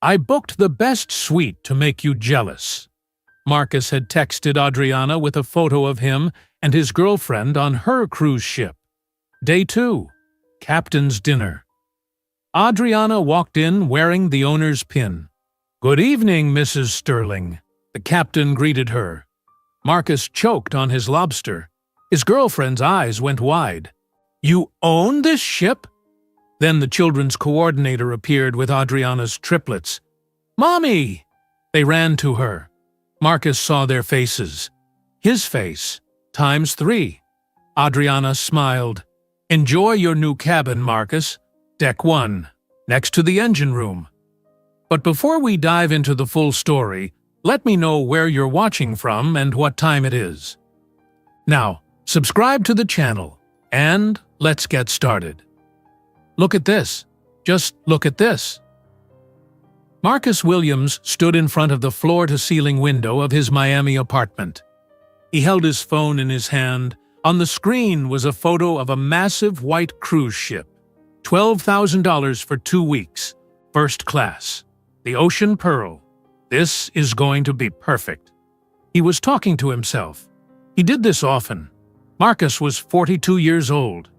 I booked the best suite to make you jealous. Marcus had texted Adriana with a photo of him and his girlfriend on her cruise ship. Day 2. Captain's dinner. Adriana walked in wearing the owner's pin. "Good evening, Mrs. Sterling," the captain greeted her. Marcus choked on his lobster. His girlfriend's eyes went wide. "You own this ship?" Then the children's coordinator appeared with Adriana's triplets. "Mommy!" They ran to her. Marcus saw their faces. His face, times 3. Adriana smiled. "Enjoy your new cabin, Marcus. Deck 1, next to the engine room." But before we dive into the full story, let me know where you're watching from and what time it is. Now, subscribe to the channel, and let's get started. Look at this. Just look at this. Marcus Williams stood in front of the floor-to-ceiling window of his Miami apartment. He held his phone in his hand. On the screen was a photo of a massive white cruise ship. $12,000 for 2 weeks. First class. The Ocean Pearl. This is going to be perfect. He was talking to himself. He did this often. Marcus was 42 years old.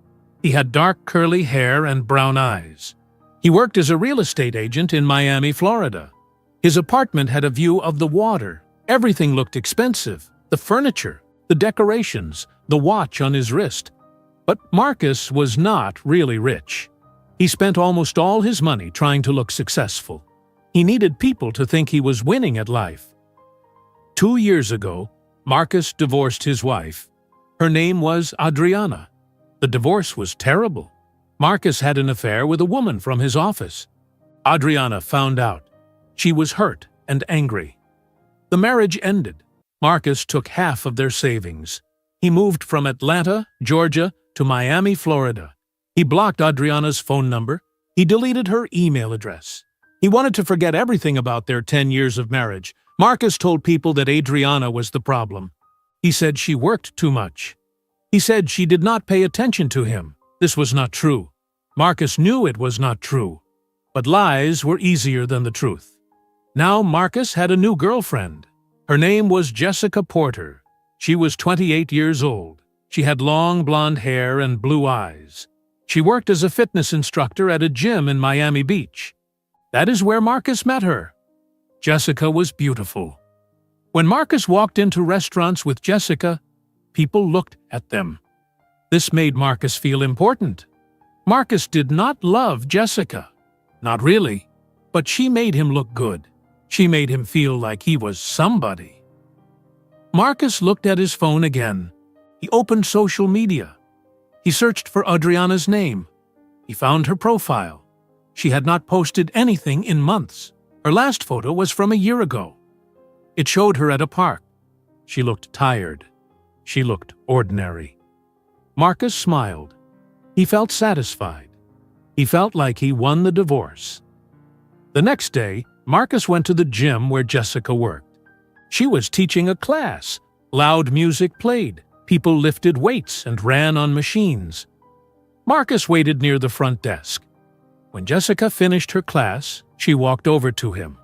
He had dark curly hair and brown eyes. He worked as a real estate agent in Miami, Florida. His apartment had a view of the water. Everything looked expensive. The furniture, the decorations, the watch on his wrist. But Marcus was not really rich. He spent almost all his money trying to look successful. He needed people to think he was winning at life. 2 years ago, Marcus divorced his wife. Her name was Adriana. The divorce was terrible. Marcus had an affair with a woman from his office. Adriana found out. She was hurt and angry. The marriage ended. Marcus took half of their savings. He moved from Atlanta, Georgia, to Miami, Florida. He blocked Adriana's phone number. He deleted her email address. He wanted to forget everything about their 10 years of marriage. Marcus told people that Adriana was the problem. He said she worked too much. He said she did not pay attention to him. This was not true. Marcus knew it was not true. But lies were easier than the truth. Now Marcus had a new girlfriend. Her name was Jessica Porter. She was 28 years old. She had long blonde hair and blue eyes. She worked as a fitness instructor at a gym in Miami Beach. That is where Marcus met her. Jessica was beautiful. When Marcus walked into restaurants with Jessica, people looked at them. This made Marcus feel important. Marcus did not love Jessica. Not really. But she made him look good. She made him feel like he was somebody. Marcus looked at his phone again. He opened social media. He searched for Adriana's name. He found her profile. She had not posted anything in months. Her last photo was from a year ago. It showed her at a park. She looked tired. She looked ordinary. Marcus smiled. He felt satisfied. He felt like he won the divorce. The next day, Marcus went to the gym where Jessica worked. She was teaching a class. Loud music played. People lifted weights and ran on machines. Marcus waited near the front desk. When Jessica finished her class, she walked over to him.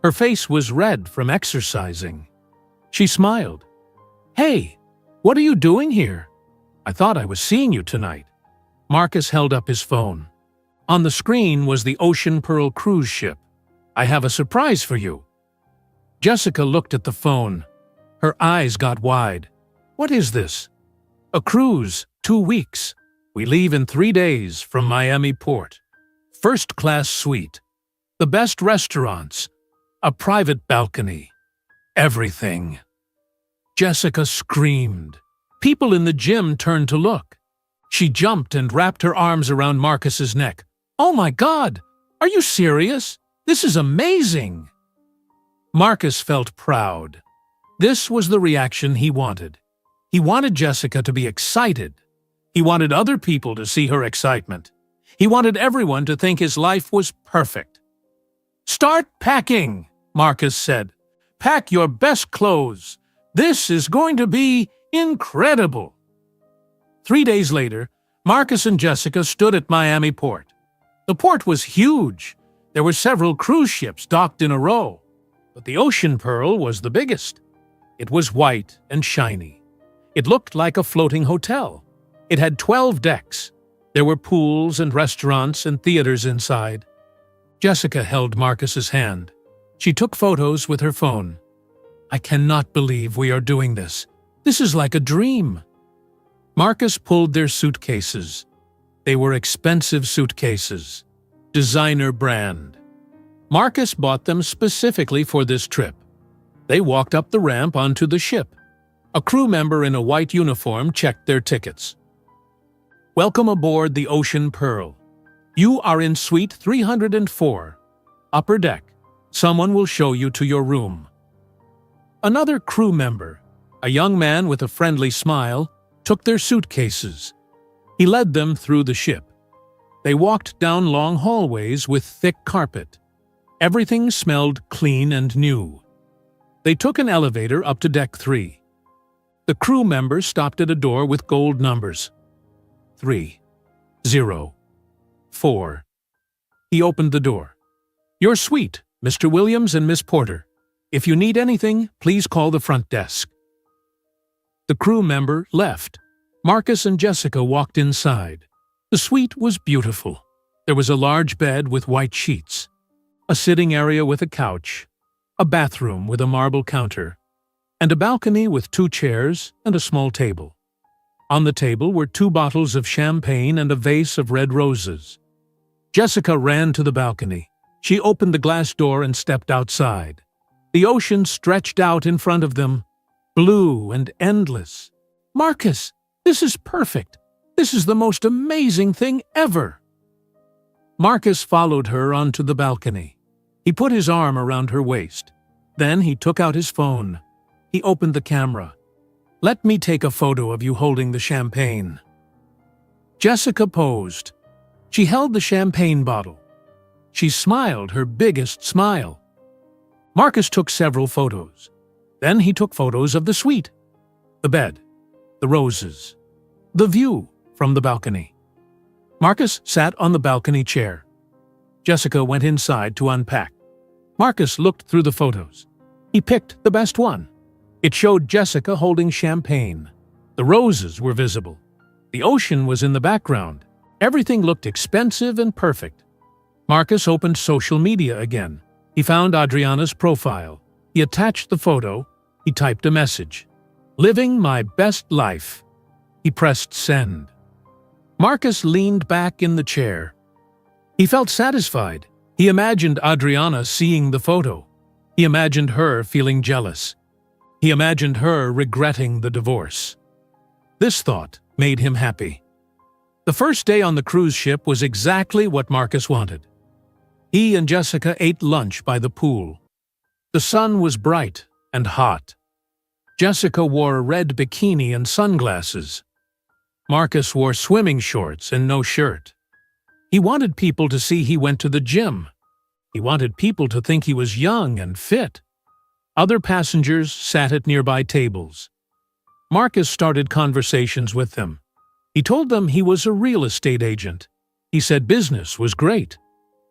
Her face was red from exercising. She smiled. "Hey, what are you doing here? I thought I was seeing you tonight." Marcus held up his phone. On the screen was the Ocean Pearl cruise ship. "I have a surprise for you." Jessica looked at the phone. Her eyes got wide. "What is this?" "A cruise, 2 weeks. We leave in 3 days from Miami Port. First-class suite. The best restaurants. A private balcony. Everything." Jessica screamed. People in the gym turned to look. She jumped and wrapped her arms around Marcus's neck. "Oh my God! Are you serious? This is amazing!" Marcus felt proud. This was the reaction he wanted. He wanted Jessica to be excited. He wanted other people to see her excitement. He wanted everyone to think his life was perfect. "Start packing," Marcus said. "Pack your best clothes. This is going to be incredible." 3 days later, Marcus and Jessica stood at Miami Port. The port was huge. There were several cruise ships docked in a row, but the Ocean Pearl was the biggest. It was white and shiny. It looked like a floating hotel. It had 12 decks. There were pools and restaurants and theaters inside. Jessica held Marcus's hand. She took photos with her phone. "I cannot believe we are doing this. This is like a dream." Marcus pulled their suitcases. They were expensive suitcases. Designer brand. Marcus bought them specifically for this trip. They walked up the ramp onto the ship. A crew member in a white uniform checked their tickets. "Welcome aboard the Ocean Pearl. You are in Suite 304, upper deck. Someone will show you to your room." Another crew member, a young man with a friendly smile, took their suitcases. He led them through the ship. They walked down long hallways with thick carpet. Everything smelled clean and new. They took an elevator up to deck 3. The crew member stopped at a door with gold numbers. 304. He opened the door. "Your suite, Mr. Williams and Miss Porter. If you need anything, please call the front desk." The crew member left. Marcus and Jessica walked inside. The suite was beautiful. There was a large bed with white sheets, a sitting area with a couch, a bathroom with a marble counter, and a balcony with 2 chairs and a small table. On the table were 2 bottles of champagne and a vase of red roses. Jessica ran to the balcony. She opened the glass door and stepped outside. The ocean stretched out in front of them, blue and endless. "Marcus, this is perfect. This is the most amazing thing ever." Marcus followed her onto the balcony. He put his arm around her waist. Then he took out his phone. He opened the camera. "Let me take a photo of you holding the champagne." Jessica posed. She held the champagne bottle. She smiled her biggest smile. Marcus took several photos. Then he took photos of the suite, the bed, the roses, the view from the balcony. Marcus sat on the balcony chair. Jessica went inside to unpack. Marcus looked through the photos. He picked the best one. It showed Jessica holding champagne. The roses were visible. The ocean was in the background. Everything looked expensive and perfect. Marcus opened social media again. He found Adriana's profile. He attached the photo. He typed a message. "Living my best life." He pressed send. Marcus leaned back in the chair. He felt satisfied. He imagined Adriana seeing the photo. He imagined her feeling jealous. He imagined her regretting the divorce. This thought made him happy. The first day on the cruise ship was exactly what Marcus wanted. He and Jessica ate lunch by the pool. The sun was bright and hot. Jessica wore a red bikini and sunglasses. Marcus wore swimming shorts and no shirt. He wanted people to see he went to the gym. He wanted people to think he was young and fit. Other passengers sat at nearby tables. Marcus started conversations with them. He told them he was a real estate agent. He said business was great.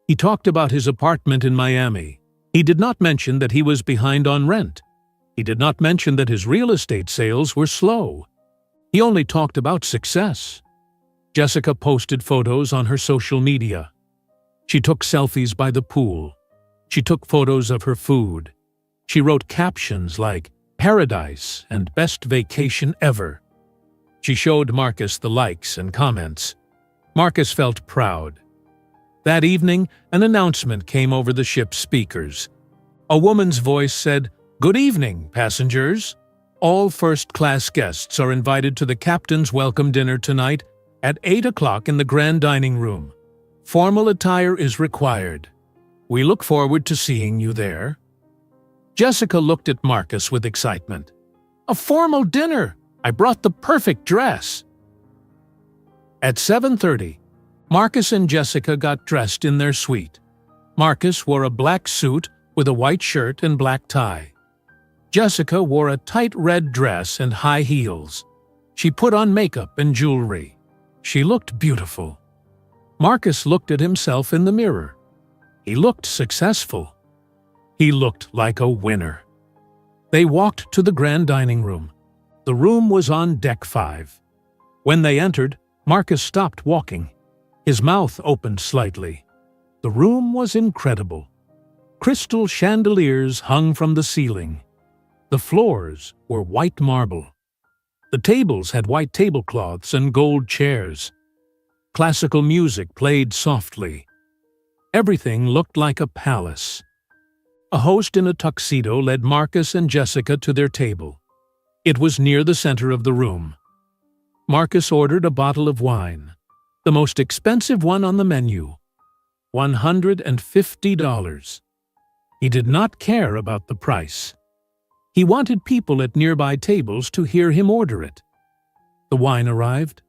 He talked about his apartment in Miami. He did not mention that he was behind on rent. He did not mention that his real estate sales were slow. He only talked about success. Jessica posted photos on her social media. She took selfies by the pool. She took photos of her food. She wrote captions like, "Paradise" and "Best vacation ever." She showed Marcus the likes and comments. Marcus felt proud. That evening, an announcement came over the ship's speakers. A woman's voice said, "Good evening, passengers. All first-class guests are invited to the captain's welcome dinner tonight at 8 o'clock in the grand dining room. Formal attire is required. We look forward to seeing you there." Jessica looked at Marcus with excitement. "A formal dinner! I brought the perfect dress." At 7:30, Marcus and Jessica got dressed in their suite. Marcus wore a black suit with a white shirt and black tie. Jessica wore a tight red dress and high heels. She put on makeup and jewelry. She looked beautiful. Marcus looked at himself in the mirror. He looked successful. He looked like a winner. They walked to the grand dining room. The room was on deck 5. When they entered, Marcus stopped walking. His mouth opened slightly. The room was incredible. Crystal chandeliers hung from the ceiling. The floors were white marble. The tables had white tablecloths and gold chairs. Classical music played softly. Everything looked like a palace. A host in a tuxedo led Marcus and Jessica to their table. It was near the center of the room. Marcus ordered a bottle of wine, the most expensive one on the menu, $150. He did not care about the price. He wanted people at nearby tables to hear him order it. The wine arrived.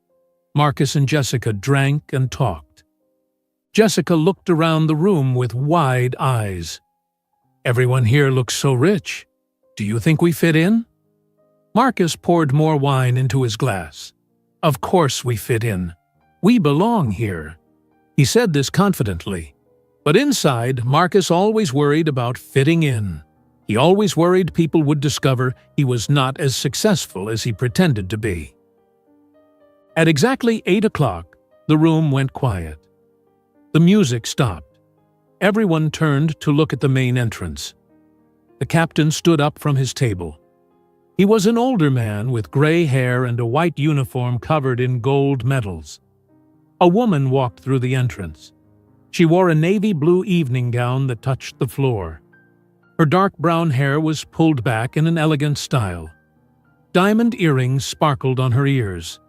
Marcus and Jessica drank and talked. Jessica looked around the room with wide eyes. "Everyone here looks so rich. Do you think we fit in?" Marcus poured more wine into his glass. "Of course we fit in. We belong here." He said this confidently. But inside, Marcus always worried about fitting in. He always worried people would discover he was not as successful as he pretended to be. At exactly 8 o'clock, the room went quiet. The music stopped. Everyone turned to look at the main entrance. The captain stood up from his table. He was an older man with gray hair and a white uniform covered in gold medals. A woman walked through the entrance. She wore a navy blue evening gown that touched the floor. Her dark brown hair was pulled back in an elegant style. Diamond earrings sparkled on her ears.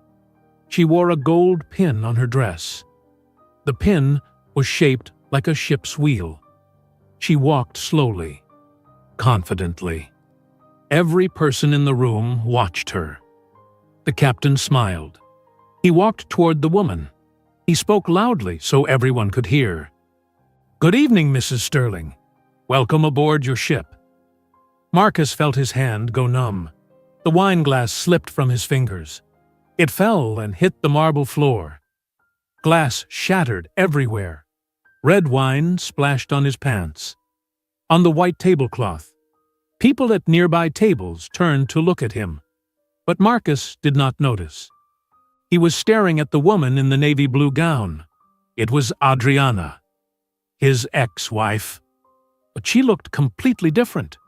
She wore a gold pin on her dress. The pin was shaped like a ship's wheel. She walked slowly, confidently. Every person in the room watched her. The captain smiled. He walked toward the woman. He spoke loudly so everyone could hear. "Good evening, Mrs. Sterling. Welcome aboard your ship." Marcus felt his hand go numb. The wine glass slipped from his fingers. It fell and hit the marble floor. Glass shattered everywhere. Red wine splashed on his pants. On the white tablecloth, people at nearby tables turned to look at him. But Marcus did not notice. He was staring at the woman in the navy blue gown. It was Adriana, his ex-wife. But she looked completely different.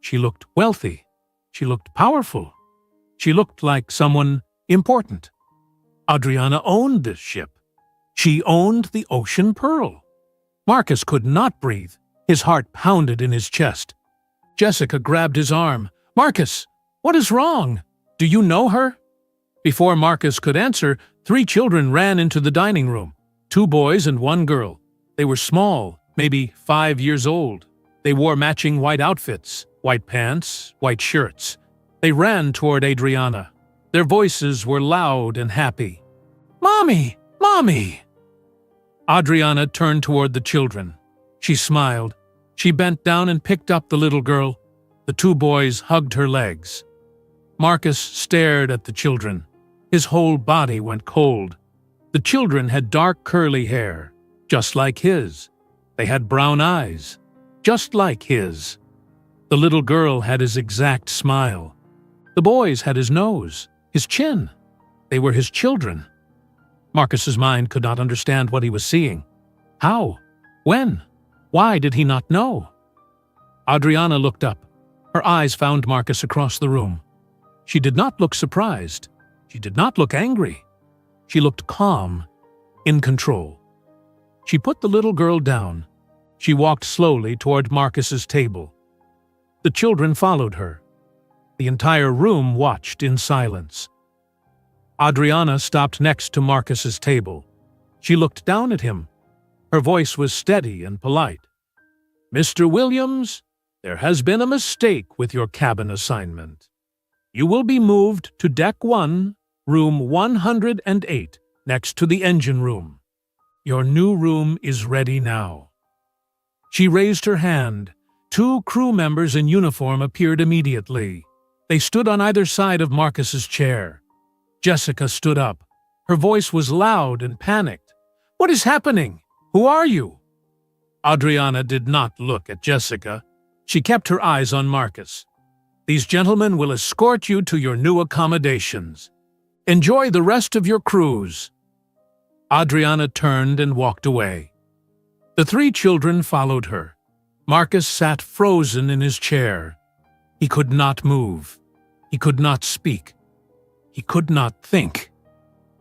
She looked wealthy. She looked powerful. She looked like someone important. Adriana owned this ship. She owned the Ocean Pearl. Marcus could not breathe. His heart pounded in his chest. Jessica grabbed his arm. "Marcus, what is wrong? Do you know her?" Before Marcus could answer, 3 children ran into the dining room. 2 boys and 1 girl. They were small, maybe 5 years old. They wore matching white outfits, white pants, white shirts. They ran toward Adriana. Their voices were loud and happy. "Mommy! Mommy!" Adriana turned toward the children. She smiled. She bent down and picked up the little girl. The 2 boys hugged her legs. Marcus stared at the children. His whole body went cold. The children had dark curly hair, just like his. They had brown eyes, just like his. The little girl had his exact smile. The boys had his nose, his chin. They were his children. Marcus's mind could not understand what he was seeing. How? When? Why did he not know? Adriana looked up. Her eyes found Marcus across the room. She did not look surprised. She did not look angry. She looked calm, in control. She put the little girl down. She walked slowly toward Marcus's table. The children followed her. The entire room watched in silence. Adriana stopped next to Marcus's table. She looked down at him. Her voice was steady and polite. "Mr. Williams, there has been a mistake with your cabin assignment. You will be moved to Deck 1, Room 108, next to the engine room. Your new room is ready now." She raised her hand. 2 crew members in uniform appeared immediately. They stood on either side of Marcus's chair. Jessica stood up. Her voice was loud and panicked. "What is happening? Who are you?" Adriana did not look at Jessica. She kept her eyes on Marcus. "These gentlemen will escort you to your new accommodations. Enjoy the rest of your cruise." Adriana turned and walked away. The three children followed her. Marcus sat frozen in his chair. He could not move. He could not speak. He could not think.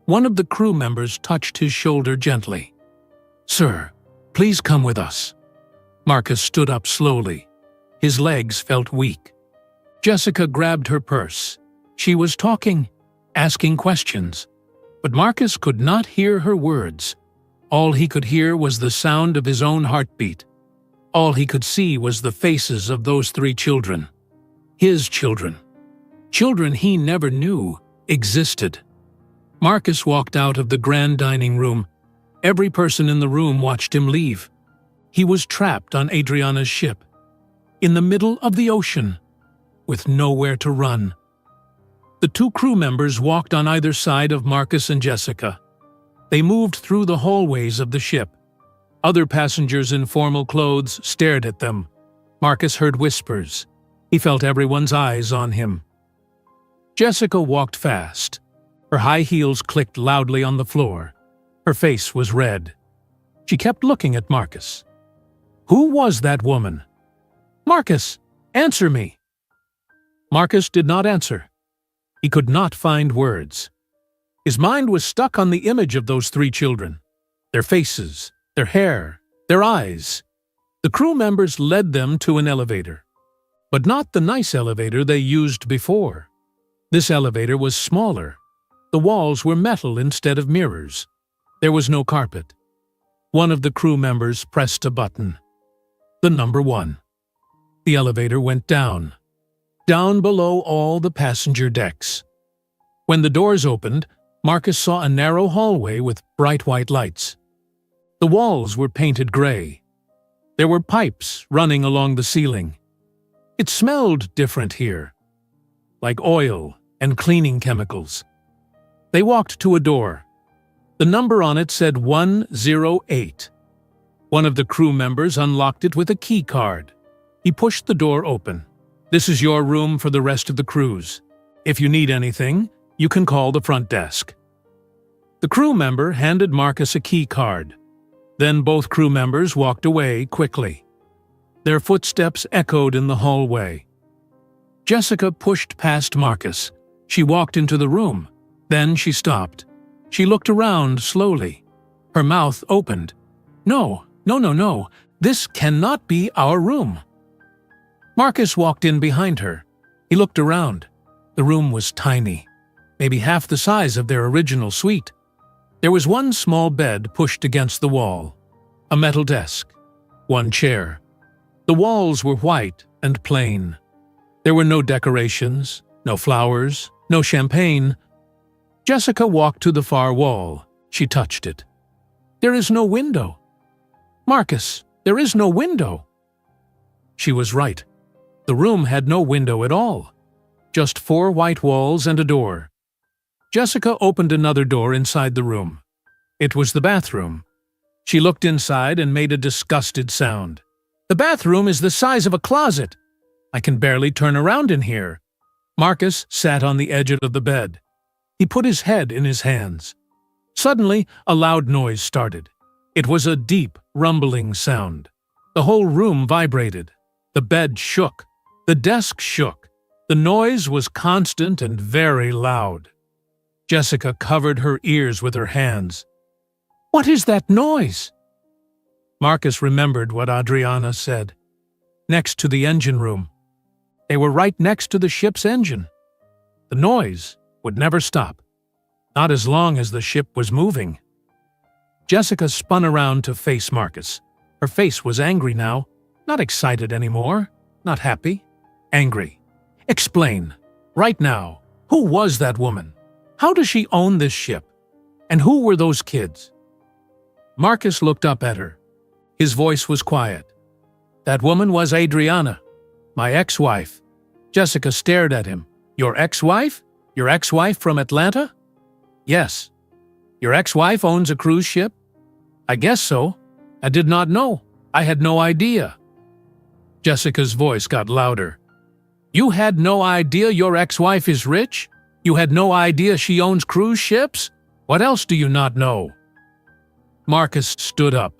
One of the crew members touched his shoulder gently. "Sir, please come with us." Marcus stood up slowly. His legs felt weak. Jessica grabbed her purse. She was talking, asking questions, but Marcus could not hear her words. All he could hear was the sound of his own heartbeat. All he could see was the faces of those three children. His children. Children he never knew existed. Marcus walked out of the grand dining room. Every person in the room watched him leave. He was trapped on Adriana's ship, in the middle of the ocean, with nowhere to run. The two crew members walked on either side of Marcus and Jessica. They moved through the hallways of the ship. Other passengers in formal clothes stared at them. Marcus heard whispers. He felt everyone's eyes on him. Jessica walked fast. Her high heels clicked loudly on the floor. Her face was red. She kept looking at Marcus. Who was that woman? "Marcus, answer me!" Marcus did not answer. He could not find words. His mind was stuck on the image of those three children. Their faces, their hair, their eyes. The crew members led them to an elevator. But not the nice elevator they used before. This elevator was smaller. The walls were metal instead of mirrors. There was no carpet. One of the crew members pressed a button. The number 1. The elevator went down. Down below all the passenger decks. When the doors opened, Marcus saw a narrow hallway with bright white lights. The walls were painted gray. There were pipes running along the ceiling. It smelled different here, like oil and cleaning chemicals. They walked to a door. The number on it said 108. One of the crew members unlocked it with a key card. He pushed the door open. "This is your room for the rest of the cruise. If you need anything, you can call the front desk." The crew member handed Marcus a key card. Then both crew members walked away quickly. Their footsteps echoed in the hallway. Jessica pushed past Marcus. She walked into the room. Then she stopped. She looked around slowly. Her mouth opened. No. This cannot be our room." Marcus walked in behind her. He looked around. The room was tiny, maybe half the size of their original suite. There was one small bed pushed against the wall, a metal desk, one chair. The walls were white and plain. There were no decorations, no flowers, no champagne. Jessica walked to the far wall. She touched it. "There is no window." "Marcus, there is no window." She was right. The room had no window at all. Just 4 white walls and a door. Jessica opened another door inside the room. It was the bathroom. She looked inside and made a disgusted sound. "The bathroom is the size of a closet. I can barely turn around in here." Marcus sat on the edge of the bed. He put his head in his hands. Suddenly, a loud noise started. It was a deep, rumbling sound. The whole room vibrated. The bed shook. The desk shook. The noise was constant and very loud. Jessica covered her ears with her hands. "What is that noise?" Marcus remembered what Adriana said. Next to the engine room. They were right next to the ship's engine. The noise would never stop. Not as long as the ship was moving. Jessica spun around to face Marcus. Her face was angry now. Not excited anymore. Not happy. Angry. "Explain. Right now. Who was that woman? How does she own this ship? And who were those kids?" Marcus looked up at her. His voice was quiet. "That woman was Adriana, my ex-wife." Jessica stared at him. "Your ex-wife? Your ex-wife from Atlanta?" "Yes." "Your ex-wife owns a cruise ship?" "I guess so. I did not know. I had no idea." Jessica's voice got louder. "You had no idea your ex-wife is rich? You had no idea she owns cruise ships? What else do you not know?" Marcus stood up.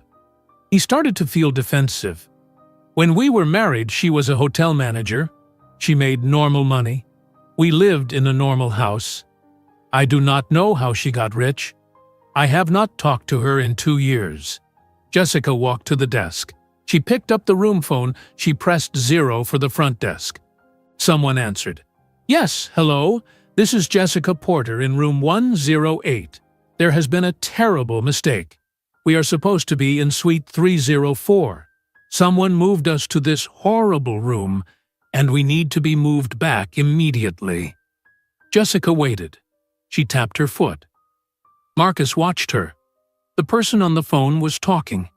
He started to feel defensive. "When we were married, she was a hotel manager. She made normal money. We lived in a normal house. I do not know how she got rich. I have not talked to her in 2 years." Jessica walked to the desk. She picked up the room phone. She pressed 0 for the front desk. Someone answered. "Yes, hello. This is Jessica Porter in room 108. There has been a terrible mistake. We are supposed to be in suite 304. Someone moved us to this horrible room, and we need to be moved back immediately." Jessica waited. She tapped her foot. Marcus watched her. The person on the phone was talking.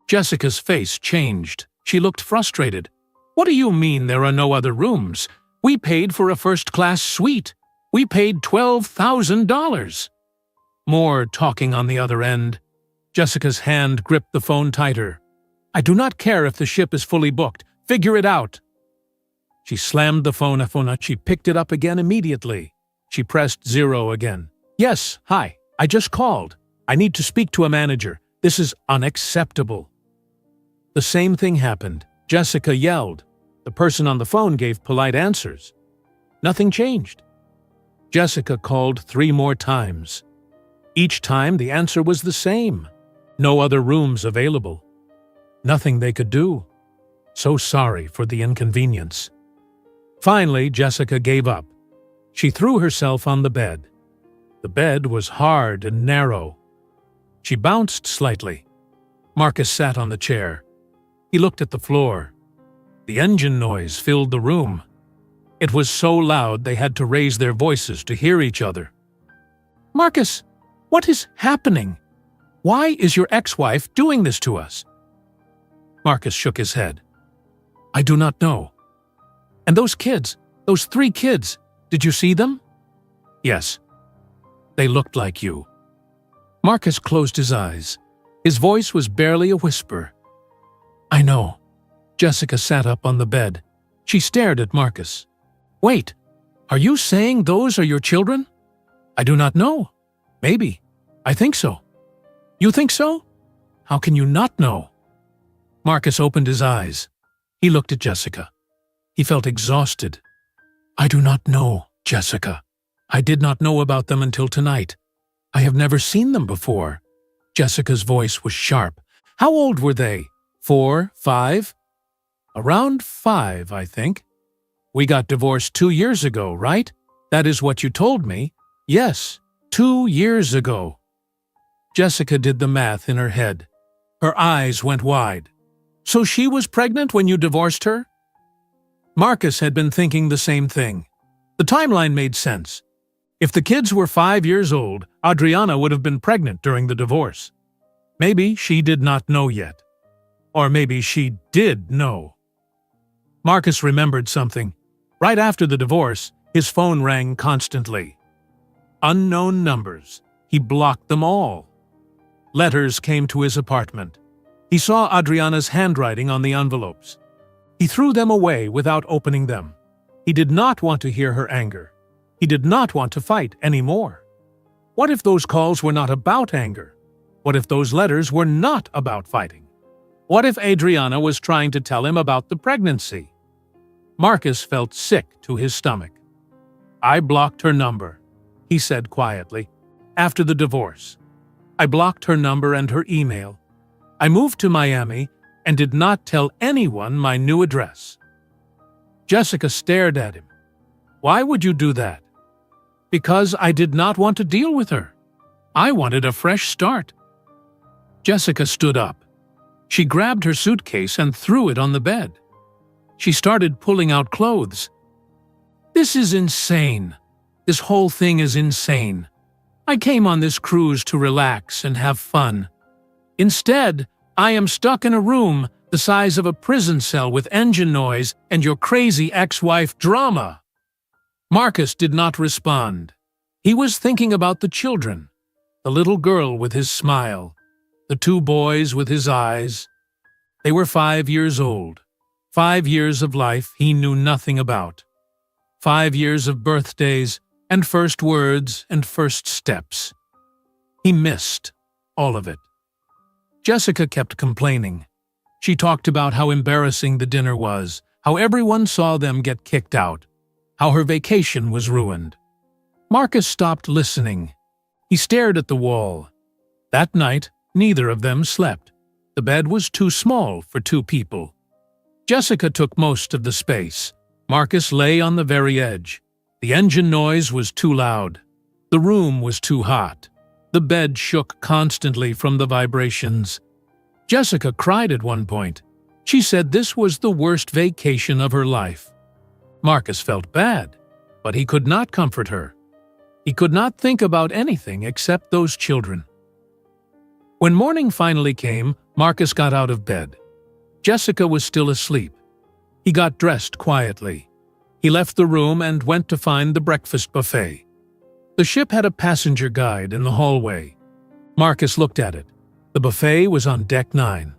Jessica's face changed. She looked frustrated. "What do you mean there are no other rooms? We paid for a first-class suite. We paid $12,000. More talking on the other end. Jessica's hand gripped the phone tighter. "I do not care if the ship is fully booked. Figure it out." She slammed the phone. She picked it up again immediately. She pressed 0 again. "Yes, hi. I just called. I need to speak to a manager. This is unacceptable." The same thing happened. Jessica yelled. The person on the phone gave polite answers. Nothing changed. Jessica called 3 more times. Each time the answer was the same. No other rooms available. Nothing they could do. So sorry for the inconvenience. Finally, Jessica gave up. She threw herself on the bed. The bed was hard and narrow. She bounced slightly. Marcus sat on the chair. He looked at the floor. The engine noise filled the room. It was so loud they had to raise their voices to hear each other. "Marcus, what is happening? Why is your ex-wife doing this to us?" Marcus shook his head. "I do not know." "And those kids, those 3 kids, did you see them?" "Yes. They looked like you." Marcus closed his eyes. His voice was barely a whisper. "I know." Jessica sat up on the bed. She stared at Marcus. "Wait, are you saying those are your children?" "I do not know. Maybe. I think so." "You think so? How can you not know?" Marcus opened his eyes. He looked at Jessica. He felt exhausted. "I do not know, Jessica. I did not know about them until tonight. I have never seen them before." Jessica's voice was sharp. "How old were they? 4, 5? "Around 5, I think." "We got divorced 2 years ago, right? That is what you told me." "Yes, 2 years ago." Jessica did the math in her head. Her eyes went wide. "So she was pregnant when you divorced her?" Marcus had been thinking the same thing. The timeline made sense. If the kids were 5 years old, Adriana would have been pregnant during the divorce. Maybe she did not know yet. Or maybe she did know. Marcus remembered something. Right after the divorce, his phone rang constantly. Unknown numbers. He blocked them all. Letters came to his apartment. He saw Adriana's handwriting on the envelopes. He threw them away without opening them. He did not want to hear her anger. He did not want to fight anymore. What if those calls were not about anger? What if those letters were not about fighting? What if Adriana was trying to tell him about the pregnancy? Marcus felt sick to his stomach. "I blocked her number," he said quietly, "after the divorce. I blocked her number and her email. I moved to Miami and did not tell anyone my new address." Jessica stared at him. "Why would you do that?" "Because I did not want to deal with her. I wanted a fresh start." Jessica stood up. She grabbed her suitcase and threw it on the bed. She started pulling out clothes. "This is insane. This whole thing is insane. I came on this cruise to relax and have fun. Instead, I am stuck in a room the size of a prison cell with engine noise and your crazy ex-wife drama." Marcus did not respond. He was thinking about the children, the little girl with his smile, the 2 boys with his eyes. They were 5 years old. 5 years of life he knew nothing about. 5 years of birthdays and first words and first steps. He missed all of it. Jessica kept complaining. She talked about how embarrassing the dinner was, how everyone saw them get kicked out, how her vacation was ruined. Marcus stopped listening. He stared at the wall. That night, neither of them slept. The bed was too small for 2 people. Jessica took most of the space. Marcus lay on the very edge. The engine noise was too loud. The room was too hot. The bed shook constantly from the vibrations. Jessica cried at one point. She said this was the worst vacation of her life. Marcus felt bad, but he could not comfort her. He could not think about anything except those children. When morning finally came, Marcus got out of bed. Jessica was still asleep. He got dressed quietly. He left the room and went to find the breakfast buffet. The ship had a passenger guide in the hallway. Marcus looked at it. The buffet was on Deck 9.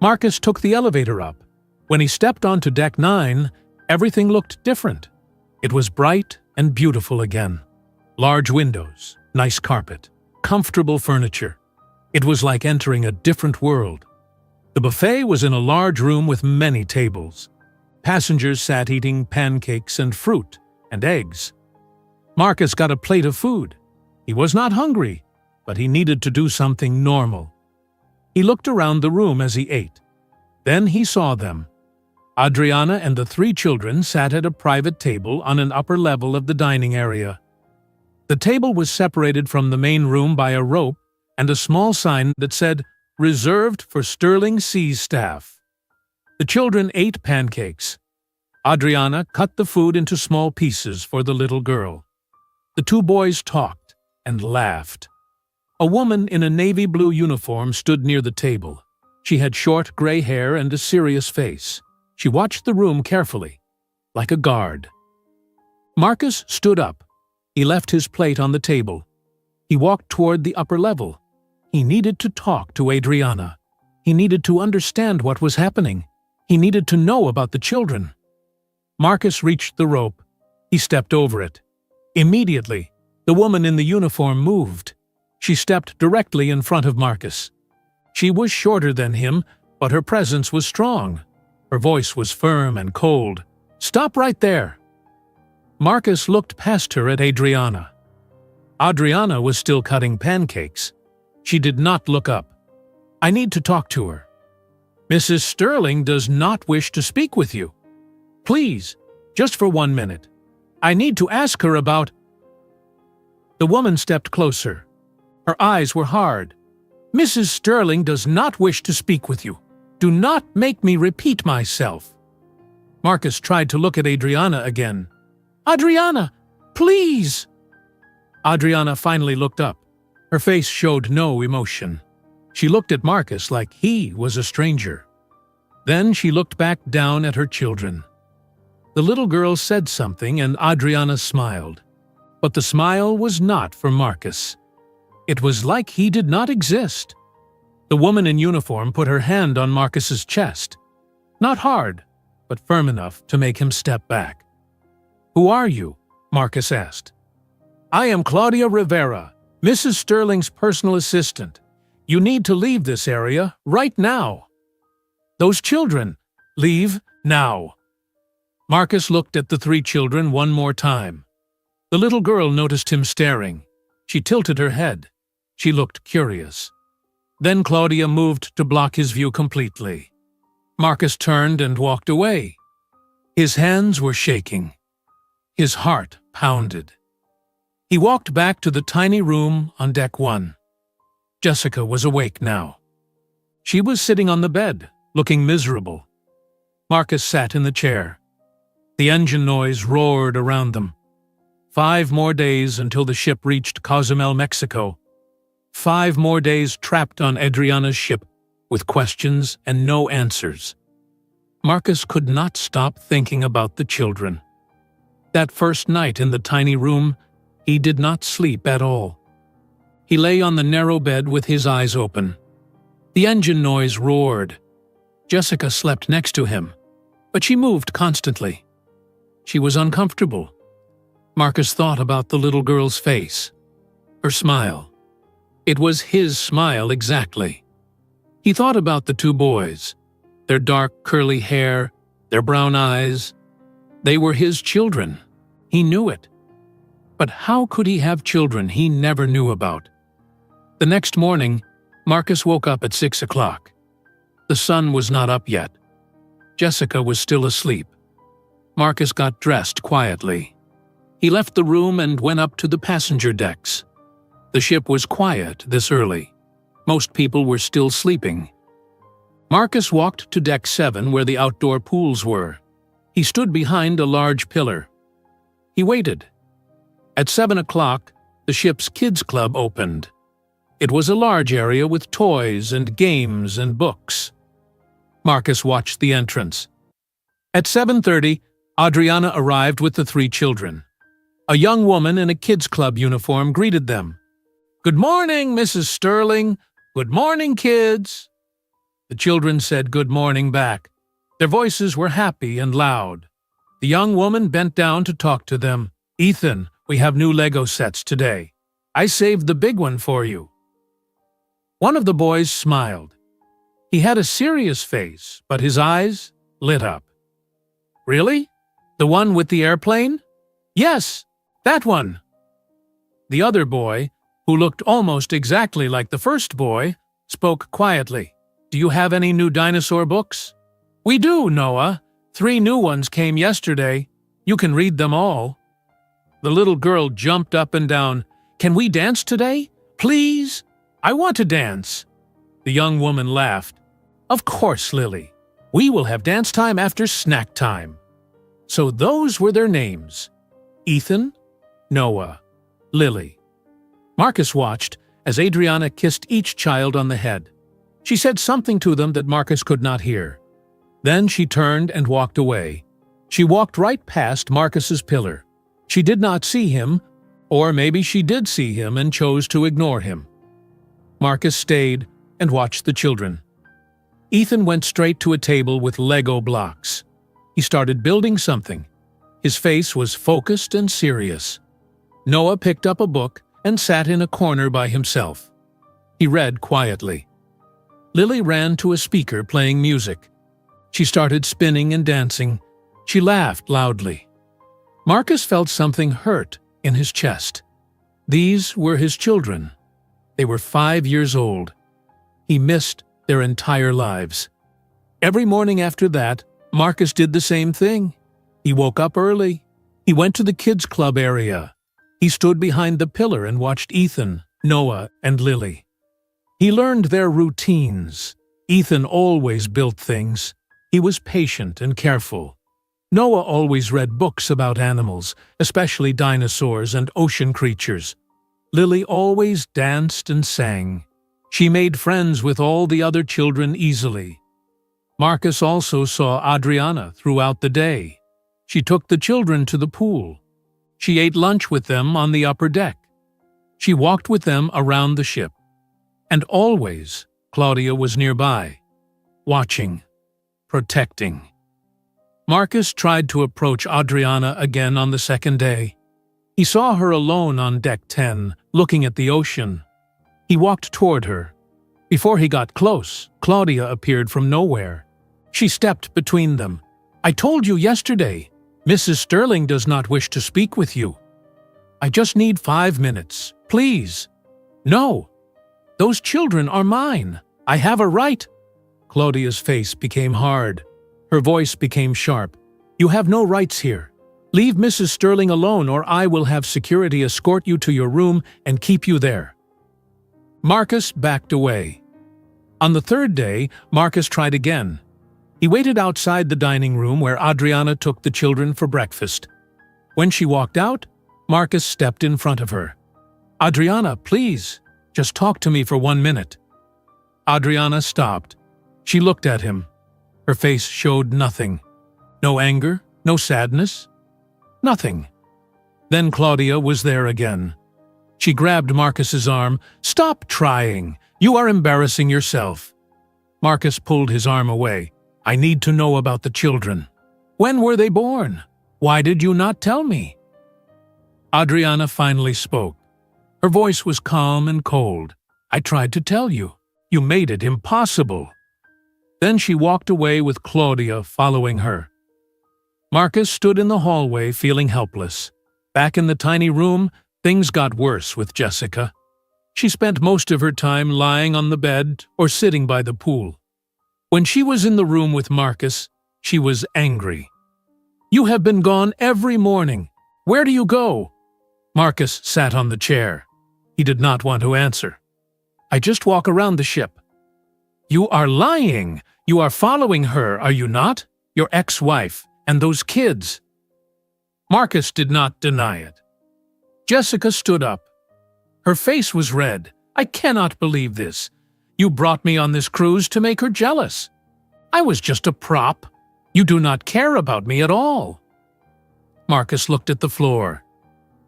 Marcus took the elevator up. When he stepped onto Deck 9, everything looked different. It was bright and beautiful again. Large windows, nice carpet, comfortable furniture. It was like entering a different world. The buffet was in a large room with many tables. Passengers sat eating pancakes and fruit and eggs. Marcus got a plate of food. He was not hungry, but he needed to do something normal. He looked around the room as he ate. Then he saw them. Adriana and the 3 children sat at a private table on an upper level of the dining area. The table was separated from the main room by a rope and a small sign that said, "Reserved for Sterling Sea Staff." The children ate pancakes. Adriana cut the food into small pieces for the little girl. The 2 boys talked and laughed. A woman in a navy blue uniform stood near the table. She had short gray hair and a serious face. She watched the room carefully, like a guard. Marcus stood up. He left his plate on the table. He walked toward the upper level. He needed to talk to Adriana. He needed to understand what was happening. He needed to know about the children. Marcus reached the rope. He stepped over it. Immediately, the woman in the uniform moved. She stepped directly in front of Marcus. She was shorter than him, but her presence was strong. Her voice was firm and cold. "Stop right there." Marcus looked past her at Adriana. Adriana was still cutting pancakes. She did not look up. "I need to talk to her." "Mrs. Sterling does not wish to speak with you. Please, just for 1 minute. I need to ask her about—" The woman stepped closer. Her eyes were hard. "Mrs. Sterling does not wish to speak with you. Do not make me repeat myself." Marcus tried to look at Adriana again. "Adriana, please!" Adriana finally looked up. Her face showed no emotion. She looked at Marcus like he was a stranger. Then she looked back down at her children. The little girl said something and Adriana smiled. But the smile was not for Marcus. It was like he did not exist. The woman in uniform put her hand on Marcus's chest. Not hard, but firm enough to make him step back. "Who are you?" Marcus asked. "I am Claudia Rivera, Mrs. Sterling's personal assistant. You need to leave this area right now." "Those children, leave now." Marcus looked at the 3 children one more time. The little girl noticed him staring. She tilted her head. She looked curious. Then Claudia moved to block his view completely. Marcus turned and walked away. His hands were shaking. His heart pounded. He walked back to the tiny room on Deck 1. Jessica was awake now. She was sitting on the bed, looking miserable. Marcus sat in the chair. The engine noise roared around them. 5 more days until the ship reached Cozumel, Mexico. 5 more days trapped on Adriana's ship with questions and no answers. Marcus could not stop thinking about the children. That first night in the tiny room, he did not sleep at all. He lay on the narrow bed with his eyes open. The engine noise roared. Jessica slept next to him, but she moved constantly. She was uncomfortable. Marcus thought about the little girl's face, her smile. It was his smile exactly. He thought about the two boys, their dark curly hair, their brown eyes. They were his children. He knew it. But how could he have children he never knew about? The next morning, Marcus woke up at 6 o'clock. The sun was not up yet. Jessica was still asleep. Marcus got dressed quietly. He left the room and went up to the passenger decks. The ship was quiet this early. Most people were still sleeping. Marcus walked to deck 7 where the outdoor pools were. He stood behind a large pillar. He waited. At 7 o'clock, the ship's kids' club opened. It was a large area with toys and games and books. Marcus watched the entrance. At 7:30, Adriana arrived with the 3 children. A young woman in a kids' club uniform greeted them. "Good morning, Mrs. Sterling. Good morning, kids." The children said good morning back. Their voices were happy and loud. The young woman bent down to talk to them. "Ethan, we have new Lego sets today. I saved the big one for you." One of the boys smiled. He had a serious face, but his eyes lit up. "Really? The one with the airplane?" "Yes, that one." The other boy, who looked almost exactly like the first boy, spoke quietly. "Do you have any new dinosaur books?" "We do, Noah. 3 new ones came yesterday. You can read them all." The little girl jumped up and down. "Can we dance today? Please? I want to dance." The young woman laughed. "Of course, Lily. We will have dance time after snack time." So those were their names: Ethan, Noah, Lily. Marcus watched as Adriana kissed each child on the head. She said something to them that Marcus could not hear. Then she turned and walked away. She walked right past Marcus's pillar. She did not see him, or maybe she did see him and chose to ignore him. Marcus stayed and watched the children. Ethan went straight to a table with Lego blocks. He started building something. His face was focused and serious. Noah picked up a book and sat in a corner by himself. He read quietly. Lily ran to a speaker playing music. She started spinning and dancing. She laughed loudly. Marcus felt something hurt in his chest. These were his children. They were 5 years old. He missed their entire lives. Every morning after that, Marcus did the same thing. He woke up early. He went to the kids' club area. He stood behind the pillar and watched Ethan, Noah, and Lily. He learned their routines. Ethan always built things. He was patient and careful. Noah always read books about animals, especially dinosaurs and ocean creatures. Lily always danced and sang. She made friends with all the other children easily. Marcus also saw Adriana throughout the day. She took the children to the pool. She ate lunch with them on the upper deck. She walked with them around the ship. And always, Claudia was nearby, watching, protecting. Marcus tried to approach Adriana again on the second day. He saw her alone on deck 10, looking at the ocean. He walked toward her. Before he got close, Claudia appeared from nowhere. She stepped between them. "I told you yesterday, Mrs. Sterling does not wish to speak with you. I just need 5 minutes, please." "No, those children are mine. I have a right." Claudia's face became hard. Her voice became sharp. "You have no rights here. Leave Mrs. Sterling alone or I will have security escort you to your room and keep you there." Marcus backed away. On the third day, Marcus tried again. He waited outside the dining room where Adriana took the children for breakfast. When she walked out, Marcus stepped in front of her. "Adriana, please, just talk to me for 1 minute." Adriana stopped. She looked at him. Her face showed nothing. No anger, no sadness, nothing. Then Claudia was there again. She grabbed Marcus's arm. "Stop trying. You are embarrassing yourself." Marcus pulled his arm away. I need to know about the children. When were they born? Why did you not tell me?" Adriana finally spoke. Her voice was calm and cold. "I tried to tell you. You made it impossible." Then she walked away with Claudia following her. Marcus stood in the hallway feeling helpless. Back in the tiny room, things got worse with Jessica. She spent most of her time lying on the bed or sitting by the pool. When she was in the room with Marcus, she was angry. "You have been gone every morning. Where do you go?" Marcus sat on the chair. He did not want to answer. "I just walk around the ship." "You are lying. You are following her, are you not? Your ex-wife and those kids." Marcus did not deny it. Jessica stood up. Her face was red. "I cannot believe this. You brought me on this cruise to make her jealous. I was just a prop. You do not care about me at all." Marcus looked at the floor.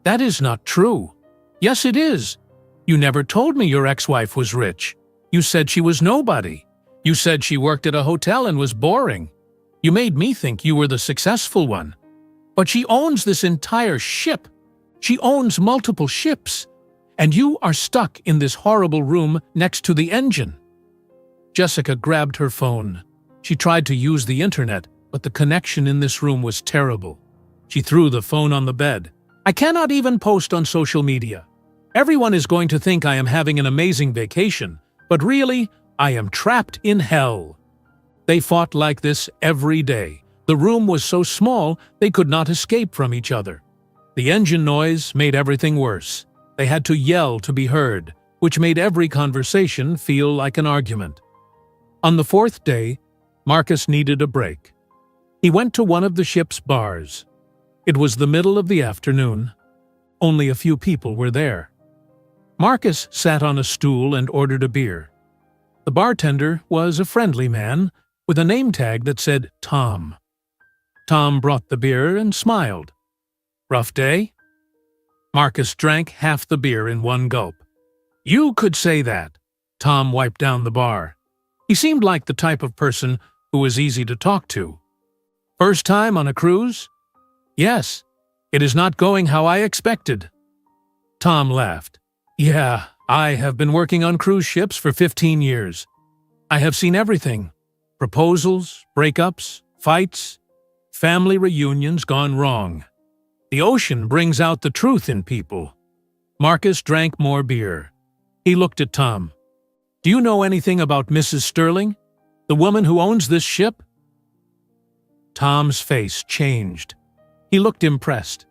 "That is not true." "Yes, it is. You never told me your ex-wife was rich. You said she was nobody. You said she worked at a hotel and was boring. You made me think you were the successful one. But she owns this entire ship. She owns multiple ships. And you are stuck in this horrible room next to the engine." Jessica grabbed her phone. She tried to use the internet, but the connection in this room was terrible. She threw the phone on the bed. "I cannot even post on social media. Everyone is going to think I am having an amazing vacation, but really, I am trapped in hell." They fought like this every day. The room was so small they could not escape from each other. The engine noise made everything worse. They had to yell to be heard, which made every conversation feel like an argument. On the fourth day, Marcus needed a break. He went to one of the ship's bars. It was the middle of the afternoon. Only a few people were there. Marcus sat on a stool and ordered a beer. The bartender was a friendly man with a name tag that said Tom. Tom brought the beer and smiled. "Rough day?" Marcus drank half the beer in one gulp. "You could say that." Tom wiped down the bar. He seemed like the type of person who was easy to talk to. "First time on a cruise?" "Yes. It is not going how I expected." Tom laughed. "Yeah, I have been working on cruise ships for 15 years. I have seen everything. Proposals, breakups, fights, family reunions gone wrong. The ocean brings out the truth in people." Marcus drank more beer. He looked at Tom. "Do you know anything about Mrs. Sterling, the woman who owns this ship?" Tom's face changed. He looked impressed.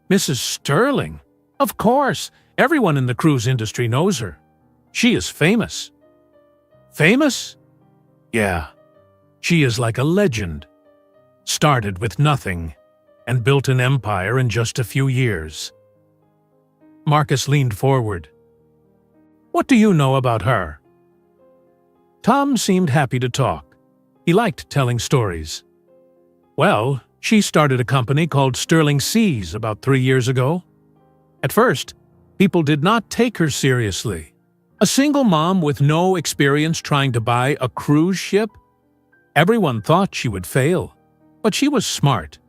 "Mrs. Sterling? Of course, everyone in the cruise industry knows her. She is famous." "Famous?" "Yeah. She is like a legend. Started with nothing and built an empire in just a few years." Marcus leaned forward. "What do you know about her?" Tom seemed happy to talk. He liked telling stories. "Well, she started a company called Sterling Seas about 3 years ago. At first, people did not take her seriously. A single mom with no experience trying to buy a cruise ship? Everyone thought she would fail, but she was smart.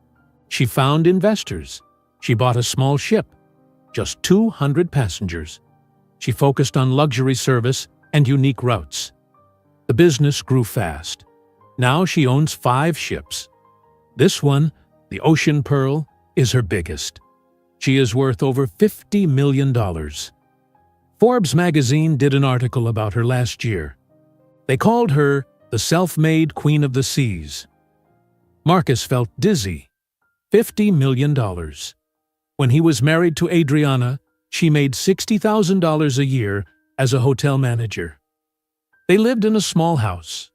She found investors. She bought a small ship, just 200 passengers. She focused on luxury service and unique routes. The business grew fast. Now she owns 5 ships. This one, the Ocean Pearl, is her biggest. She is worth over $50 million. Forbes magazine did an article about her last year. They called her the self-made Queen of the Seas. Marcus felt dizzy. $50 million. When he was married to Adriana, she made $60,000 a year as a hotel manager. They lived in a small house.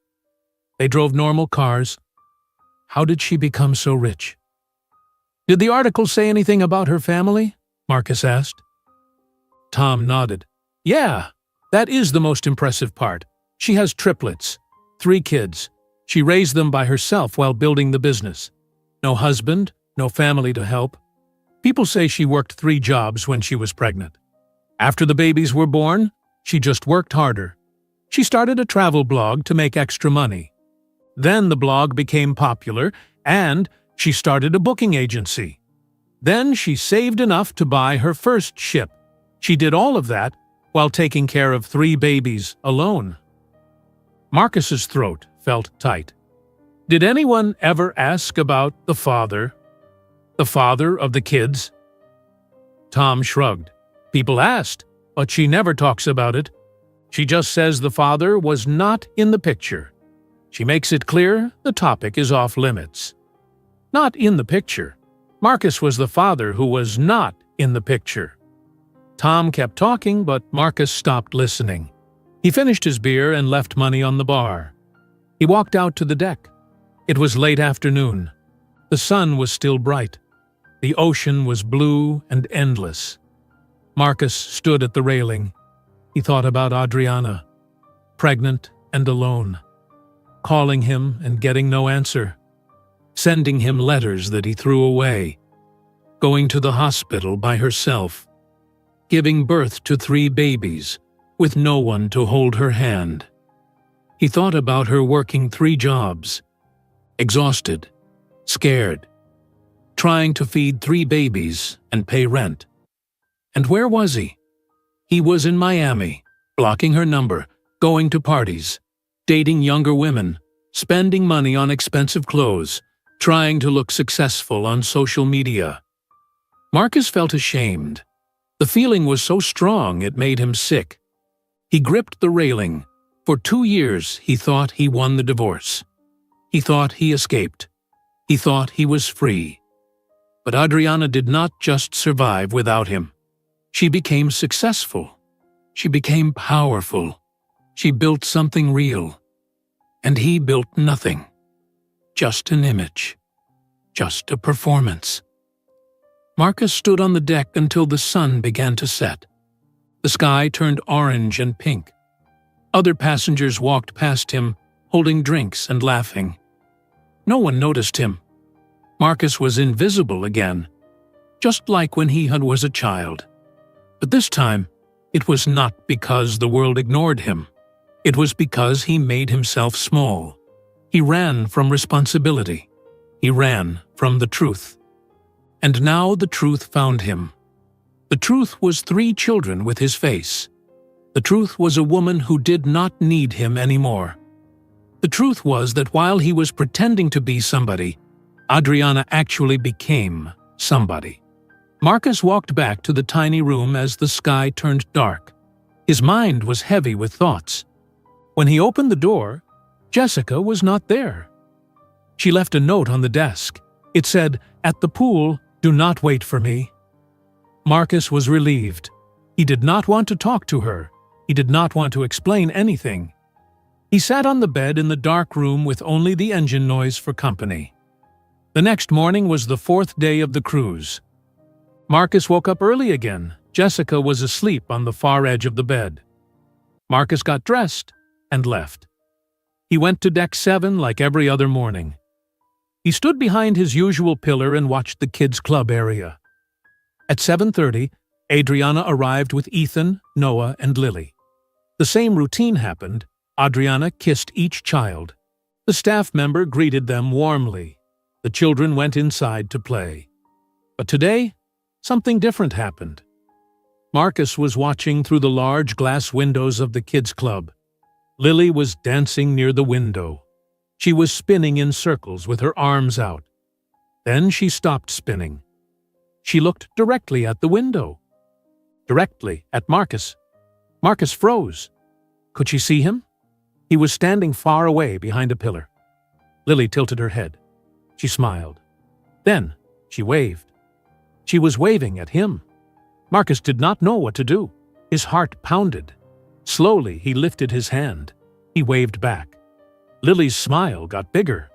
They drove normal cars. How did she become so rich? "Did the article say anything about her family?" Marcus asked. Tom nodded. "Yeah, that is the most impressive part. She has triplets, 3 kids. She raised them by herself while building the business. No husband, no family to help. People say she worked 3 jobs when she was pregnant. After the babies were born, she just worked harder. She started a travel blog to make extra money. Then the blog became popular, and she started a booking agency. Then she saved enough to buy her first ship. She did all of that while taking care of 3 babies alone. Marcus's throat felt tight. Did anyone ever ask about the father? The father of the kids? Tom shrugged. People asked, but she never talks about it. She just says the father was not in the picture. She makes it clear the topic is off limits. Not in the picture. Marcus was the father who was not in the picture. Tom kept talking, but Marcus stopped listening. He finished his beer and left money on the bar. He walked out to the deck. It was late afternoon. The sun was still bright. The ocean was blue and endless. Marcus stood at the railing. He thought about Adriana, pregnant and alone, calling him and getting no answer, sending him letters that he threw away, going to the hospital by herself, giving birth to 3 babies with no one to hold her hand. He thought about her working 3 jobs, exhausted, scared, trying to feed 3 babies and pay rent. And where was he? He was in Miami, blocking her number, going to parties, dating younger women, spending money on expensive clothes, trying to look successful on social media. Marcus felt ashamed. The feeling was so strong it made him sick. He gripped the railing. For 2 years he thought he won the divorce. He thought he escaped. He thought he was free. But Adriana did not just survive without him. She became successful. She became powerful. She built something real. And he built nothing. Just an image. Just a performance. Marcus stood on the deck until the sun began to set. The sky turned orange and pink. Other passengers walked past him, holding drinks and laughing. No one noticed him. Marcus was invisible again, just like when he was a child. But this time, it was not because the world ignored him. It was because he made himself small. He ran from responsibility. He ran from the truth. And now the truth found him. The truth was 3 children with his face. The truth was a woman who did not need him anymore. The truth was that while he was pretending to be somebody, Adriana actually became somebody. Marcus walked back to the tiny room as the sky turned dark. His mind was heavy with thoughts. When he opened the door, Jessica was not there. She left a note on the desk. It said, "At the pool, do not wait for me." Marcus was relieved. He did not want to talk to her. He did not want to explain anything. He sat on the bed in the dark room with only the engine noise for company. The next morning was the 4th day of the cruise. Marcus woke up early again. Jessica was asleep on the far edge of the bed. Marcus got dressed and left. He went to deck 7 like every other morning. He stood behind his usual pillar and watched the kids' club area. At 7:30, Adriana arrived with Ethan, Noah, and Lily. The same routine happened. Adriana kissed each child. The staff member greeted them warmly. The children went inside to play. But today, something different happened. Marcus was watching through the large glass windows of the kids' club. Lily was dancing near the window. She was spinning in circles with her arms out. Then she stopped spinning. She looked directly at the window. Directly at Marcus. Marcus froze. Could she see him? He was standing far away behind a pillar. Lily tilted her head. She smiled. Then she waved. She was waving at him. Marcus did not know what to do. His heart pounded. Slowly, he lifted his hand. He waved back. Lily's smile got bigger.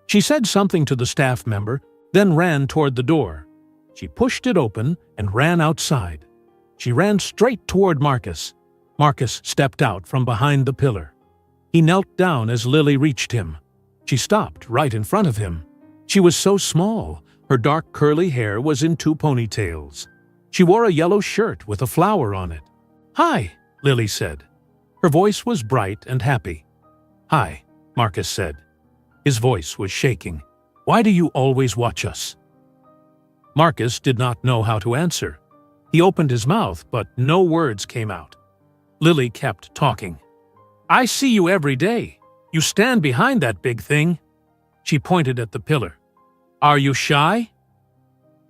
She said something to the staff member, then ran toward the door. She pushed it open and ran outside. She ran straight toward Marcus. Marcus stepped out from behind the pillar. He knelt down as Lily reached him. She stopped right in front of him. She was so small. Her dark curly hair was in 2 ponytails. She wore a yellow shirt with a flower on it. "Hi," Lily said. Her voice was bright and happy. "Hi," Marcus said. His voice was shaking. "Why do you always watch us?" Marcus did not know how to answer. He opened his mouth, but no words came out. Lily kept talking. "I see you every day. You stand behind that big thing." She pointed at the pillar. "Are you shy?"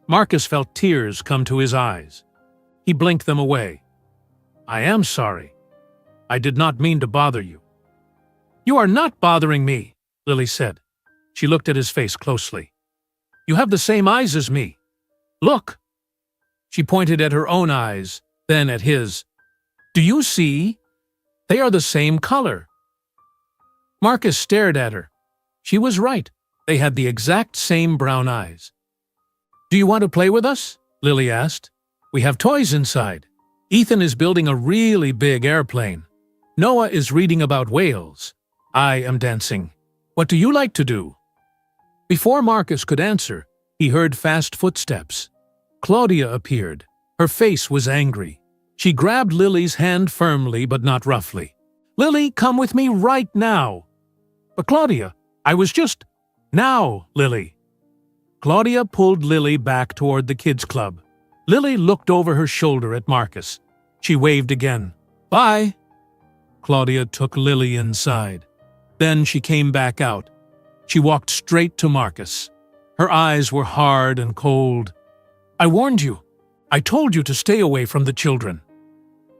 Marcus felt tears come to his eyes. He blinked them away. "I am sorry. I did not mean to bother you." "You are not bothering me," Lily said. She looked at his face closely. "You have the same eyes as me. Look." She pointed at her own eyes, then at his. "Do you see? They are the same color." Marcus stared at her. She was right. They had the exact same brown eyes. "Do you want to play with us?" Lily asked. "We have toys inside. Ethan is building a really big airplane. Noah is reading about whales. I am dancing. What do you like to do?" Before Marcus could answer, he heard fast footsteps. Claudia appeared. Her face was angry. She grabbed Lily's hand firmly but not roughly. "Lily, come with me right now." "But Claudia, I was just—" "Now, Lily." Claudia pulled Lily back toward the kids' club. Lily looked over her shoulder at Marcus. She waved again. "Bye." Claudia took Lily inside. Then she came back out. She walked straight to Marcus. Her eyes were hard and cold. "I warned you. I told you to stay away from the children.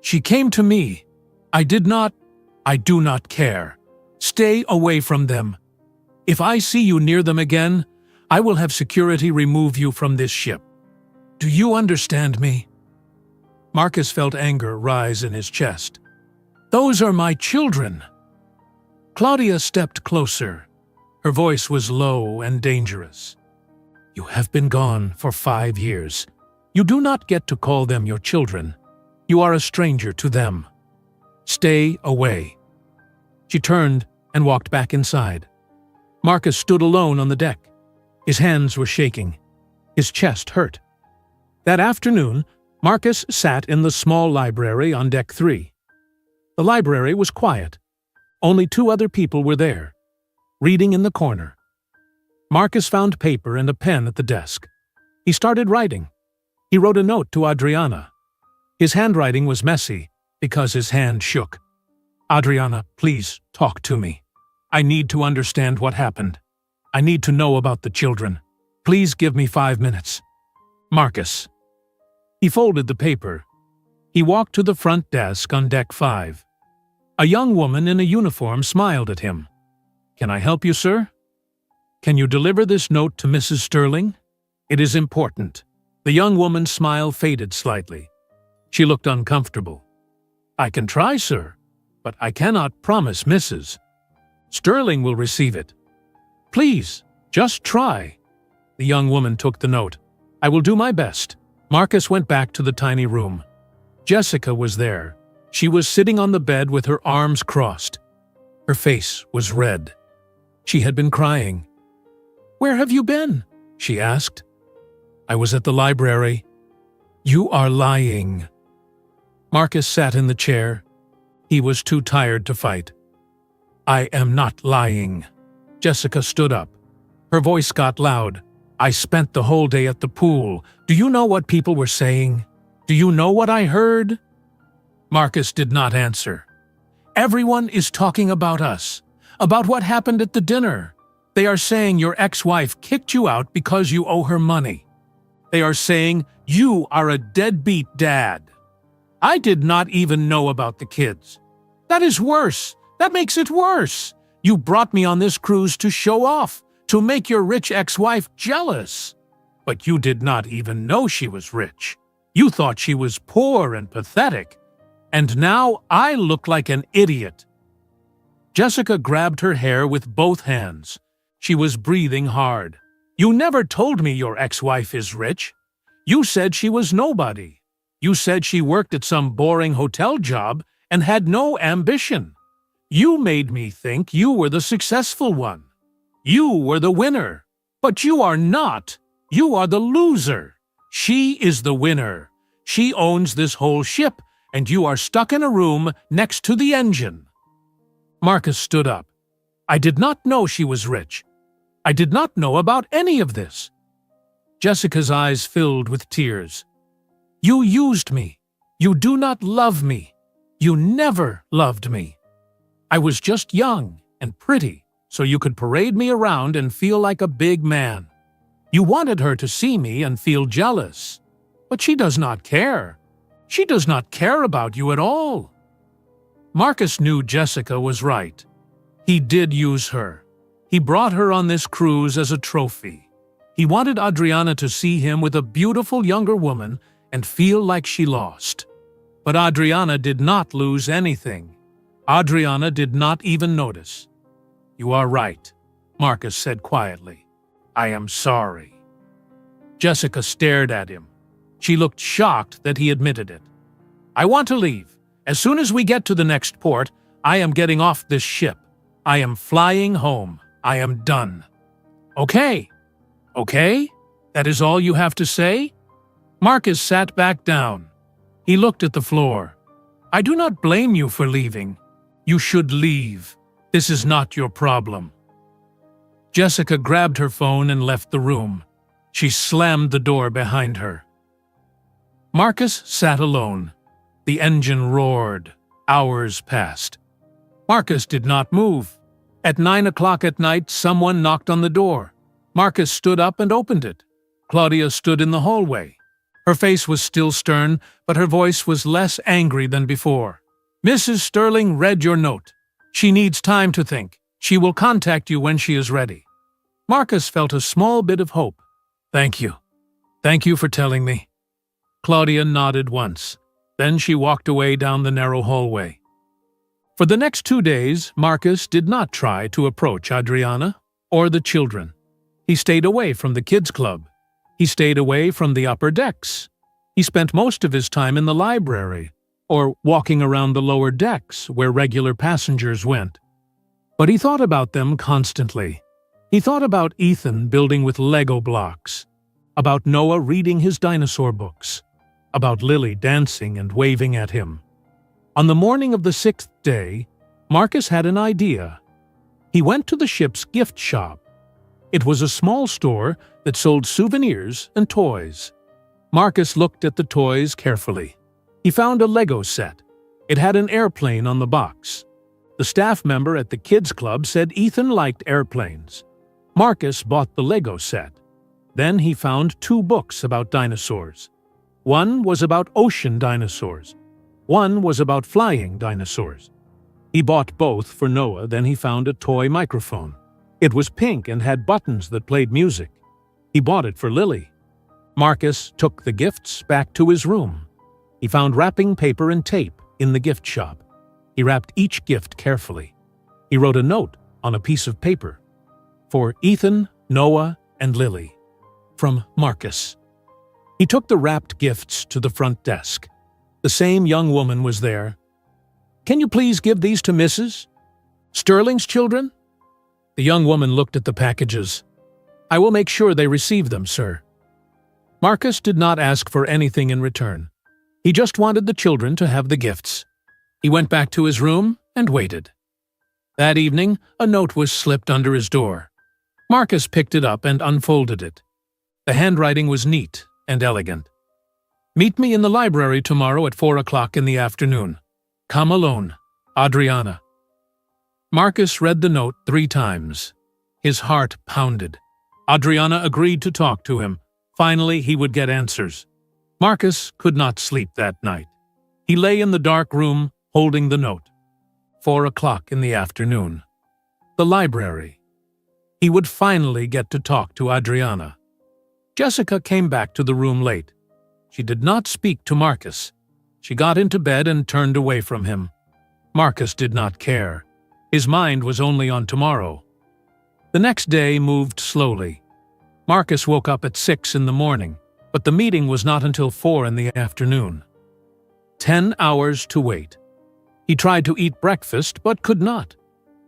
She came to me. I do not care. Stay away from them. If I see you near them again, I will have security remove you from this ship. Do you understand me?" Marcus felt anger rise in his chest. "Those are my children." Claudia stepped closer. Her voice was low and dangerous. "You have been gone for 5 years. You do not get to call them your children. You are a stranger to them. Stay away." She turned and walked back inside. Marcus stood alone on the deck. His hands were shaking. His chest hurt. That afternoon, Marcus sat in the small library on deck 3. The library was quiet. Only 2 other people were there, reading in the corner. Marcus found paper and a pen at the desk. He started writing. He wrote a note to Adriana. His handwriting was messy because his hand shook. "Adriana, please talk to me. I need to understand what happened. I need to know about the children. Please give me 5 minutes. Marcus." He folded the paper. He walked to the front desk on deck 5. A young woman in a uniform smiled at him. "Can I help you, sir?" "Can you deliver this note to Mrs. Sterling? It is important." The young woman's smile faded slightly. She looked uncomfortable. "I can try, sir, but I cannot promise Mrs. Sterling will receive it. Please, just try." The young woman took the note. "I will do my best." Marcus went back to the tiny room. Jessica was there. She was sitting on the bed with her arms crossed. Her face was red. She had been crying. "Where have you been?" she asked. "I was at the library." "You are lying." Marcus sat in the chair. He was too tired to fight. "I am not lying." Jessica stood up. Her voice got loud. "I spent the whole day at the pool. Do you know what people were saying? Do you know what I heard?" Marcus did not answer. "Everyone is talking about us, about what happened at the dinner. They are saying your ex-wife kicked you out because you owe her money. They are saying you are a deadbeat dad. I did not even know about the kids. That is worse. That makes it worse. You brought me on this cruise to show off, to make your rich ex-wife jealous. But you did not even know she was rich. You thought she was poor and pathetic. And now I look like an idiot." Jessica grabbed her hair with both hands. She was breathing hard. "You never told me your ex-wife is rich. You said she was nobody. You said she worked at some boring hotel job and had no ambition. You made me think you were the successful one. You were the winner. But you are not. You are the loser. She is the winner. She owns this whole ship, and you are stuck in a room next to the engine." Marcus stood up. I did not know she was rich. I did not know about any of this." Jessica's eyes filled with tears. "You used me. You do not love me. You never loved me. I was just young and pretty, so you could parade me around and feel like a big man. You wanted her to see me and feel jealous. But she does not care. She does not care about you at all." Marcus knew Jessica was right. He did use her. He brought her on this cruise as a trophy. He wanted Adriana to see him with a beautiful younger woman and feel like she lost. But Adriana did not lose anything. Adriana did not even notice. "You are right," Marcus said quietly. "I am sorry." Jessica stared at him. She looked shocked that he admitted it. "I want to leave. As soon as we get to the next port, I am getting off this ship. I am flying home. I am done." "Okay. Okay? That is all you have to say?" Marcus sat back down. He looked at the floor. "I do not blame you for leaving. You should leave. This is not your problem." Jessica grabbed her phone and left the room. She slammed the door behind her. Marcus sat alone. The engine roared. Hours passed. Marcus did not move. At 9 o'clock at night, someone knocked on the door. Marcus stood up and opened it. Claudia stood in the hallway. Her face was still stern, but her voice was less angry than before. "Mrs. Sterling read your note. She needs time to think. She will contact you when she is ready." Marcus felt a small bit of hope. "Thank you. Thank you for telling me." Claudia nodded once. Then she walked away down the narrow hallway. For the next 2 days, Marcus did not try to approach Adriana or the children. He stayed away from the kids' club. He stayed away from the upper decks. He spent most of his time in the library or walking around the lower decks where regular passengers went. But he thought about them constantly. He thought about Ethan building with Lego blocks, about Noah reading his dinosaur books, about Lily dancing and waving at him. On the morning of the 6th day, Marcus had an idea. He went to the ship's gift shop. It was a small store that sold souvenirs and toys. Marcus looked at the toys carefully. He found a Lego set. It had an airplane on the box. The staff member at the kids' club said Ethan liked airplanes. Marcus bought the Lego set. Then he found 2 books about dinosaurs. One was about ocean dinosaurs. One was about flying dinosaurs. He bought both for Noah, then he found a toy microphone. It was pink and had buttons that played music. He bought it for Lily. Marcus took the gifts back to his room. He found wrapping paper and tape in the gift shop. He wrapped each gift carefully. He wrote a note on a piece of paper. For Ethan, Noah, and Lily. From Marcus. He took the wrapped gifts to the front desk. The same young woman was there. "Can you please give these to Mrs. Sterling's children?" The young woman looked at the packages. "I will make sure they receive them, sir." Marcus did not ask for anything in return. He just wanted the children to have the gifts. He went back to his room and waited. That evening, a note was slipped under his door. Marcus picked it up and unfolded it. The handwriting was neat and elegant. "Meet me in the library tomorrow at 4 o'clock in the afternoon. Come alone. Adriana." Marcus read the note 3 times. His heart pounded. Adriana agreed to talk to him. Finally, he would get answers. Marcus could not sleep that night. He lay in the dark room, holding the note. 4 o'clock in the afternoon. The library. He would finally get to talk to Adriana. Jessica came back to the room late. She did not speak to Marcus. She got into bed and turned away from him. Marcus did not care. His mind was only on tomorrow. The next day moved slowly. Marcus woke up at 6 in the morning, but the meeting was not until 4 in the afternoon. 10 hours to wait. He tried to eat breakfast, but could not.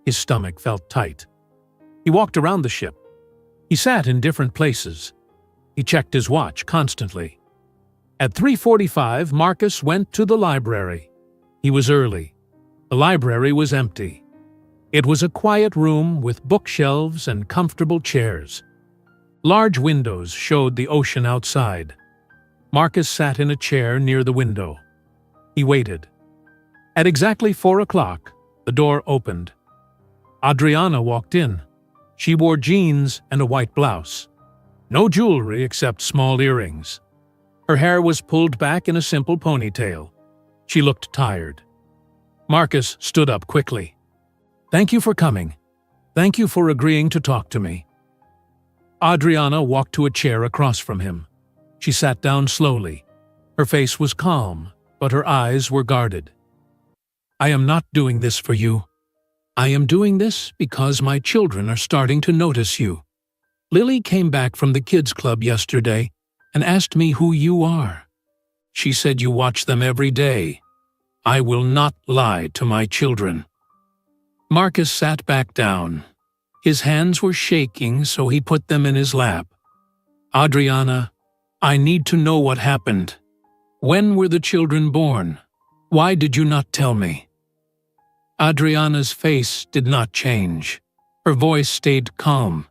His stomach felt tight. He walked around the ship. He sat in different places. He checked his watch constantly. At 3:45, Marcus went to the library. He was early. The library was empty. It was a quiet room with bookshelves and comfortable chairs. Large windows showed the ocean outside. Marcus sat in a chair near the window. He waited. At exactly 4 o'clock, the door opened. Adriana walked in. She wore jeans and a white blouse. No jewelry except small earrings. Her hair was pulled back in a simple ponytail. She looked tired. Marcus stood up quickly. "Thank you for coming. Thank you for agreeing to talk to me." Adriana walked to a chair across from him. She sat down slowly. Her face was calm, but her eyes were guarded. "I am not doing this for you. I am doing this because my children are starting to notice you. Lily came back from the kids' club yesterday and asked me who you are. She said you watch them every day. I will not lie to my children." Marcus sat back down. His hands were shaking, so he put them in his lap. "Adriana, I need to know what happened. When were the children born? Why did you not tell me?" Adriana's face did not change. Her voice stayed calm.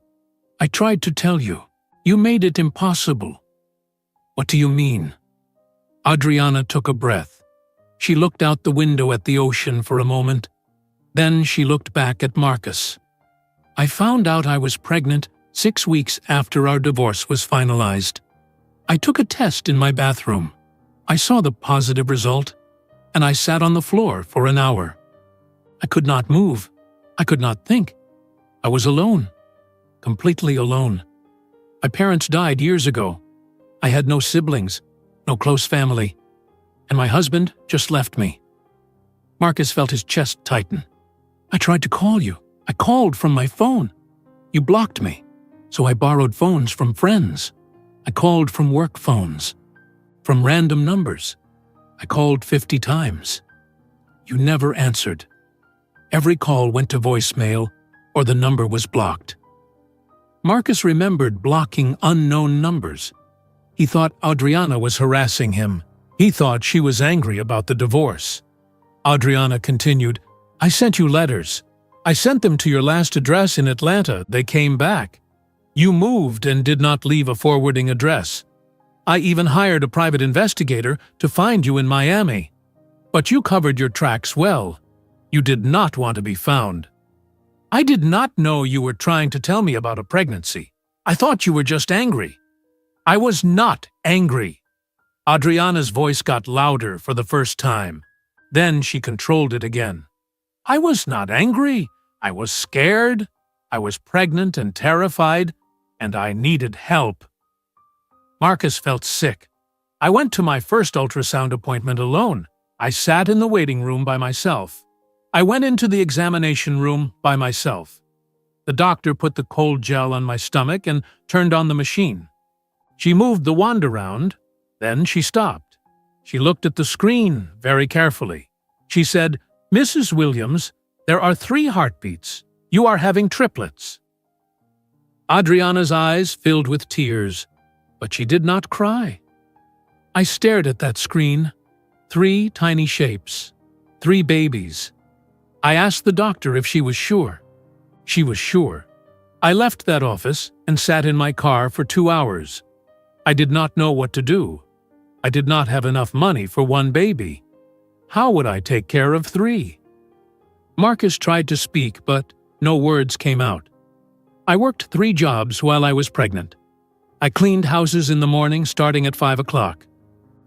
"I tried to tell you. You made it impossible." "What do you mean?" Adriana took a breath. She looked out the window at the ocean for a moment. Then she looked back at Marcus. "I found out I was pregnant 6 weeks after our divorce was finalized. I took a test in my bathroom. I saw the positive result, and I sat on the floor for an hour. I could not move. I could not think. I was alone. Completely alone. My parents died years ago. I had no siblings, no close family, and my husband just left me." Marcus felt his chest tighten. "I tried to call you. I called from my phone. You blocked me, so I borrowed phones from friends. I called from work phones, from random numbers. I called 50 times. You never answered. Every call went to voicemail or the number was blocked." Marcus remembered blocking unknown numbers. He thought Adriana was harassing him. He thought she was angry about the divorce. Adriana continued, "I sent you letters. I sent them to your last address in Atlanta. They came back. You moved and did not leave a forwarding address. I even hired a private investigator to find you in Miami. But you covered your tracks well. You did not want to be found. I did not know you were trying to tell me about a pregnancy. I thought you were just angry." "I was not angry." Adriana's voice got louder for the first time. Then she controlled it again. "I was not angry. I was scared. I was pregnant and terrified, and I needed help." Marcus felt sick. "I went to my first ultrasound appointment alone. I sat in the waiting room by myself. I went into the examination room by myself. The doctor put the cold gel on my stomach and turned on the machine. She moved the wand around. Then she stopped. She looked at the screen very carefully. She said, 'Mrs. Williams, there are 3 heartbeats. You are having triplets.'" Adriana's eyes filled with tears, but she did not cry. I stared at that screen. 3 tiny shapes. 3 babies. I asked the doctor if she was sure. She was sure. I left that office and sat in my car for 2 hours. I did not know what to do. I did not have enough money for 1 baby. How would I take care of 3? Marcus tried to speak, but no words came out. I worked 3 jobs while I was pregnant. I cleaned houses in the morning starting at 5 o'clock.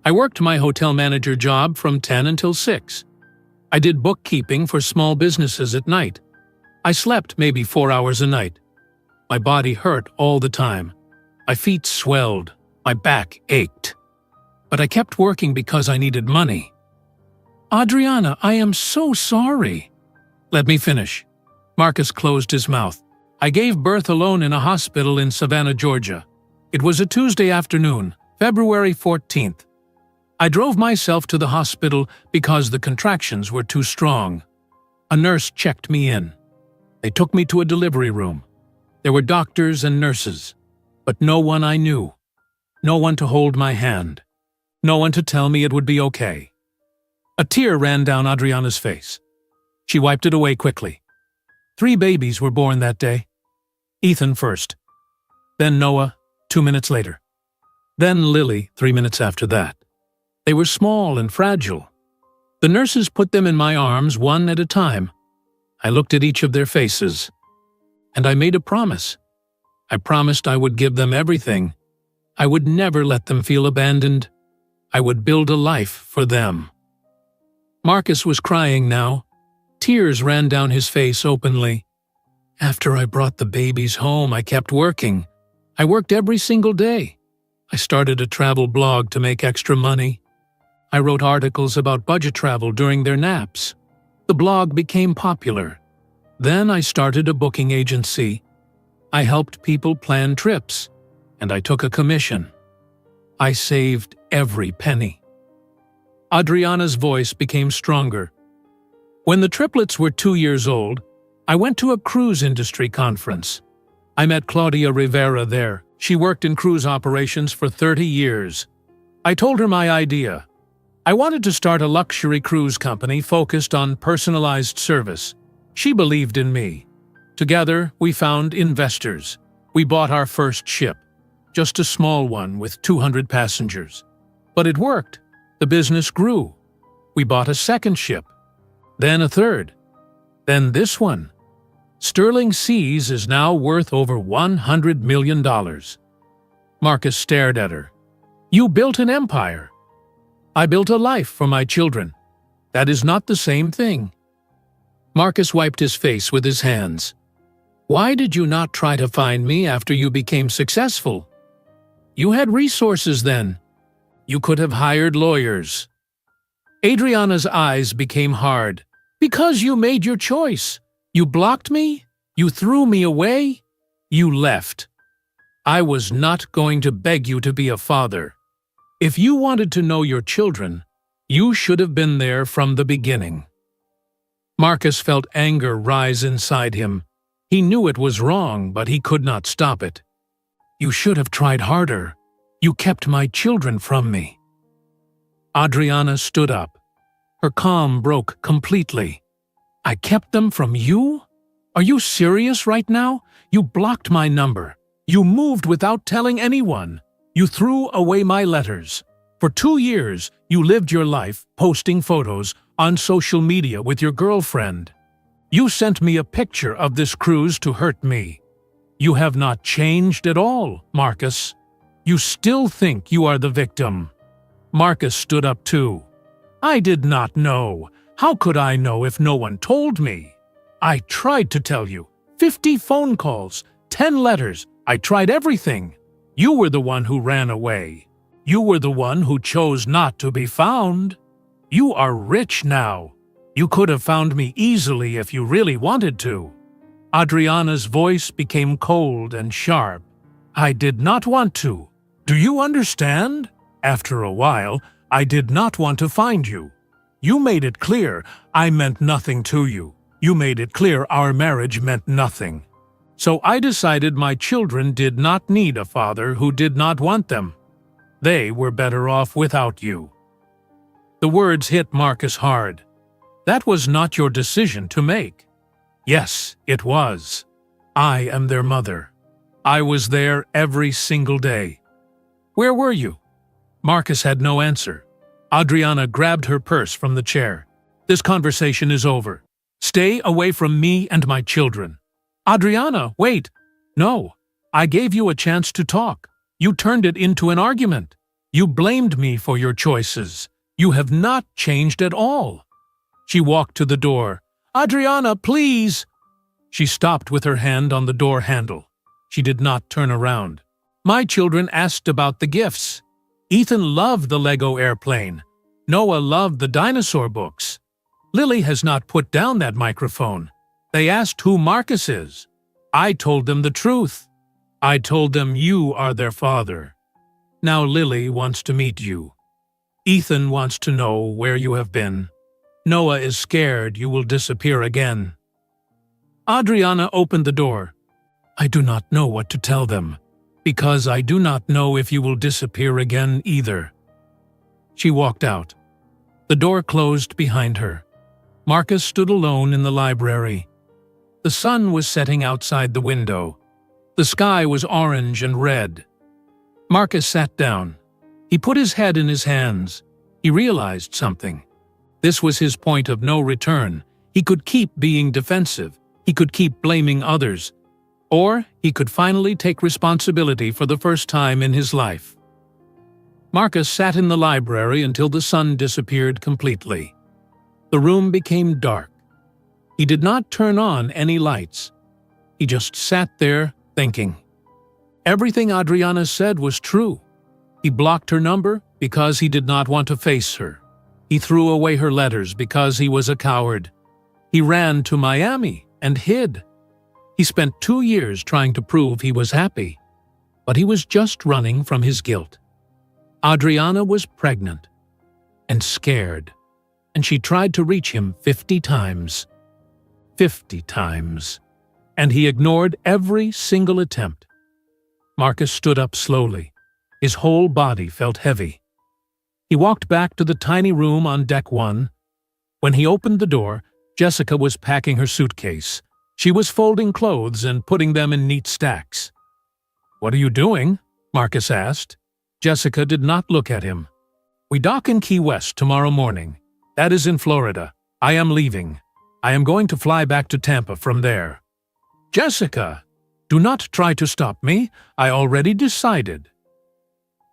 I worked my hotel manager job from 10 until 6. I did bookkeeping for small businesses at night. I slept maybe 4 hours a night. My body hurt all the time. My feet swelled. My back ached. But I kept working because I needed money. Adriana, I am so sorry. Let me finish. Marcus closed his mouth. I gave birth alone in a hospital in Savannah, Georgia. It was a Tuesday afternoon, February 14th. I drove myself to the hospital because the contractions were too strong. A nurse checked me in. They took me to a delivery room. There were doctors and nurses, but no one I knew. No one to hold my hand. No one to tell me it would be okay. A tear ran down Adriana's face. She wiped it away quickly. 3 babies were born that day. Ethan first, then Noah 2 minutes later, then Lily 3 minutes after that. They were small and fragile. The nurses put them in my arms one at a time. I looked at each of their faces, and I made a promise. I promised I would give them everything. I would never let them feel abandoned. I would build a life for them. Marcus was crying now. Tears ran down his face openly. After I brought the babies home, I kept working. I worked every single day. I started a travel blog to make extra money. I wrote articles about budget travel during their naps. The blog became popular. Then I started a booking agency. I helped people plan trips, and I took a commission. I saved every penny. Adriana's voice became stronger. When the triplets were 2 years old, I went to a cruise industry conference. I met Claudia Rivera there. She worked in cruise operations for 30 years. I told her my idea. I wanted to start a luxury cruise company focused on personalized service. She believed in me. Together, we found investors. We bought our first ship, just a small one with 200 passengers. But it worked. The business grew. We bought a second ship, then a third, then this one. Sterling Seas is now worth over $100 million. Marcus stared at her. You built an empire. I built a life for my children. That is not the same thing. Marcus wiped his face with his hands. Why did you not try to find me after you became successful? You had resources then. You could have hired lawyers. Adriana's eyes became hard. Because you made your choice. You blocked me? You threw me away? You left. I was not going to beg you to be a father. If you wanted to know your children, you should have been there from the beginning. Marcus felt anger rise inside him. He knew it was wrong, but he could not stop it. You should have tried harder. You kept my children from me. Adriana stood up. Her calm broke completely. I kept them from you? Are you serious right now? You blocked my number. You moved without telling anyone. You threw away my letters. For 2 years, you lived your life posting photos on social media with your girlfriend. You sent me a picture of this cruise to hurt me. You have not changed at all, Marcus. You still think you are the victim. Marcus stood up too. I did not know. How could I know if no one told me? I tried to tell you. 50 phone calls, 10 letters. I tried everything. You were the one who ran away. You were the one who chose not to be found. You are rich now. You could have found me easily if you really wanted to. Adriana's voice became cold and sharp. I did not want to. Do you understand? After a while, I did not want to find you. You made it clear I meant nothing to you. You made it clear our marriage meant nothing. So I decided my children did not need a father who did not want them. They were better off without you. The words hit Marcus hard. That was not your decision to make. Yes, it was. I am their mother. I was there every single day. Where were you? Marcus had no answer. Adriana grabbed her purse from the chair. This conversation is over. Stay away from me and my children. Adriana, wait. No, I gave you a chance to talk. You turned it into an argument. You blamed me for your choices. You have not changed at all. She walked to the door. Adriana, please. She stopped with her hand on the door handle. She did not turn around. My children asked about the gifts. Ethan loved the Lego airplane. Noah loved the dinosaur books. Lily has not put down that microphone. They asked who Marcus is. I told them the truth. I told them you are their father. Now Lily wants to meet you. Ethan wants to know where you have been. Noah is scared you will disappear again. Adriana opened the door. I do not know what to tell them, because I do not know if you will disappear again either. She walked out. The door closed behind her. Marcus stood alone in the library. The sun was setting outside the window. The sky was orange and red. Marcus sat down. He put his head in his hands. He realized something. This was his point of no return. He could keep being defensive. He could keep blaming others. Or he could finally take responsibility for the first time in his life. Marcus sat in the library until the sun disappeared completely. The room became dark. He did not turn on any lights. He just sat there thinking. Everything Adriana said was true. He blocked her number because he did not want to face her. He threw away her letters because he was a coward. He ran to Miami and hid. He spent 2 years trying to prove he was happy, but he was just running from his guilt. Adriana was pregnant and scared, and she tried to reach him 50 times. 50 times. And he ignored every single attempt. Marcus stood up slowly. His whole body felt heavy. He walked back to the tiny room on deck 1. When he opened the door, Jessica was packing her suitcase. She was folding clothes and putting them in neat stacks. "What are you doing?" Marcus asked. Jessica did not look at him. "We dock in Key West tomorrow morning. That is in Florida. I am leaving. I am going to fly back to Tampa from there." "Jessica, do not try to stop me. I already decided."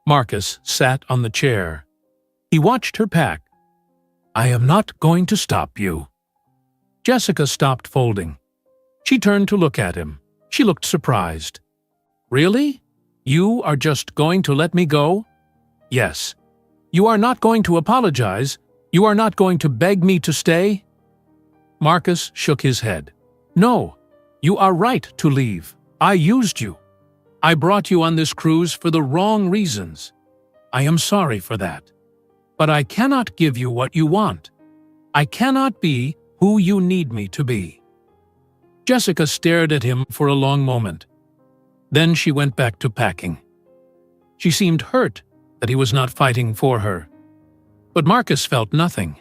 Marcus sat on the chair. He watched her pack. "I am not going to stop you." Jessica stopped folding. She turned to look at him. She looked surprised. "Really? You are just going to let me go?" "Yes." "You are not going to apologize? You are not going to beg me to stay?" Marcus shook his head. "No, you are right to leave. I used you. I brought you on this cruise for the wrong reasons. I am sorry for that. But I cannot give you what you want. I cannot be who you need me to be." Jessica stared at him for a long moment. Then she went back to packing. She seemed hurt that he was not fighting for her. But Marcus felt nothing.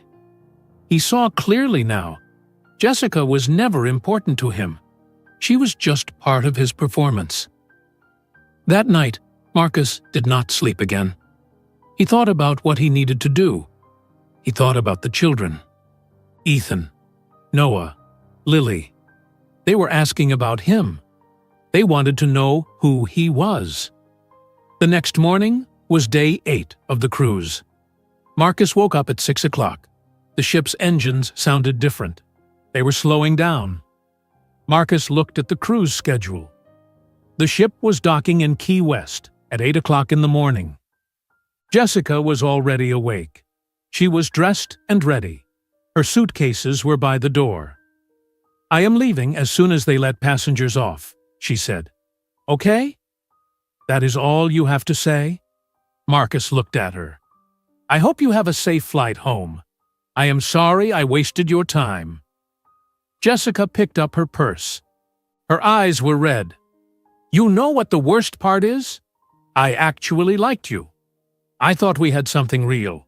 He saw clearly now. Jessica was never important to him. She was just part of his performance. That night, Marcus did not sleep again. He thought about what he needed to do. He thought about the children. Ethan, Noah, Lily. They were asking about him. They wanted to know who he was. The next morning was day 8 of the cruise. Marcus woke up at 6 o'clock. The ship's engines sounded different. They were slowing down. Marcus looked at the cruise schedule. The ship was docking in Key West at 8 o'clock in the morning. Jessica was already awake. She was dressed and ready. Her suitcases were by the door. "I am leaving as soon as they let passengers off," she said. "Okay? That is all you have to say?" Marcus looked at her. "I hope you have a safe flight home. I am sorry I wasted your time." Jessica picked up her purse. Her eyes were red. "You know what the worst part is? I actually liked you. I thought we had something real,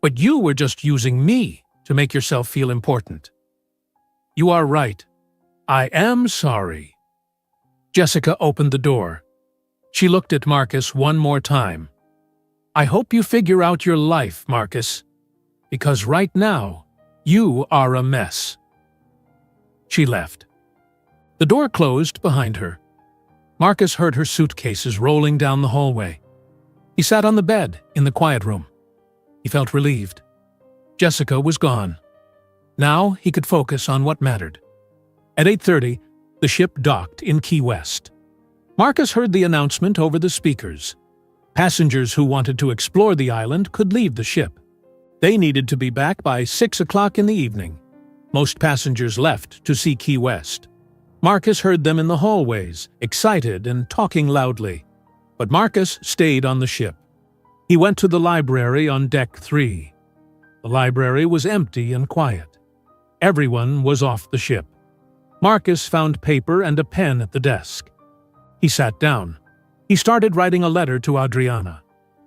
but you were just using me to make yourself feel important." "You are right. I am sorry." Jessica opened the door. She looked at Marcus one more time. "I hope you figure out your life, Marcus, because right now, you are a mess." She left. The door closed behind her. Marcus heard her suitcases rolling down the hallway. He sat on the bed in the quiet room. He felt relieved. Jessica was gone. Now he could focus on what mattered. At 8:30, the ship docked in Key West. Marcus heard the announcement over the speakers. Passengers who wanted to explore the island could leave the ship. They needed to be back by 6 o'clock in the evening. Most passengers left to see Key West. Marcus heard them in the hallways, excited and talking loudly. But Marcus stayed on the ship. He went to the library on deck 3. The library was empty and quiet. Everyone was off the ship. Marcus found paper and a pen at the desk. He sat down. He started writing a letter to Adriana.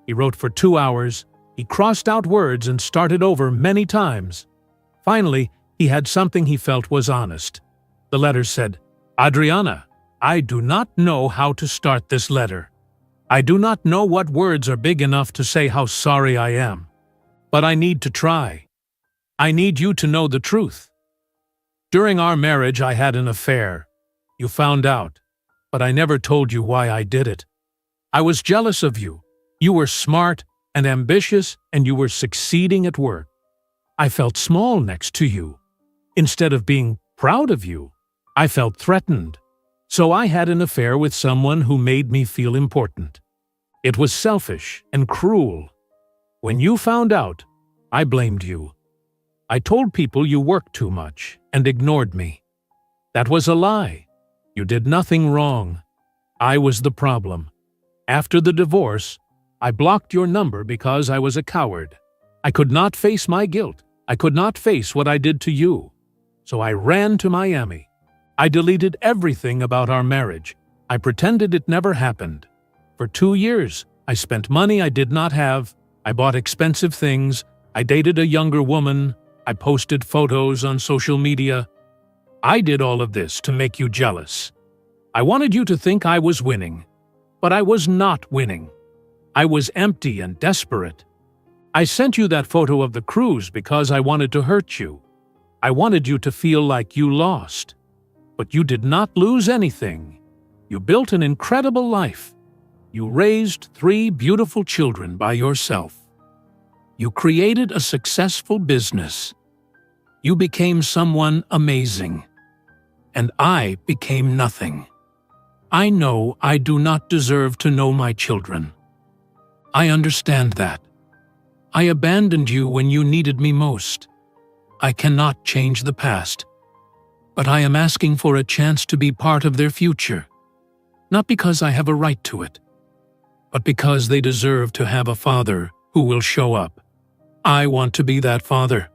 He wrote for 2 hours. He crossed out words and started over many times. Finally, he had something he felt was honest. The letter said, "Adriana, I do not know how to start this letter. I do not know what words are big enough to say how sorry I am. But I need to try. I need you to know the truth. During our marriage, I had an affair. You found out, but I never told you why I did it. I was jealous of you. You were smart and ambitious, and you were succeeding at work. I felt small next to you. Instead of being proud of you, I felt threatened. So I had an affair with someone who made me feel important. It was selfish and cruel. When you found out, I blamed you. I told people you worked too much and ignored me. That was a lie. You did nothing wrong. I was the problem. After the divorce, I blocked your number because I was a coward. I could not face my guilt. I could not face what I did to you. So I ran to Miami. I deleted everything about our marriage. I pretended it never happened. For 2 years, I spent money I did not have. I bought expensive things. I dated a younger woman. I posted photos on social media. I did all of this to make you jealous. I wanted you to think I was winning. But I was not winning. I was empty and desperate. I sent you that photo of the cruise because I wanted to hurt you. I wanted you to feel like you lost. But you did not lose anything. You built an incredible life. You raised 3 beautiful children by yourself. You created a successful business. You became someone amazing. And I became nothing. I know I do not deserve to know my children. I understand that. I abandoned you when you needed me most. I cannot change the past. But I am asking for a chance to be part of their future. Not because I have a right to it, but because they deserve to have a father who will show up. I want to be that father.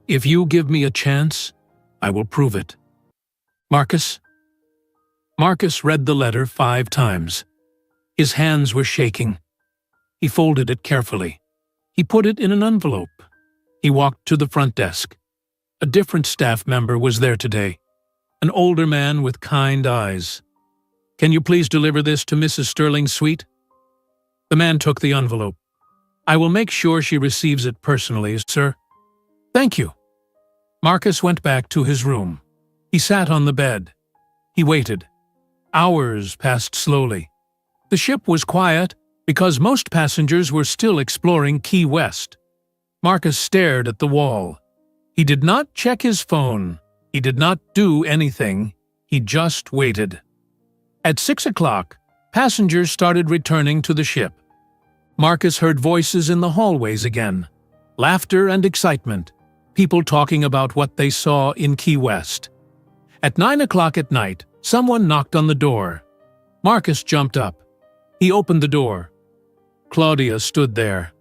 If you give me a chance, I will prove it. Marcus? Marcus read the letter 5 times. His hands were shaking. He folded it carefully. He put it in an envelope. He walked to the front desk. A different staff member was there today. An older man with kind eyes. "Can you please deliver this to Mrs. Sterling's suite?" The man took the envelope. "I will make sure she receives it personally, sir." "Thank you." Marcus went back to his room. He sat on the bed. He waited. Hours passed slowly. The ship was quiet because most passengers were still exploring Key West. Marcus stared at the wall. He did not check his phone. He did not do anything. He just waited. At 6 o'clock, passengers started returning to the ship. Marcus heard voices in the hallways again. Laughter and excitement. People talking about what they saw in Key West. At 9 o'clock at night, someone knocked on the door. Marcus jumped up. He opened the door. Claudia stood there.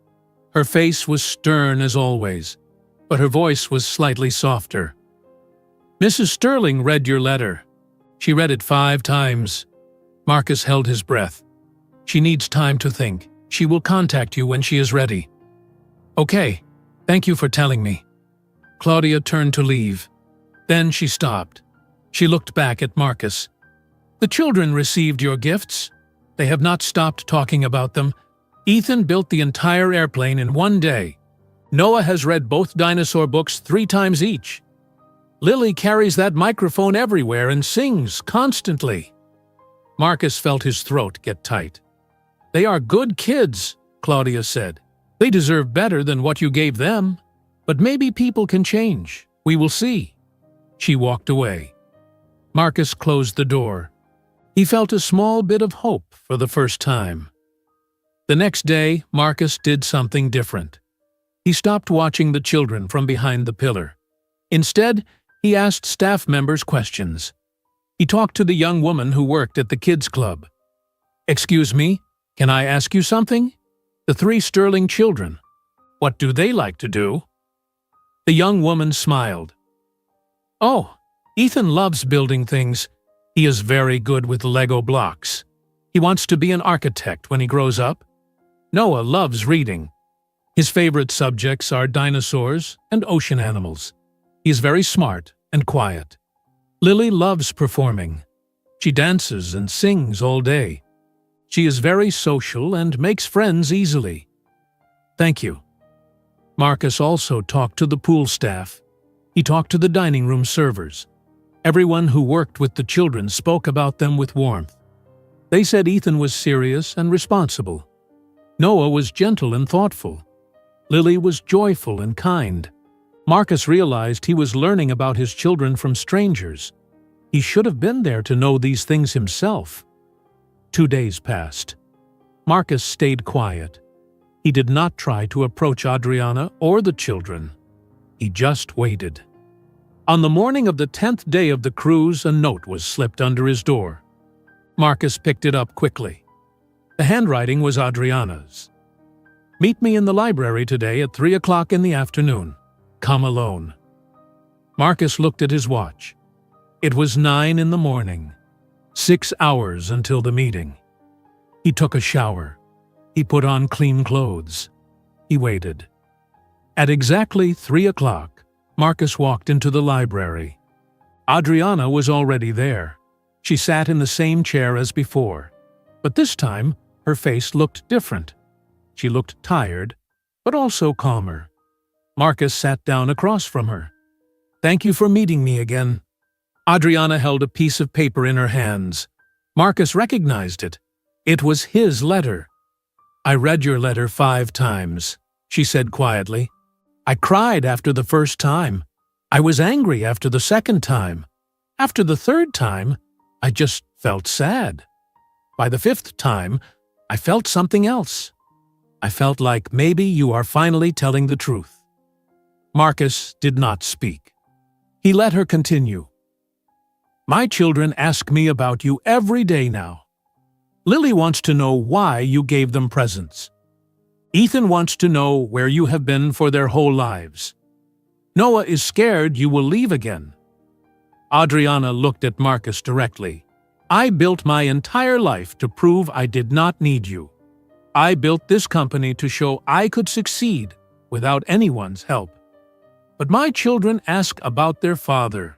Her face was stern as always, but her voice was slightly softer. "Mrs. Sterling read your letter. She read it 5 times. Marcus held his breath. "She needs time to think. She will contact you when she is ready." "Okay, thank you for telling me." Claudia turned to leave. Then she stopped. She looked back at Marcus. "The children received your gifts. They have not stopped talking about them. Ethan built the entire airplane in 1 day. Noah has read both dinosaur books 3 times each. Lily carries that microphone everywhere and sings constantly." Marcus felt his throat get tight. "They are good kids," Claudia said. "They deserve better than what you gave them. But maybe people can change. We will see." She walked away. Marcus closed the door. He felt a small bit of hope for the first time. The next day, Marcus did something different. He stopped watching the children from behind the pillar. Instead, he asked staff members questions. He talked to the young woman who worked at the kids' club. "Excuse me, can I ask you something? The 3 Sterling children. What do they like to do?" The young woman smiled. "Oh, Ethan loves building things. He is very good with Lego blocks. He wants to be an architect when he grows up. Noah loves reading. His favorite subjects are dinosaurs and ocean animals. He is very smart and quiet." Lily loves performing. She dances and sings all day. She is very social and makes friends easily. Thank you. Marcus also talked to the pool staff. He talked to the dining room servers. Everyone who worked with the children spoke about them with warmth. They said Ethan was serious and responsible. Noah was gentle and thoughtful. Lily was joyful and kind. Marcus realized he was learning about his children from strangers. He should have been there to know these things himself. 2 days passed. Marcus stayed quiet. He did not try to approach Adriana or the children. He just waited. On the morning of the 10th day of the cruise, a note was slipped under his door. Marcus picked it up quickly. The handwriting was Adriana's. Meet me in the library today at 3 o'clock in the afternoon. Come alone. Marcus looked at his watch. It was 9 in the morning. 6 hours until the meeting. He took a shower. He put on clean clothes. He waited. At exactly 3 o'clock, Marcus walked into the library. Adriana was already there. She sat in the same chair as before, but this time her face looked different. She looked tired, but also calmer. Marcus sat down across from her. "Thank you for meeting me again." Adriana held a piece of paper in her hands. Marcus recognized it. It was his letter. "I read your letter 5 times, she said quietly. "I cried after the first time. I was angry after the second time. After the third time, I just felt sad. By the 5th time, I felt something else. I felt like maybe you are finally telling the truth." Marcus did not speak. He let her continue. "My children ask me about you every day now. Lily wants to know why you gave them presents. Ethan wants to know where you have been for their whole lives. Noah is scared you will leave again." Adriana looked at Marcus directly. "I built my entire life to prove I did not need you. I built this company to show I could succeed without anyone's help. But my children ask about their father.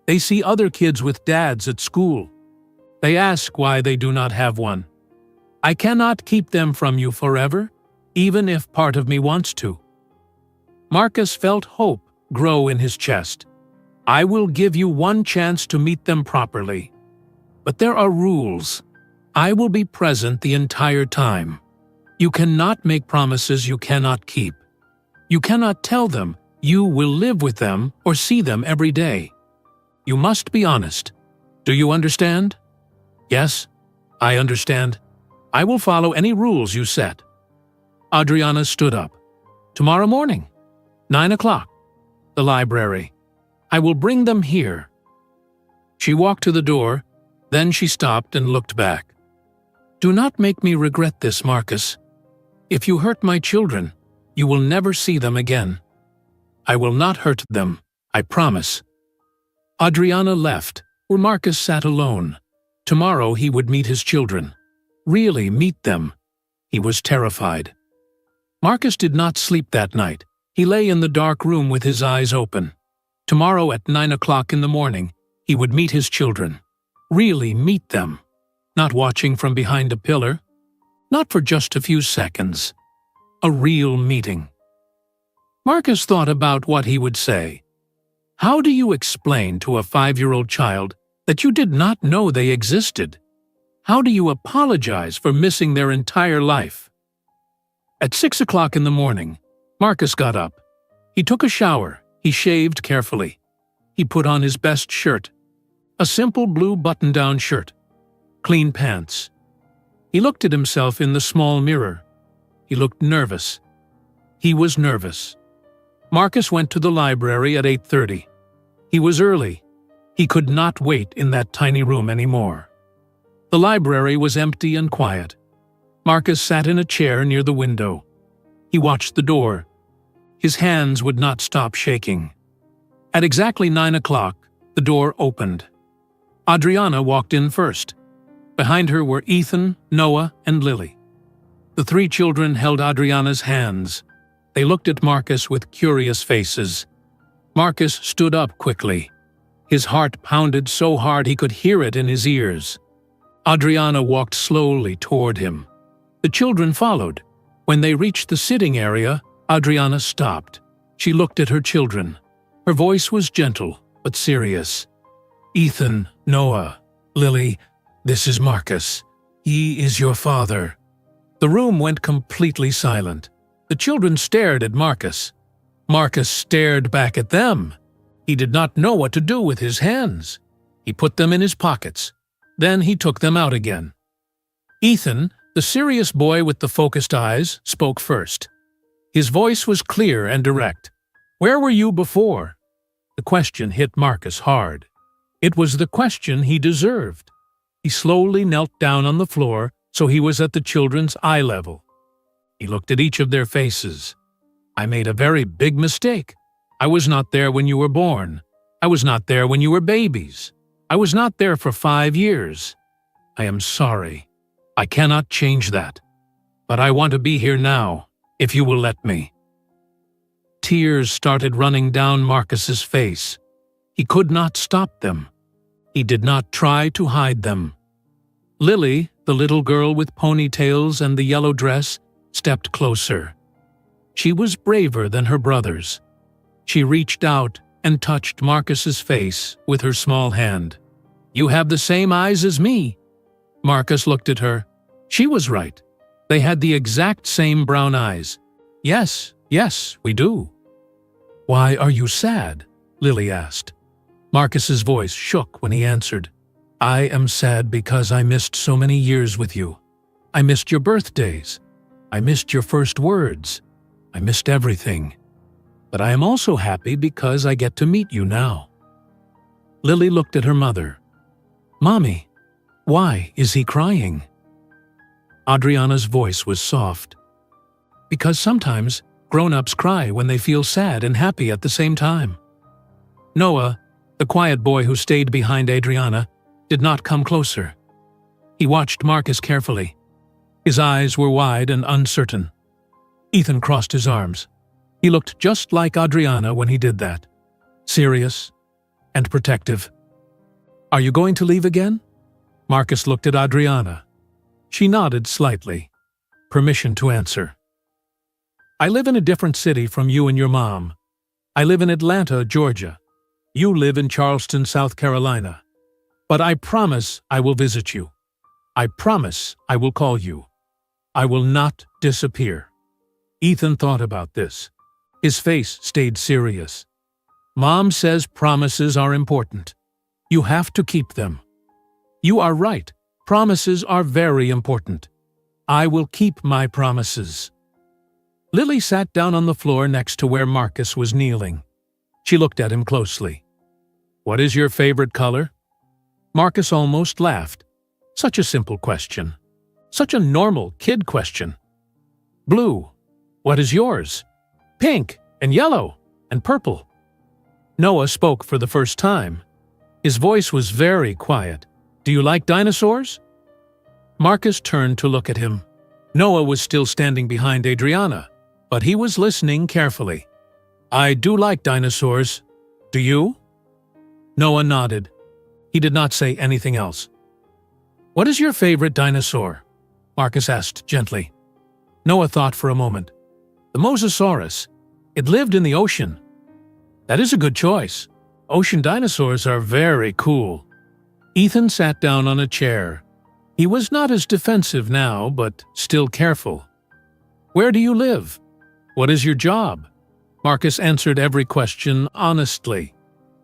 They see other kids with dads at school. They ask why they do not have one. I cannot keep them from you forever, even if part of me wants to." Marcus felt hope grow in his chest. "I will give you one chance to meet them properly. But there are rules. I will be present the entire time. You cannot make promises you cannot keep. You cannot tell them you will live with them or see them every day. You must be honest. Do you understand?" "Yes, I understand. I will follow any rules you set." Adriana stood up. "Tomorrow morning, 9 o'clock, the library. I will bring them here." She walked to the door, then she stopped and looked back. "Do not make me regret this, Marcus. If you hurt my children, you will never see them again. I will not hurt them, I promise." Adriana left, where Marcus sat alone. Tomorrow he would meet his children. Really meet them. He was terrified. Marcus did not sleep that night. He lay in the dark room with his eyes open. Tomorrow at 9 o'clock in the morning, he would meet his children. Really meet them. Not watching from behind a pillar. Not for just a few seconds. A real meeting. Marcus thought about what he would say. How do you explain to a 5-year-old child that you did not know they existed? How do you apologize for missing their entire life? At 6 o'clock in the morning, Marcus got up. He took a shower. He shaved carefully. He put on his best shirt. A simple blue button-down shirt. Clean pants. He looked at himself in the small mirror. He looked nervous. He was nervous. Marcus went to the library at 8:30. He was early. He could not wait in that tiny room anymore. The library was empty and quiet. Marcus sat in a chair near the window. He watched the door. His hands would not stop shaking. At exactly 9 o'clock, the door opened. Adriana walked in first. Behind her were Ethan, Noah, and Lily. The 3 children held Adriana's hands. They looked at Marcus with curious faces. Marcus stood up quickly. His heart pounded so hard he could hear it in his ears. Adriana walked slowly toward him. The children followed. When they reached the sitting area, Adriana stopped. She looked at her children. Her voice was gentle, but serious. "Ethan, Noah, Lily, this is Marcus. He is your father." The room went completely silent. The children stared at Marcus. Marcus stared back at them. He did not know what to do with his hands. He put them in his pockets. Then he took them out again. Ethan, the serious boy with the focused eyes, spoke first. His voice was clear and direct. "Where were you before?" The question hit Marcus hard. It was the question he deserved. He slowly knelt down on the floor so he was at the children's eye level. He looked at each of their faces. "I made a very big mistake. I was not there when you were born. I was not there when you were babies. I was not there for 5 years. I am sorry. I cannot change that. But I want to be here now, if you will let me." Tears started running down Marcus's face. He could not stop them. He did not try to hide them. Lily, the little girl with ponytails and the yellow dress, stepped closer. She was braver than her brothers. She reached out and touched Marcus's face with her small hand. "You have the same eyes as me." Marcus looked at her. She was right. They had the exact same brown eyes. Yes, we do." "Why are you sad?" Lily asked. Marcus's voice shook when he answered. "I am sad because I missed so many years with you. I missed your birthdays. I missed your first words. I missed everything. But I am also happy because I get to meet you now." Lily looked at her mother. "Mommy, why is he crying?" Adriana's voice was soft. "Because sometimes grown-ups cry when they feel sad and happy at the same time." Noah, the quiet boy who stayed behind Adriana, did not come closer. He watched Marcus carefully. His eyes were wide and uncertain. Ethan crossed his arms. He looked just like Adriana when he did that. Serious and protective. "Are you going to leave again?" Marcus looked at Adriana. She nodded slightly. Permission to answer. "I live in a different city from you and your mom. I live in Atlanta, Georgia. You live in Charleston, South Carolina. But I promise I will visit you. I promise I will call you. I will not disappear." Ethan thought about this. His face stayed serious. "Mom says promises are important. You have to keep them." "You are right. Promises are very important. I will keep my promises." Lily sat down on the floor next to where Marcus was kneeling. She looked at him closely. "What is your favorite color?" Marcus almost laughed. Such a simple question. Such a normal kid question. "Blue. What is yours?" "Pink and yellow and purple." Noah spoke for the first time. His voice was very quiet. "Do you like dinosaurs?" Marcus turned to look at him. Noah was still standing behind Adriana, but he was listening carefully. "I do like dinosaurs. Do you?" Noah nodded. He did not say anything else. "What is your favorite dinosaur?" Marcus asked gently. Noah thought for a moment. "The Mosasaurus. It lived in the ocean." "That is a good choice. Ocean dinosaurs are very cool." Ethan sat down on a chair. He was not as defensive now, but still careful. "Where do you live? What is your job?" Marcus answered every question honestly.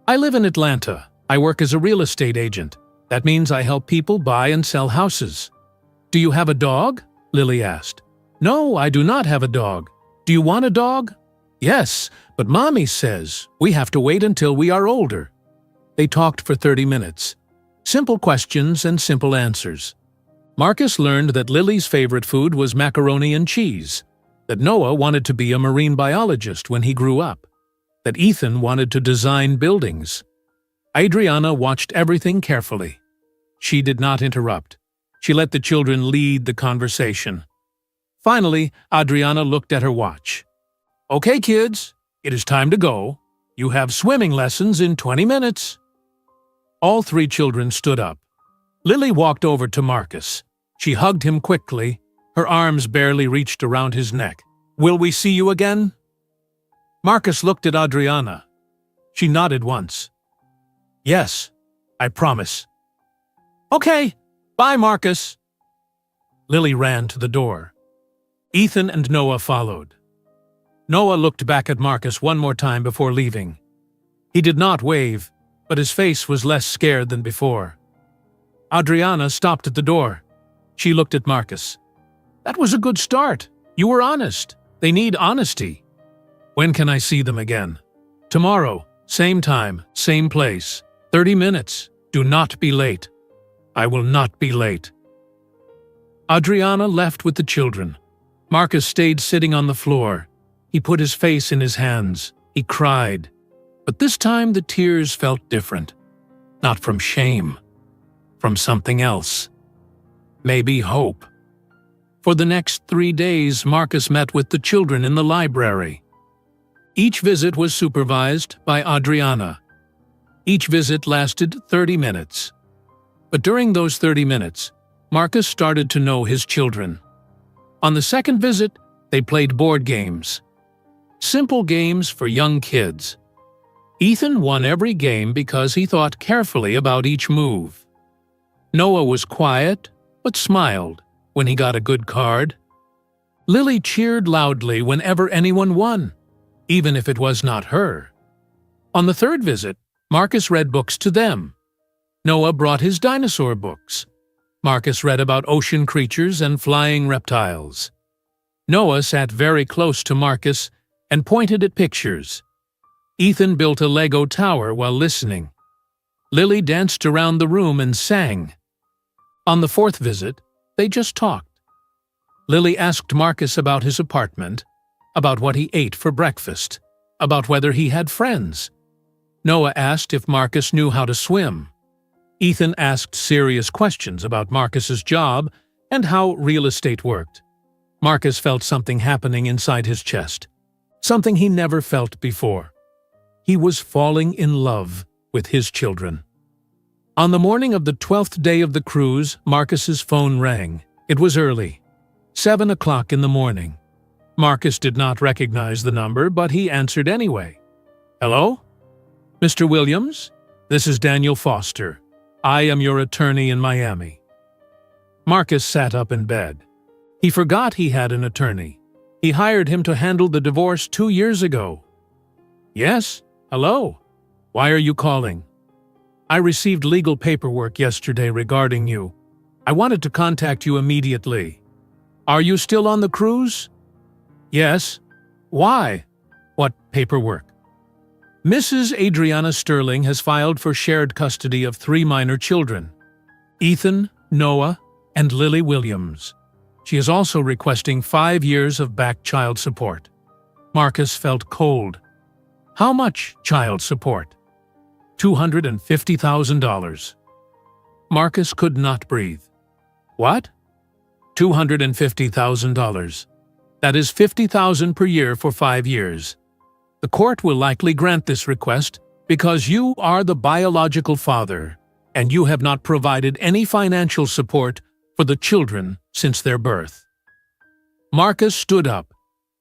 "I live in Atlanta. I work as a real estate agent. That means I help people buy and sell houses." "Do you have a dog?" Lily asked. "No, I do not have a dog. Do you want a dog?" "Yes, but Mommy says we have to wait until we are older." They talked for 30 minutes. Simple questions and simple answers. Marcus learned that Lily's favorite food was macaroni and cheese, that Noah wanted to be a marine biologist when he grew up, that Ethan wanted to design buildings. Adriana watched everything carefully. She did not interrupt. She let the children lead the conversation. Finally, Adriana looked at her watch. "Okay, kids, it is time to go. You have swimming lessons in 20 minutes." All three children stood up. Lily walked over to Marcus. She hugged him quickly. Her arms barely reached around his neck. "Will we see you again?" Marcus looked at Adriana. She nodded once. "Yes, I promise." "Okay, bye, Marcus." Lily ran to the door. Ethan and Noah followed. Noah looked back at Marcus one more time before leaving. He did not wave, but his face was less scared than before. Adriana stopped at the door. She looked at Marcus. "That was a good start. You were honest. They need honesty." "When can I see them again?" "Tomorrow, same time, same place. 30 minutes. Do not be late." "I will not be late." Adriana left with the children. Marcus stayed sitting on the floor. He put his face in his hands. He cried. But this time the tears felt different. Not from shame. From something else. Maybe hope. For the next 3 days, Marcus met with the children in the library. Each visit was supervised by Adriana. Each visit lasted 30 minutes. But during those 30 minutes, Marcus started to know his children. On the second visit, they played board games. Simple games for young kids. Ethan won every game because he thought carefully about each move. Noah was quiet, but smiled when he got a good card. Lily cheered loudly whenever anyone won, even if it was not her. On the third visit, Marcus read books to them. Noah brought his dinosaur books. Marcus read about ocean creatures and flying reptiles. Noah sat very close to Marcus and pointed at pictures. Ethan built a Lego tower while listening. Lily danced around the room and sang. On the fourth visit, they just talked. Lily asked Marcus about his apartment, about what he ate for breakfast, about whether he had friends. Noah asked if Marcus knew how to swim. Ethan asked serious questions about Marcus's job and how real estate worked. Marcus felt something happening inside his chest, something he never felt before. He was falling in love with his children. On the morning of the 12th day of the cruise, Marcus's phone rang. It was early, 7 o'clock in the morning. Marcus did not recognize the number, but he answered anyway. "Hello? Mr. Williams? This is Daniel Foster. I am your attorney in Miami." Marcus sat up in bed. He forgot he had an attorney. He hired him to handle the divorce 2 years ago. "Yes? Hello? Why are you calling?" "I received legal paperwork yesterday regarding you. I wanted to contact you immediately." "Are you still on the cruise?" "Yes." "Why?" "What paperwork?" Mrs. Adriana Sterling has filed for shared custody of 3 minor children, Ethan, Noah, and Lily Williams. She is also requesting 5 years of back child support. Marcus felt cold. How much child support? $250,000. Marcus could not breathe. What? $250,000. That is $50,000 per year for 5 years. The court will likely grant this request because you are the biological father and you have not provided any financial support for the children since their birth. Marcus stood up.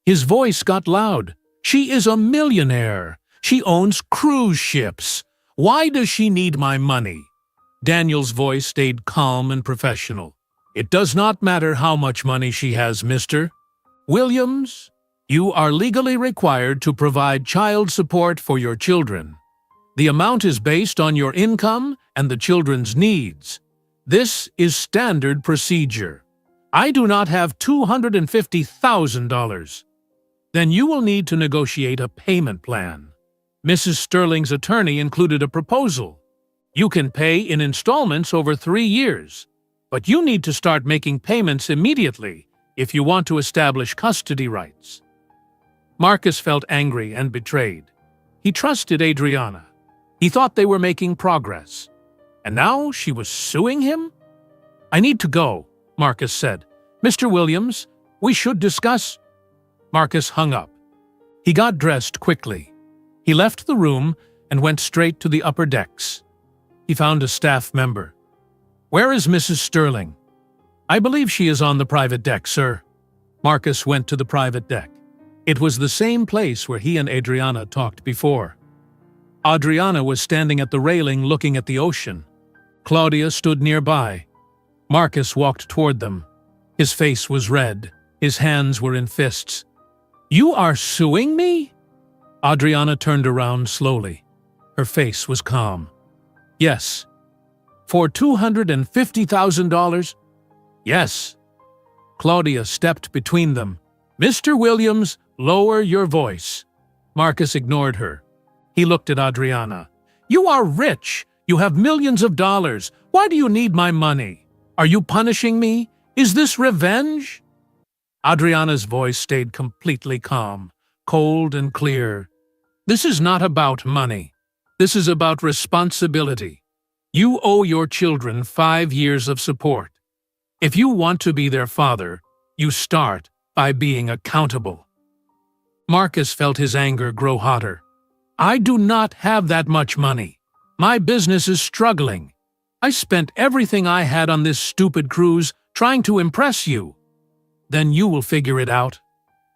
His voice got loud. "She is a millionaire. She owns cruise ships. Why does she need my money?" Daniel's voice stayed calm and professional. "It does not matter how much money she has, Mr. Williams. You are legally required to provide child support for your children. The amount is based on your income and the children's needs. This is standard procedure. I do not have $250,000. Then you will need to negotiate a payment plan." Mrs. Sterling's attorney included a proposal. "You can pay in installments over 3 years, but you need to start making payments immediately if you want to establish custody rights." Marcus felt angry and betrayed. He trusted Adriana. He thought they were making progress. And now she was suing him? "I need to go," Marcus said. "Mr. Williams, we should discuss—" Marcus hung up. He got dressed quickly. He left the room and went straight to the upper decks. He found a staff member. "Where is Mrs. Sterling?" "I believe she is on the private deck, sir." Marcus went to the private deck. It was the same place where he and Adriana talked before. Adriana was standing at the railing looking at the ocean. Claudia stood nearby. Marcus walked toward them. His face was red. His hands were in fists. "You are suing me?" Adriana turned around slowly. Her face was calm. "Yes." "For $250,000? "Yes." Claudia stepped between them. "Mr. Williams, lower your voice." Marcus ignored her. He looked at Adriana. "You are rich. You have millions of dollars. Why do you need my money? Are you punishing me? Is this revenge?" Adriana's voice stayed completely calm, cold and clear. "This is not about money. This is about responsibility. You owe your children 5 years of support. If you want to be their father, you start by being accountable." Marcus felt his anger grow hotter. "I do not have that much money. My business is struggling. I spent everything I had on this stupid cruise trying to impress you. Then you will figure it out.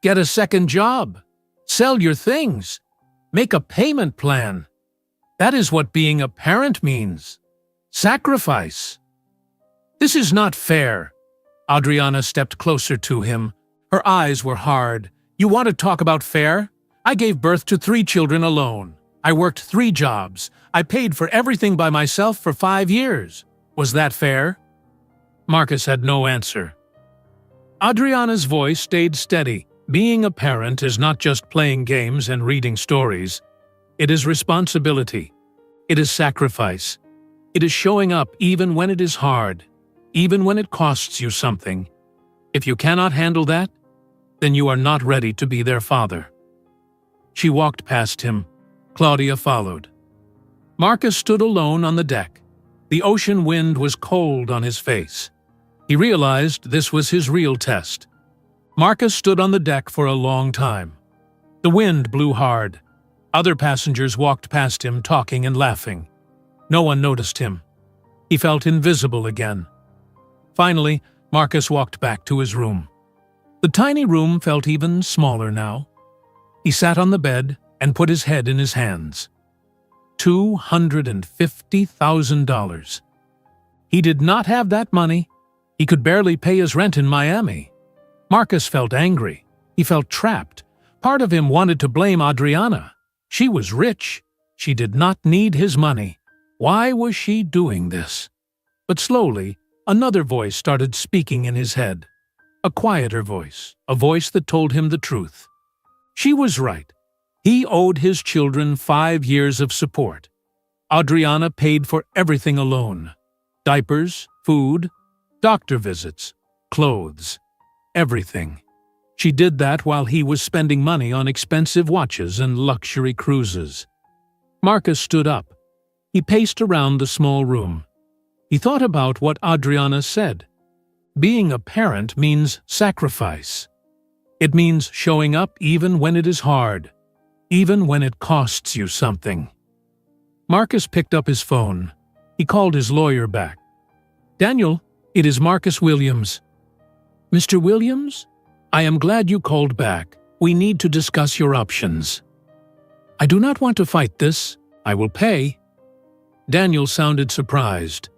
Get a second job. Sell your things. Make a payment plan. That is what being a parent means. Sacrifice." "This is not fair." Adriana stepped closer to him. Her eyes were hard. "You want to talk about fair? I gave birth to 3 children alone. I worked 3 jobs. I paid for everything by myself for 5 years. Was that fair?" Marcus had no answer. Adriana's voice stayed steady. Being a parent is not just playing games and reading stories. It is responsibility. It is sacrifice. It is showing up even when it is hard, even when it costs you something. If you cannot handle that, then you are not ready to be their father. She walked past him. Claudia followed. Marcus stood alone on the deck. The ocean wind was cold on his face. He realized this was his real test. Marcus stood on the deck for a long time. The wind blew hard. Other passengers walked past him talking and laughing. No one noticed him. He felt invisible again. Finally, Marcus walked back to his room. The tiny room felt even smaller now. He sat on the bed and put his head in his hands. $250,000. He did not have that money. He could barely pay his rent in Miami. Marcus felt angry. He felt trapped. Part of him wanted to blame Adriana. She was rich. She did not need his money. Why was she doing this? But slowly, another voice started speaking in his head. A quieter voice, a voice that told him the truth. She was right. He owed his children 5 years of support. Adriana paid for everything alone. Diapers, food, doctor visits, clothes, everything. She did that while he was spending money on expensive watches and luxury cruises. Marcus stood up. He paced around the small room. He thought about what Adriana said. Being a parent means sacrifice. It means showing up even when it is hard, even when it costs you something. Marcus picked up his phone. He called his lawyer back. "Daniel, it is Marcus Williams." "Mr. Williams? I am glad you called back. We need to discuss your options." "I do not want to fight this. I will pay." Daniel sounded surprised.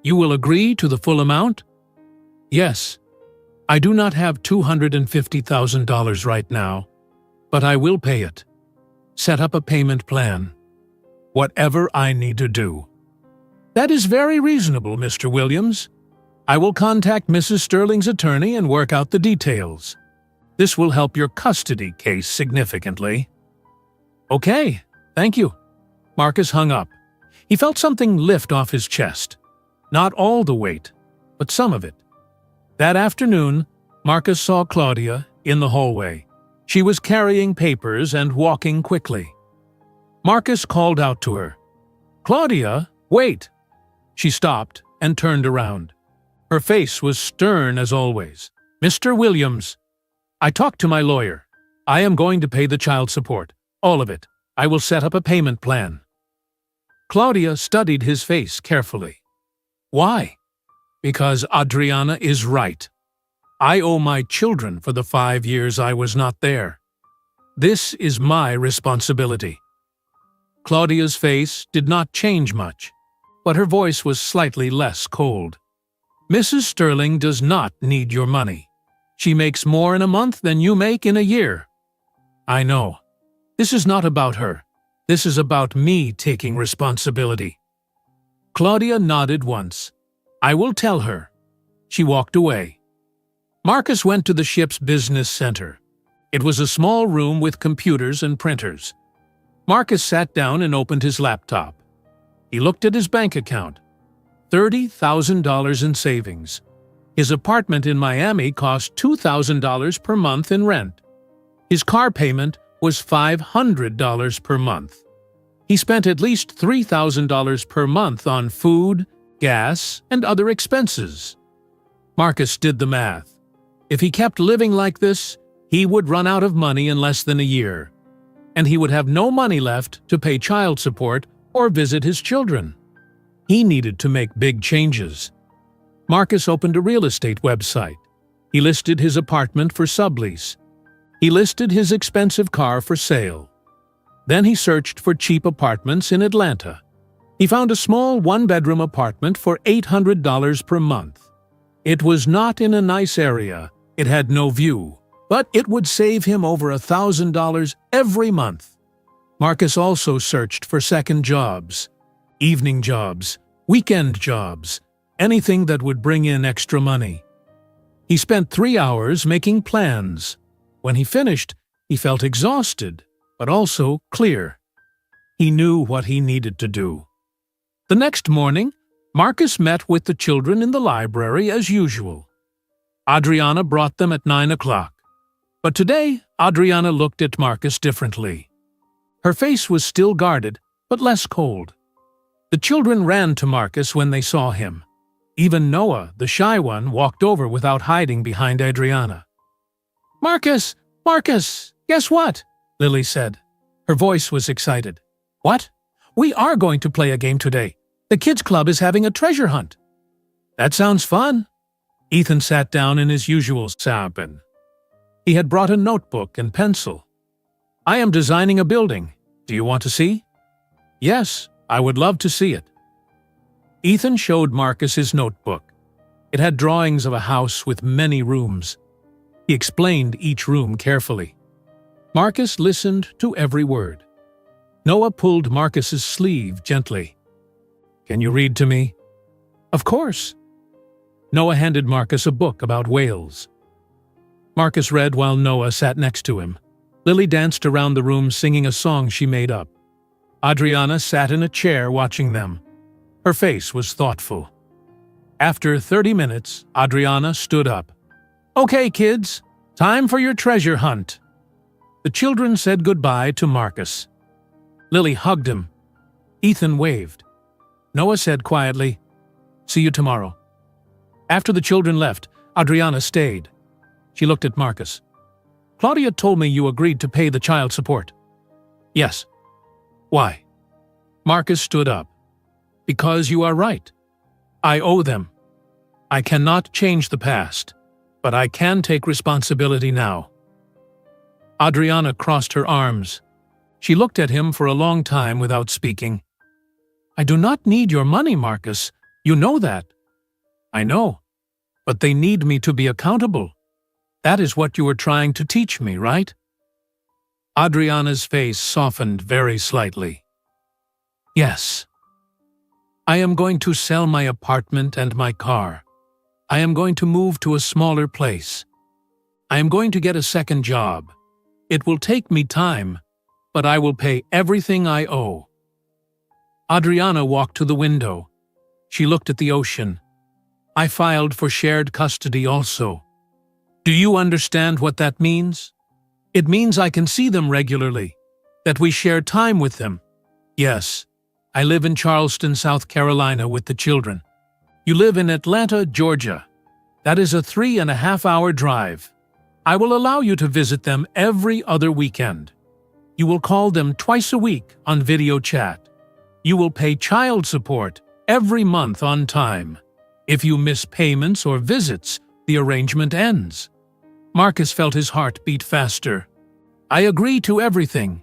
"You will agree to the full amount?" "Yes. I do not have $250,000 right now, but I will pay it. Set up a payment plan. Whatever I need to do." "That is very reasonable, Mr. Williams. I will contact Mrs. Sterling's attorney and work out the details. This will help your custody case significantly." "Okay, thank you." Marcus hung up. He felt something lift off his chest. Not all the weight, but some of it. That afternoon, Marcus saw Claudia in the hallway. She was carrying papers and walking quickly. Marcus called out to her. "Claudia, wait!" She stopped and turned around. Her face was stern as always. "Mr. Williams, I talked to my lawyer. I am going to pay the child support. All of it. I will set up a payment plan." Claudia studied his face carefully. Why? Because Adriana is right. I owe my children for the 5 years I was not there. This is my responsibility. Claudia's face did not change much, but her voice was slightly less cold. Mrs. Sterling does not need your money. She makes more in a month than you make in a year. I know. This is not about her. This is about me taking responsibility. Claudia nodded once. I will tell her. She walked away. Marcus went to the ship's business center. It was a small room with computers and printers. Marcus sat down and opened his laptop. He looked at his bank account. $30,000 in savings. His apartment in Miami cost $2,000 per month in rent. His car payment was $500 per month. He spent at least $3,000 per month on food, gas, and other expenses. Marcus did the math. If he kept living like this, he would run out of money in less than a year, and he would have no money left to pay child support or visit his children. He needed to make big changes. Marcus opened a real estate website. He listed his apartment for sublease. He listed his expensive car for sale. Then he searched for cheap apartments in Atlanta. He found a small one-bedroom apartment for $800 per month. It was not in a nice area, it had no view, but it would save him over $1,000 every month. Marcus also searched for second jobs, evening jobs, weekend jobs, anything that would bring in extra money. He spent 3 hours making plans. When he finished, he felt exhausted, but also clear. He knew what he needed to do. The next morning, Marcus met with the children in the library as usual. Adriana brought them at 9 o'clock. But today, Adriana looked at Marcus differently. Her face was still guarded, but less cold. The children ran to Marcus when they saw him. Even Noah, the shy one, walked over without hiding behind Adriana. "Marcus! Marcus! Guess what?" Lily said. Her voice was excited. "What? We are going to play a game today. The kids' club is having a treasure hunt." "That sounds fun." Ethan sat down in his usual cabin. He had brought a notebook and pencil. "I am designing a building. Do you want to see?" "Yes, I would love to see it." Ethan showed Marcus his notebook. It had drawings of a house with many rooms. He explained each room carefully. Marcus listened to every word. Noah pulled Marcus's sleeve gently. "Can you read to me?" "Of course." Noah handed Marcus a book about whales. Marcus read while Noah sat next to him. Lily danced around the room singing a song she made up. Adriana sat in a chair watching them. Her face was thoughtful. After 30 minutes, Adriana stood up. "Okay, kids, time for your treasure hunt." The children said goodbye to Marcus. Lily hugged him. Ethan waved. Noah said quietly, "See you tomorrow." After the children left, Adriana stayed. She looked at Marcus. "Claudia told me you agreed to pay the child support." "Yes." "Why?" Marcus stood up. "Because you are right. I owe them. I cannot change the past, but I can take responsibility now." Adriana crossed her arms. She looked at him for a long time without speaking. "I do not need your money, Marcus. You know that." "I know, but they need me to be accountable. That is what you were trying to teach me, right?" Adriana's face softened very slightly. "Yes. I am going to sell my apartment and my car. I am going to move to a smaller place. I am going to get a second job. It will take me time, but I will pay everything I owe." Adriana walked to the window. She looked at the ocean. "I filed for shared custody also. Do you understand what that means? It means I can see them regularly, that we share time with them. Yes, I live in Charleston, South Carolina with the children. You live in Atlanta, Georgia. That is a 3.5-hour drive. I will allow you to visit them every other weekend. You will call them twice a week on video chat. You will pay child support every month on time. If you miss payments or visits, the arrangement ends. Marcus felt his heart beat faster. I agree to everything.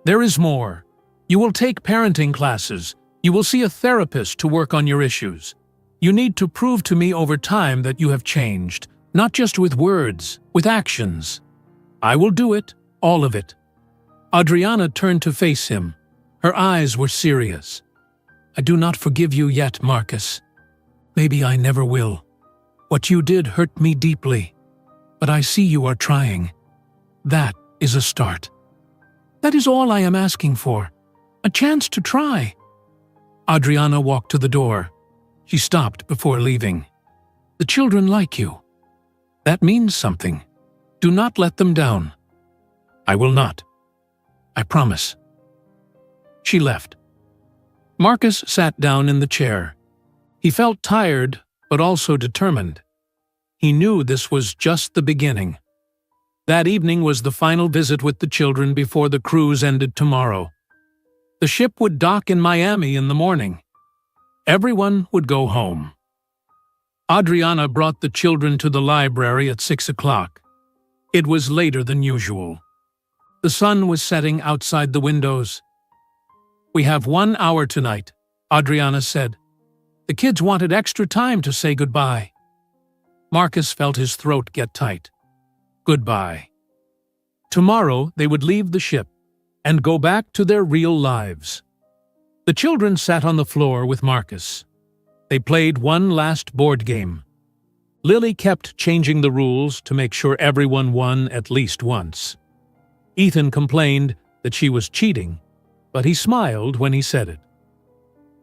There is more. You will take parenting classes. You will see a therapist to work on your issues. You need to prove to me over time that you have changed, not just with words, with actions. I will do it, all of it. Adriana turned to face him. Her eyes were serious. I do not forgive you yet, Marcus. Maybe I never will. What you did hurt me deeply. But I see you are trying. That is a start. That is all I am asking for. A chance to try. Adriana walked to the door. She stopped before leaving. The children like you. That means something. Do not let them down. I will not. I promise. She left. Marcus sat down in the chair. He felt tired, but also determined. He knew this was just the beginning. That evening was the final visit with the children before the cruise ended tomorrow. The ship would dock in Miami in the morning. Everyone would go home. Adriana brought the children to the library at 6 o'clock. It was later than usual. The sun was setting outside the windows. We have 1 hour tonight, Adriana said. The kids wanted extra time to say goodbye. Marcus felt his throat get tight. Goodbye. Tomorrow they would leave the ship and go back to their real lives. The children sat on the floor with Marcus. They played one last board game. Lily kept changing the rules to make sure everyone won at least once. Ethan complained that she was cheating, but he smiled when he said it.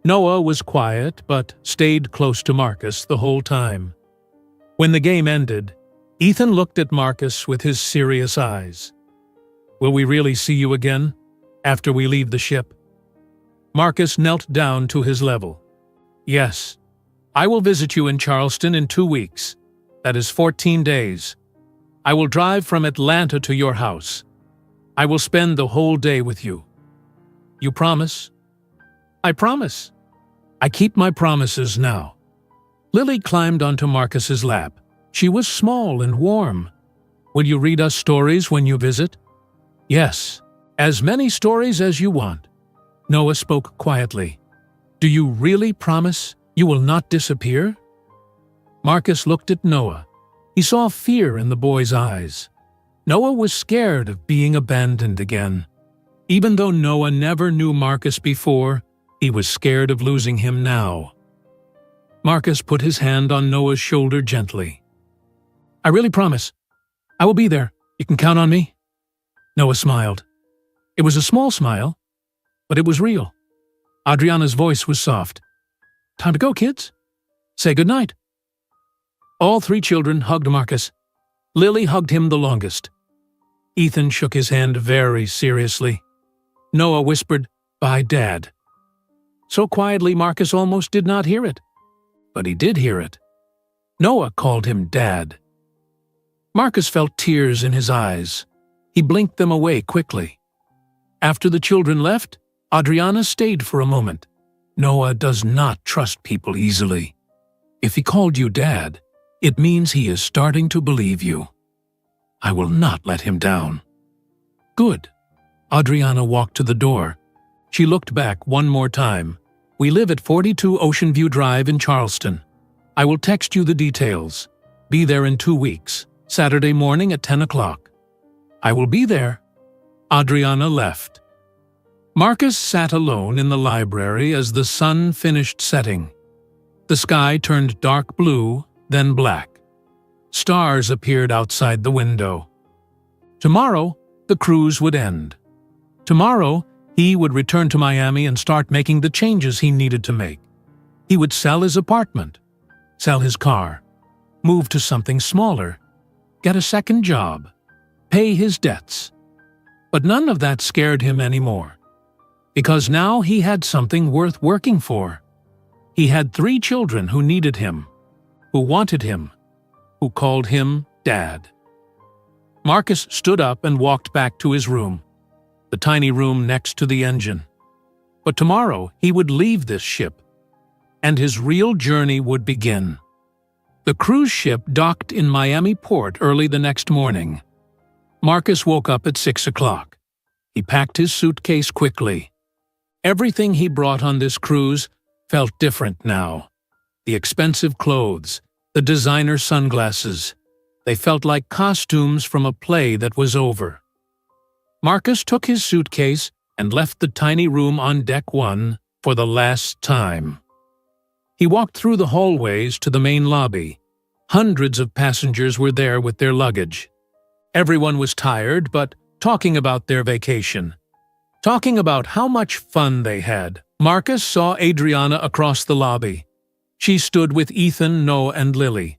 Noah was quiet but stayed close to Marcus the whole time. When the game ended, Ethan looked at Marcus with his serious eyes. Will we really see you again after we leave the ship? Marcus knelt down to his level. Yes, I will visit you in Charleston in 2 weeks. That is 14 days. I will drive from Atlanta to your house. I will spend the whole day with you. You promise? I promise. I keep my promises now. Lily climbed onto Marcus's lap. She was small and warm. Will you read us stories when you visit? Yes, as many stories as you want. Noah spoke quietly. Do you really promise you will not disappear? Marcus looked at Noah. He saw fear in the boy's eyes. Noah was scared of being abandoned again. Even though Noah never knew Marcus before, he was scared of losing him now. Marcus put his hand on Noah's shoulder gently. I really promise. I will be there. You can count on me. Noah smiled. It was a small smile, but it was real. Adriana's voice was soft. Time to go, kids. Say goodnight. All 3 children hugged Marcus. Lily hugged him the longest. Ethan shook his hand very seriously. Noah whispered, Bye, Dad. So quietly Marcus almost did not hear it. But he did hear it. Noah called him Dad. Marcus felt tears in his eyes. He blinked them away quickly. After the children left, Adriana stayed for a moment. Noah does not trust people easily. If he called you Dad, it means he is starting to believe you. I will not let him down. Good. Adriana walked to the door. She looked back one more time. We live at 42 Ocean View Drive in Charleston. I will text you the details. Be there in 2 weeks, Saturday morning at 10 o'clock. I will be there. Adriana left. Marcus sat alone in the library as the sun finished setting. The sky turned dark blue, then black. Stars appeared outside the window. Tomorrow, the cruise would end. Tomorrow, he would return to Miami and start making the changes he needed to make. He would sell his apartment, sell his car, move to something smaller, get a second job, pay his debts. But none of that scared him anymore, because now he had something worth working for. He had 3 children who needed him, who wanted him, who called him Dad. Marcus stood up and walked back to his room, the tiny room next to the engine. But tomorrow he would leave this ship, and his real journey would begin. The cruise ship docked in Miami port early the next morning. Marcus woke up at 6 o'clock. He packed his suitcase quickly. Everything he brought on this cruise felt different now. The expensive clothes, the designer sunglasses, they felt like costumes from a play that was over. Marcus took his suitcase and left the tiny room on deck 1 for the last time. He walked through the hallways to the main lobby. Hundreds of passengers were there with their luggage. Everyone was tired, but talking about their vacation. Talking about how much fun they had. Marcus saw Adriana across the lobby. She stood with Ethan, Noah, and Lily.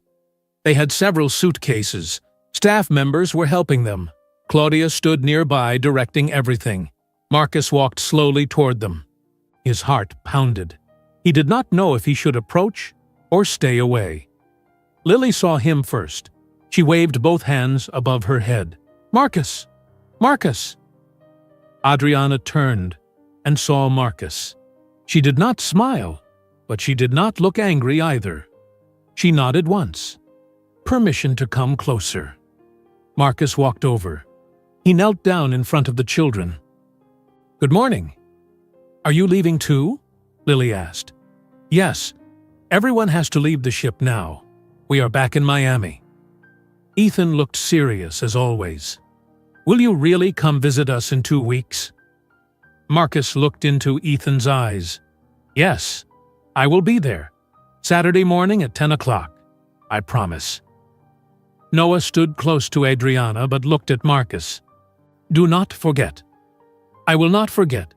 They had several suitcases. Staff members were helping them. Claudia stood nearby, directing everything. Marcus walked slowly toward them. His heart pounded. He did not know if he should approach or stay away. Lily saw him first. She waved both hands above her head. "Marcus! Marcus!" Adriana turned and saw Marcus. She did not smile, but she did not look angry either. She nodded once. Permission to come closer. Marcus walked over. He knelt down in front of the children. "Good morning. Are you leaving too?" Lily asked. "Yes. Everyone has to leave the ship now. We are back in Miami." Ethan looked serious as always. "Will you really come visit us in 2 weeks?" Marcus looked into Ethan's eyes. "Yes, I will be there. Saturday morning at 10 o'clock. I promise." Noah stood close to Adriana but looked at Marcus. "Do not forget." "I will not forget.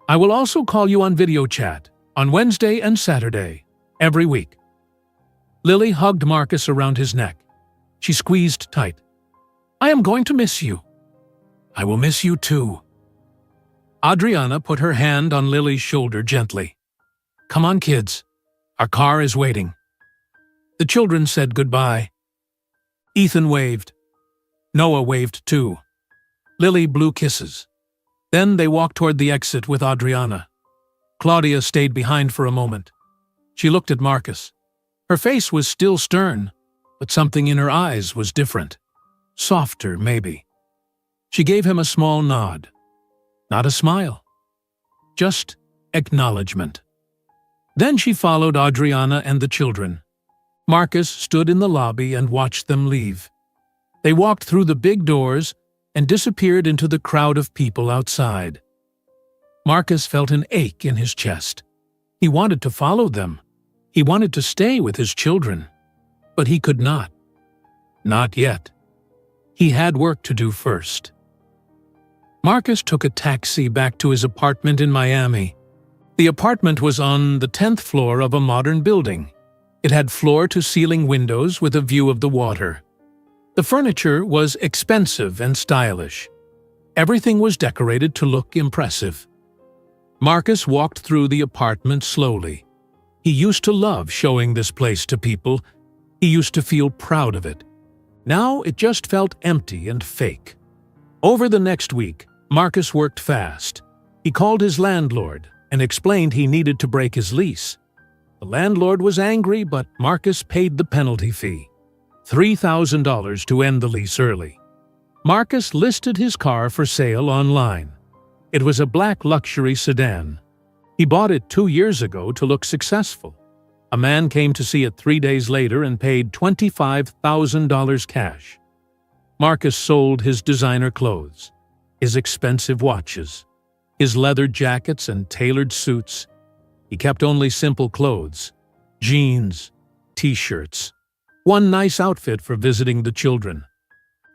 I will also call you on video chat on Wednesday and Saturday, every week." Lily hugged Marcus around his neck. She squeezed tight. "I am going to miss you." "I will miss you too." Adriana put her hand on Lily's shoulder gently. "Come on, kids. Our car is waiting." The children said goodbye. Ethan waved. Noah waved too. Lily blew kisses. Then they walked toward the exit with Adriana. Claudia stayed behind for a moment. She looked at Marcus. Her face was still stern, but something in her eyes was different. Softer, maybe. She gave him a small nod. Not a smile. Just acknowledgement. Then she followed Adriana and the children. Marcus stood in the lobby and watched them leave. They walked through the big doors and disappeared into the crowd of people outside. Marcus felt an ache in his chest. He wanted to follow them. He wanted to stay with his children. But he could not. Not yet. He had work to do first. Marcus took a taxi back to his apartment in Miami. The apartment was on the 10th floor of a modern building. It had floor-to-ceiling windows with a view of the water. The furniture was expensive and stylish. Everything was decorated to look impressive. Marcus walked through the apartment slowly. He used to love showing this place to people. He used to feel proud of it. Now it just felt empty and fake. Over the next week, Marcus worked fast. He called his landlord and explained he needed to break his lease. The landlord was angry, but Marcus paid the penalty fee. $3,000 to end the lease early. Marcus listed his car for sale online. It was a black luxury sedan. He bought it 2 years ago to look successful. A man came to see it 3 days later and paid $25,000 cash. Marcus sold his designer clothes, his expensive watches, his leather jackets and tailored suits. He kept only simple clothes, jeans, t-shirts, one nice outfit for visiting the children.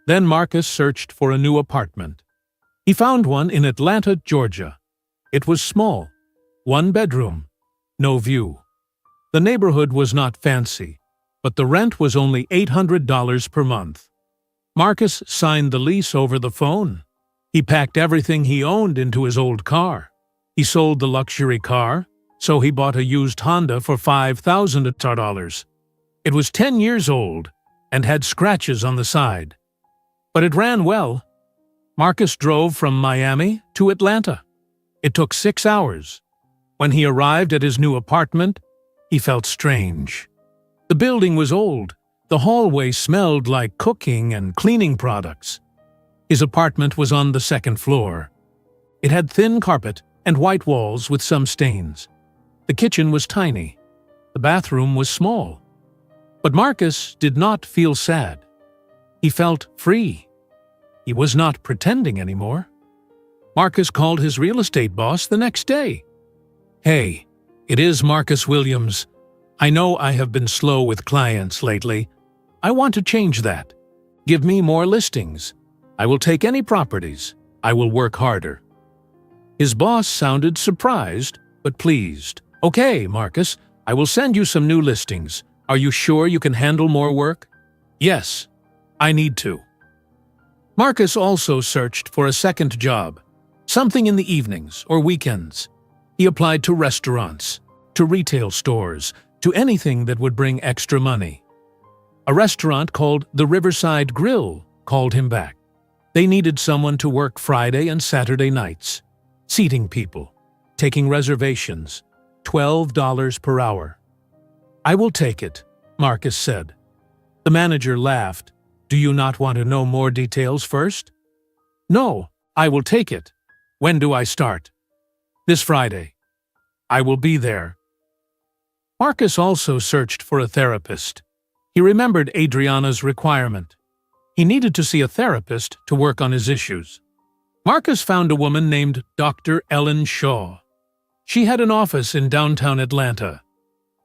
Then Marcus searched for a new apartment. He found one in Atlanta, Georgia. It was small, 1 bedroom, no view. The neighborhood was not fancy, but the rent was only $800 per month. Marcus signed the lease over the phone. He packed everything he owned into his old car. He sold the luxury car, so he bought a used Honda for $5,000. It was 10 years old and had scratches on the side. But it ran well. Marcus drove from Miami to Atlanta. It took 6 hours. When he arrived at his new apartment, he felt strange. The building was old. The hallway smelled like cooking and cleaning products. His apartment was on the second floor. It had thin carpet and white walls with some stains. The kitchen was tiny. The bathroom was small. But Marcus did not feel sad. He felt free. He was not pretending anymore. Marcus called his real estate boss the next day. "Hey, it is Marcus Williams. I know I have been slow with clients lately. I want to change that. Give me more listings. I will take any properties. I will work harder." His boss sounded surprised, but pleased. "Okay, Marcus, I will send you some new listings. Are you sure you can handle more work?" "Yes, I need to." Marcus also searched for a second job, something in the evenings or weekends. He applied to restaurants, to retail stores, to anything that would bring extra money. A restaurant called the Riverside Grill called him back. They needed someone to work Friday and Saturday nights, seating people, taking reservations, $12 per hour. "I will take it," Marcus said. The manager laughed. "Do you not want to know more details first?" "No, I will take it. When do I start?" "This Friday." "I will be there." Marcus also searched for a therapist. He remembered Adriana's requirement. He needed to see a therapist to work on his issues. Marcus found a woman named Dr. Ellen Shaw. She had an office in downtown Atlanta.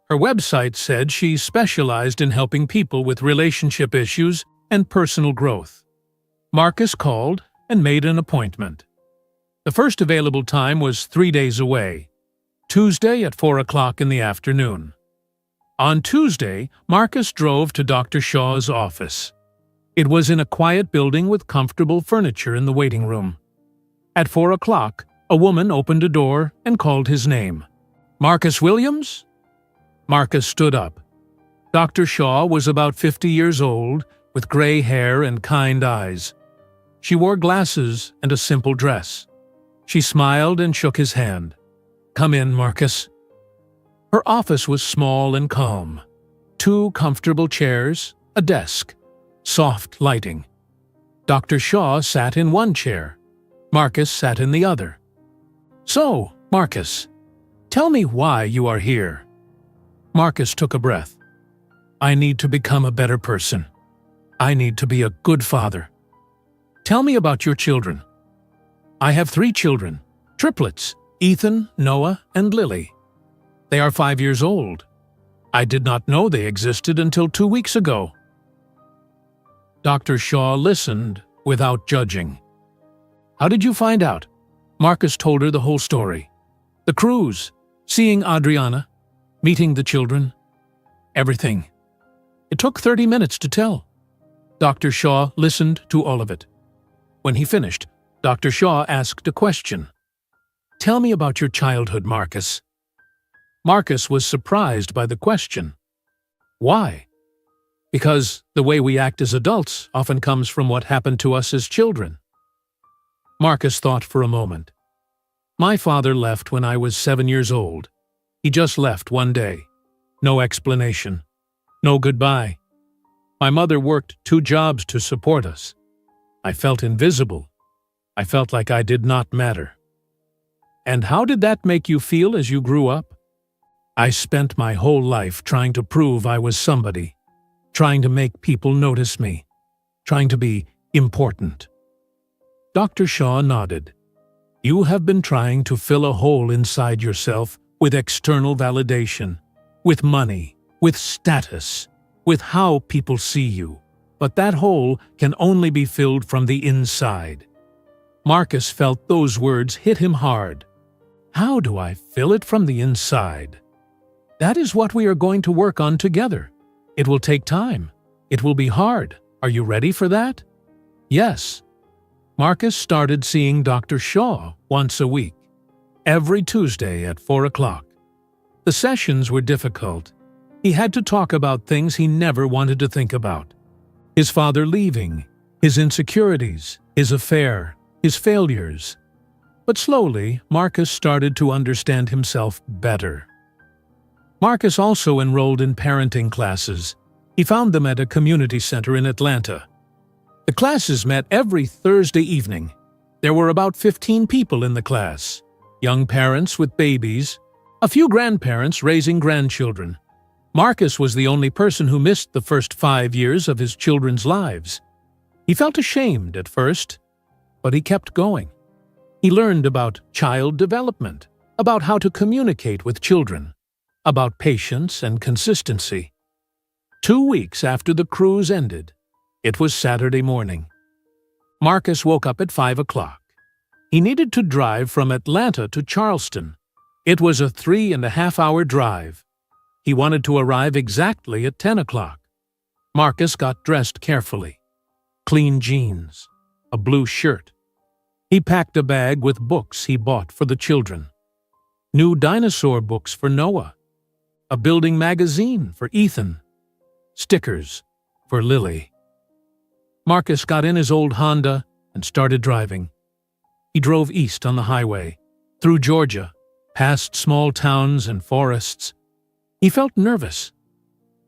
Her website said she specialized in helping people with relationship issues and personal growth. Marcus called and made an appointment. The first available time was 3 days away, Tuesday at 4 o'clock in the afternoon. On Tuesday, Marcus drove to Dr. Shaw's office. It was in a quiet building with comfortable furniture in the waiting room. At 4 o'clock, a woman opened a door and called his name. "Marcus Williams?" Marcus stood up. Dr. Shaw was about 50 years old, with gray hair and kind eyes. She wore glasses and a simple dress. She smiled and shook his hand. "Come in, Marcus." Her office was small and calm. 2 comfortable chairs, a desk, soft lighting. Dr. Shaw sat in one chair. Marcus sat in the other. "So, Marcus, tell me why you are here." Marcus took a breath. "I need to become a better person. I need to be a good father." "Tell me about your children." "I have 3 children, triplets, Ethan, Noah, and Lily. They are 5 years old. I did not know they existed until 2 weeks ago." Dr. Shaw listened without judging. "How did you find out?" Marcus told her the whole story. The cruise, seeing Adriana, meeting the children, everything. It took 30 minutes to tell. Dr. Shaw listened to all of it. When he finished, Dr. Shaw asked a question. "Tell me about your childhood, Marcus." Marcus was surprised by the question. Why? Because the way we act as adults often comes from what happened to us as children. Marcus thought for a moment. "My father left when I was 7 years old. He just left one day. No explanation. No goodbye. My mother worked 2 jobs to support us. I felt invisible. I felt like I did not matter." "And how did that make you feel as you grew up?" "I spent my whole life trying to prove I was somebody, trying to make people notice me, trying to be important." Dr. Shaw nodded. "You have been trying to fill a hole inside yourself with external validation, with money, with status, with how people see you. But that hole can only be filled from the inside." Marcus felt those words hit him hard. How do I fill it from the inside? That is what we are going to work on together. It will take time. It will be hard. Are you ready for that? Yes. Marcus started seeing Dr. Shaw once a week, every Tuesday at 4 o'clock. The sessions were difficult. He had to talk about things he never wanted to think about. His father leaving, his insecurities, his affair, his failures. But slowly, Marcus started to understand himself better. Marcus also enrolled in parenting classes. He found them at a community center in Atlanta. The classes met every Thursday evening. There were about 15 people in the class, young parents with babies, a few grandparents raising grandchildren. Marcus was the only person who missed the first 5 years of his children's lives. He felt ashamed at first, but he kept going. He learned about child development, about how to communicate with children, about patience and consistency. 2 weeks after the cruise ended, it was Saturday morning. Marcus woke up at 5 o'clock. He needed to drive from Atlanta to Charleston. It was a 3.5-hour drive. He wanted to arrive exactly at 10 o'clock. Marcus got dressed carefully. Clean jeans, a blue shirt. He packed a bag with books he bought for the children. New dinosaur books for Noah. A building magazine for Ethan. Stickers for Lily. Marcus got in his old Honda and started driving. He drove east on the highway, through Georgia, past small towns and forests. He felt nervous.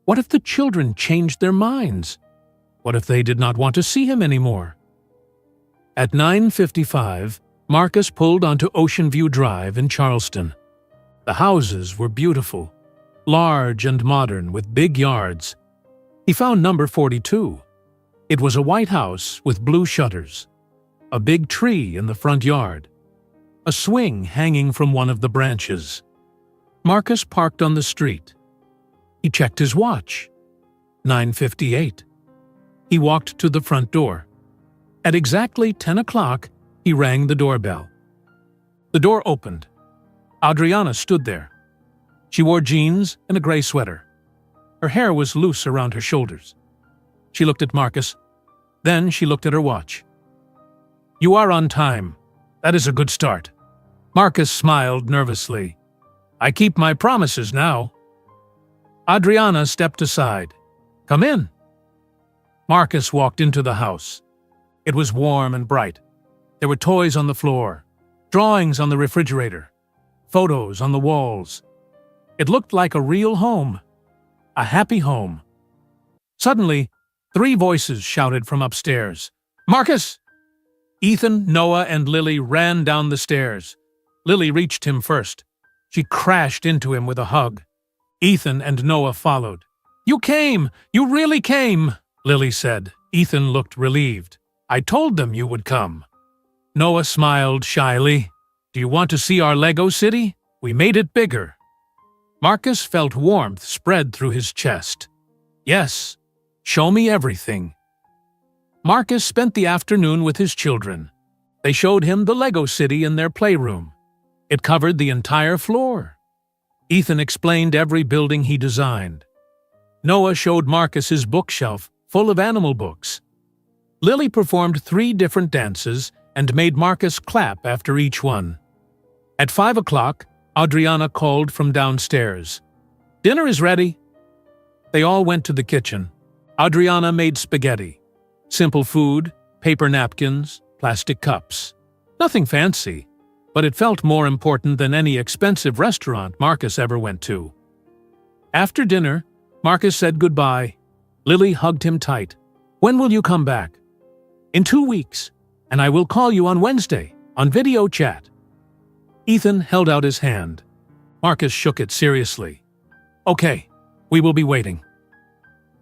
What if the children changed their minds? What if they did not want to see him anymore? At 9:55, Marcus pulled onto Ocean View Drive in Charleston. The houses were beautiful, large and modern with big yards. He found number 42. It was a white house with blue shutters, a big tree in the front yard, a swing hanging from one of the branches. Marcus parked on the street. He checked his watch. 9:58. He walked to the front door. At exactly 10 o'clock, he rang the doorbell. The door opened. Adriana stood there. She wore jeans and a gray sweater. Her hair was loose around her shoulders. She looked at Marcus. Then she looked at her watch. "You are on time. That is a good start." Marcus smiled nervously. "I keep my promises now." Adriana stepped aside. "Come in." Marcus walked into the house. It was warm and bright. There were toys on the floor, drawings on the refrigerator, photos on the walls. It looked like a real home, a happy home. Suddenly, 3 voices shouted from upstairs, "Marcus!" Ethan, Noah, and Lily ran down the stairs. Lily reached him first. She crashed into him with a hug. Ethan and Noah followed. "You came! You really came!" Lily said. Ethan looked relieved. "I told them you would come." Noah smiled shyly. "Do you want to see our Lego city? We made it bigger." Marcus felt warmth spread through his chest. "Yes, show me everything." Marcus spent the afternoon with his children. They showed him the Lego city in their playroom. It covered the entire floor. Ethan explained every building he designed. Noah showed Marcus his bookshelf full of animal books. Lily performed 3 different dances and made Marcus clap after each one. At 5 o'clock, Adriana called from downstairs. "Dinner is ready." They all went to the kitchen. Adriana made spaghetti. Simple food, paper napkins, plastic cups. Nothing fancy, but it felt more important than any expensive restaurant Marcus ever went to. After dinner, Marcus said goodbye. Lily hugged him tight. "When will you come back?" "In 2 weeks, and I will call you on Wednesday, on video chat." Ethan held out his hand. Marcus shook it seriously. "Okay, we will be waiting."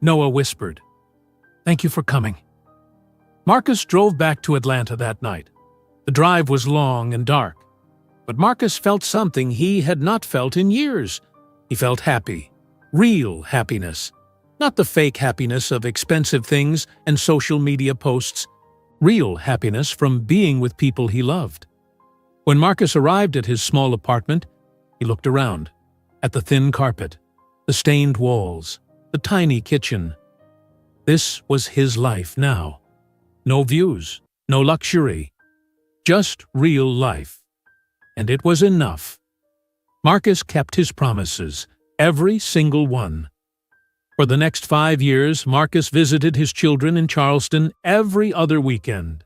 Noah whispered, "Thank you for coming." Marcus drove back to Atlanta that night. The drive was long and dark, but Marcus felt something he had not felt in years. He felt happy, real happiness, not the fake happiness of expensive things and social media posts, real happiness from being with people he loved. When Marcus arrived at his small apartment, he looked around, at the thin carpet, the stained walls, the tiny kitchen. This was his life now. No views, no luxury, just real life. And it was enough. Marcus kept his promises, every single one. For the next 5 years, Marcus visited his children in Charleston every other weekend.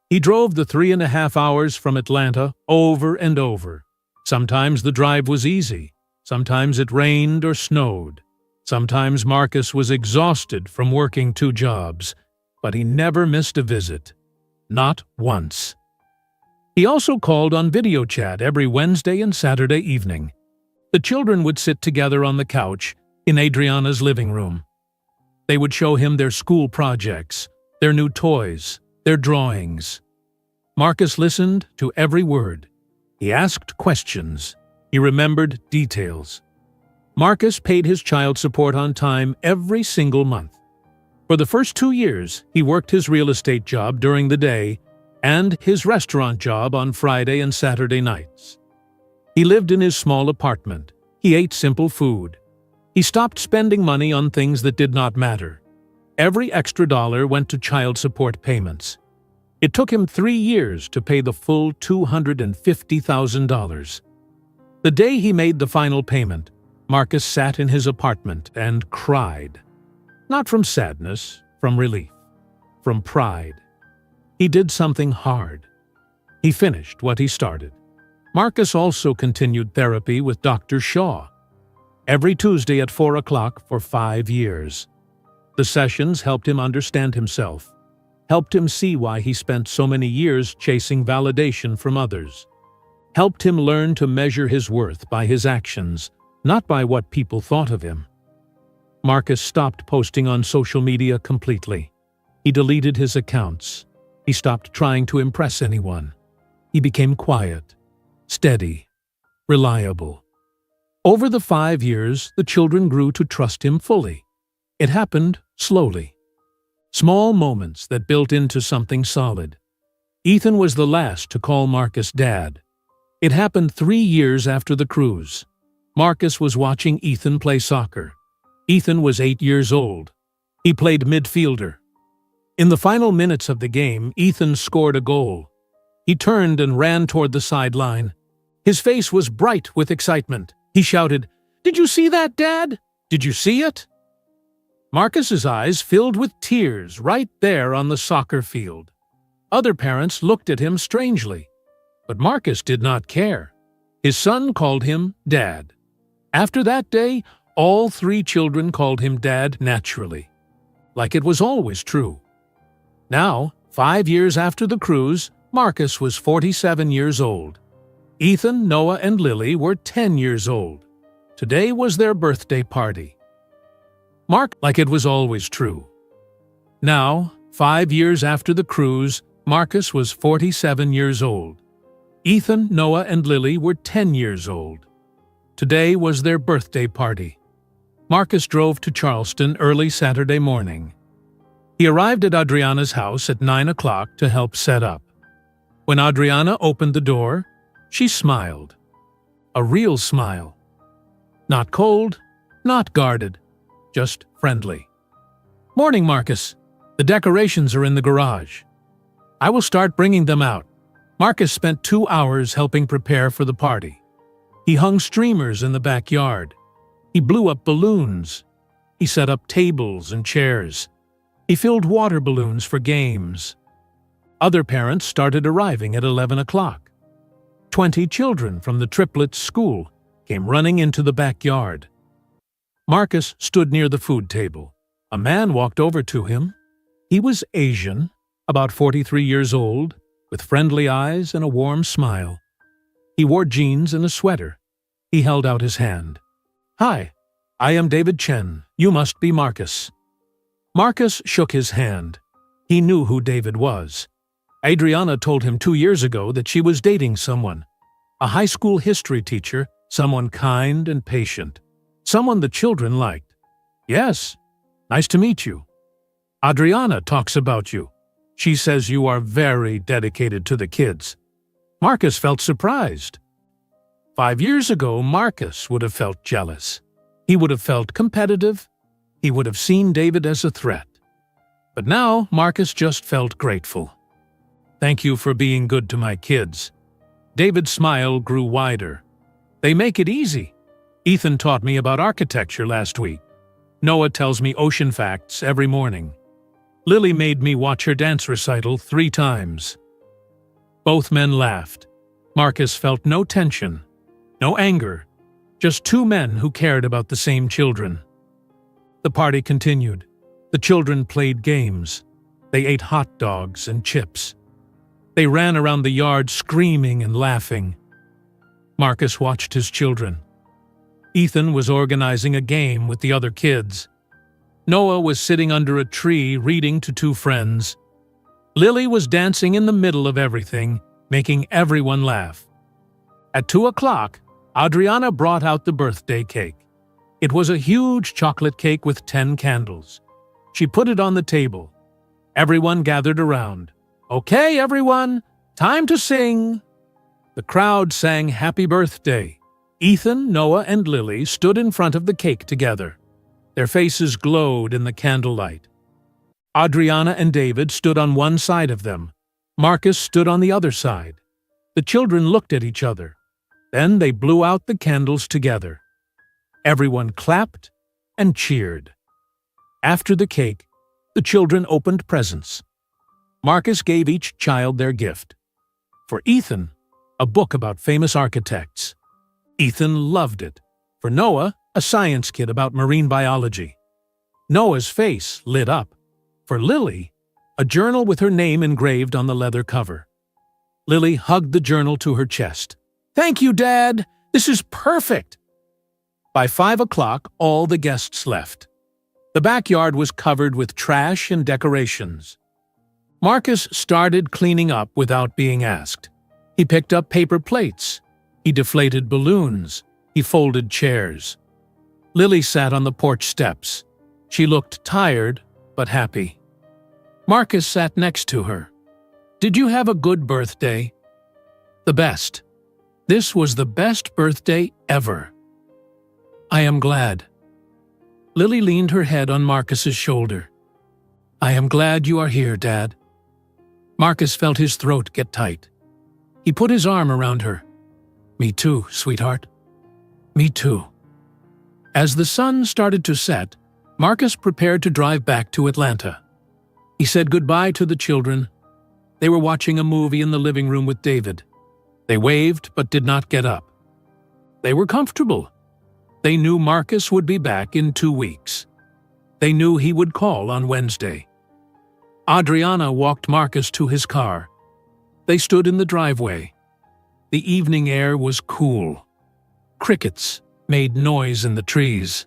He drove the 3.5 hours from Atlanta over and over. Sometimes the drive was easy. Sometimes it rained or snowed. Sometimes Marcus was exhausted from working 2 jobs, but he never missed a visit. Not once. He also called on video chat every Wednesday and Saturday evening. The children would sit together on the couch in Adriana's living room. They would show him their school projects, their new toys, their drawings. Marcus listened to every word. He asked questions. He remembered details. Marcus paid his child support on time every single month. For the first 2 years, he worked his real estate job during the day and his restaurant job on Friday and Saturday nights. He lived in his small apartment. He ate simple food. He stopped spending money on things that did not matter. Every extra dollar went to child support payments. It took him 3 years to pay the full $250,000. The day he made the final payment, Marcus sat in his apartment and cried. Not from sadness, from relief, from pride. He did something hard. He finished what he started. Marcus also continued therapy with Dr. Shaw. Every Tuesday at 4 o'clock for 5 years. The sessions helped him understand himself, helped him see why he spent so many years chasing validation from others, helped him learn to measure his worth by his actions, not by what people thought of him. Marcus stopped posting on social media completely. He deleted his accounts. He stopped trying to impress anyone. He became quiet, steady, reliable. Over the 5 years, the children grew to trust him fully. It happened slowly. Small moments that built into something solid. Ethan was the last to call Marcus Dad. It happened 3 years after the cruise. Marcus was watching Ethan play soccer. Ethan was 8 years old. He played midfielder. In the final minutes of the game, Ethan scored a goal. He turned and ran toward the sideline. His face was bright with excitement. He shouted, "Did you see that, Dad? Did you see it?" Marcus's eyes filled with tears right there on the soccer field. Other parents looked at him strangely, but Marcus did not care. His son called him Dad. After that day, all 3 children called him Dad naturally, like it was always true. Now, 5 years after the cruise, Marcus was 47 years old. Ethan, Noah, and Lily were 10 years old. Today was their birthday party. Like it was always true. Now, 5 years after the cruise, Marcus was 47 years old. Ethan, Noah, and Lily were 10 years old. Today was their birthday party. Marcus drove to Charleston early Saturday morning. He arrived at Adriana's house at 9 o'clock to help set up. When Adriana opened the door, she smiled. A real smile. Not cold, not guarded, just friendly. "Morning, Marcus. The decorations are in the garage. I will start bringing them out." Marcus spent 2 hours helping prepare for the party. He hung streamers in the backyard. He blew up balloons. He set up tables and chairs. He filled water balloons for games. Other parents started arriving at 11 o'clock. 20 children from the triplets' school came running into the backyard. Marcus stood near the food table. A man walked over to him. He was Asian, about 43 years old, with friendly eyes and a warm smile. He wore jeans and a sweater. He held out his hand. "Hi, I am David Chen. You must be Marcus." Marcus shook his hand. He knew who David was. Adriana told him 2 years ago that she was dating someone, a high school history teacher, someone kind and patient, someone the children liked. "Yes, nice to meet you. Adriana talks about you. She says you are very dedicated to the kids." Marcus felt surprised. 5 years ago, Marcus would have felt jealous. He would have felt competitive. He would have seen David as a threat. But now, Marcus just felt grateful. "Thank you for being good to my kids." David's smile grew wider. "They make it easy. Ethan taught me about architecture last week. Noah tells me ocean facts every morning. Lily made me watch her dance recital 3 times. Both men laughed. Marcus felt no tension, no anger, just two men who cared about the same children. The party continued. The children played games. They ate hot dogs and chips. They ran around the yard screaming and laughing. Marcus watched his children. Ethan was organizing a game with the other kids. Noah was sitting under a tree reading to two friends. Lily was dancing in the middle of everything, making everyone laugh. At 2 o'clock, Adriana brought out the birthday cake. It was a huge chocolate cake with 10 candles. She put it on the table. Everyone gathered around. "Okay, everyone, time to sing." The crowd sang happy birthday. Ethan, Noah, and Lily stood in front of the cake together. Their faces glowed in the candlelight. Adriana and David stood on one side of them. Marcus stood on the other side. The children looked at each other. Then they blew out the candles together. Everyone clapped and cheered. After the cake, the children opened presents. Marcus gave each child their gift. For Ethan, a book about famous architects. Ethan loved it. For Noah, a science kit about marine biology. Noah's face lit up. For Lily, a journal with her name engraved on the leather cover. Lily hugged the journal to her chest. "Thank you, Dad! This is perfect!" By 5 o'clock, all the guests left. The backyard was covered with trash and decorations. Marcus started cleaning up without being asked. He picked up paper plates. He deflated balloons. He folded chairs. Lily sat on the porch steps. She looked tired, but happy. Marcus sat next to her. "Did you have a good birthday?" "The best. This was the best birthday ever." "I am glad." Lily leaned her head on Marcus's shoulder. "I am glad you are here, Dad." Marcus felt his throat get tight. He put his arm around her. "Me too, sweetheart. Me too." As the sun started to set, Marcus prepared to drive back to Atlanta. He said goodbye to the children. They were watching a movie in the living room with David. They waved but did not get up. They were comfortable. They knew Marcus would be back in 2 weeks. They knew he would call on Wednesday. Adriana walked Marcus to his car. They stood in the driveway. The evening air was cool. Crickets made noise in the trees.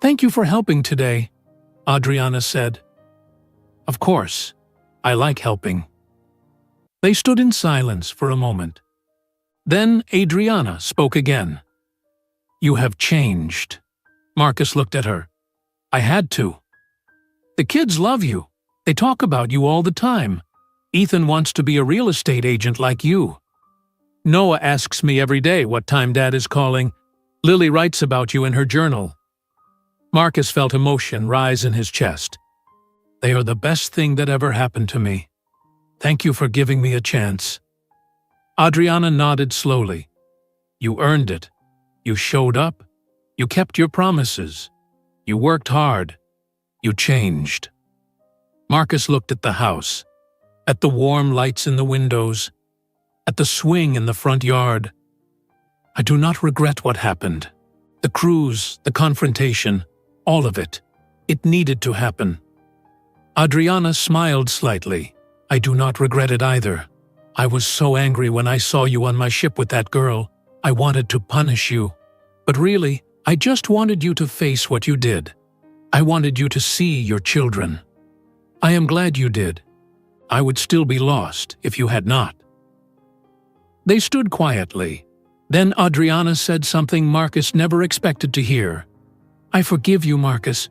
"Thank you for helping today," Adriana said. "Of course, I like helping." They stood in silence for a moment. Then Adriana spoke again. "You have changed." Marcus looked at her. "I had to. The kids love you. They talk about you all the time. Ethan wants to be a real estate agent like you. Noah asks me every day what time Dad is calling. Lily writes about you in her journal." Marcus felt emotion rise in his chest. "They are the best thing that ever happened to me. Thank you for giving me a chance." Adriana nodded slowly. "You earned it. You showed up. You kept your promises. You worked hard. You changed." Marcus looked at the house, at the warm lights in the windows, at the swing in the front yard. "I do not regret what happened. The cruise, the confrontation, all of it. It needed to happen." Adriana smiled slightly. "I do not regret it either. I was so angry when I saw you on my ship with that girl. I wanted to punish you. But really, I just wanted you to face what you did. I wanted you to see your children. I am glad you did. I would still be lost if you had not." They stood quietly. Then Adriana said something Marcus never expected to hear. "I forgive you, Marcus.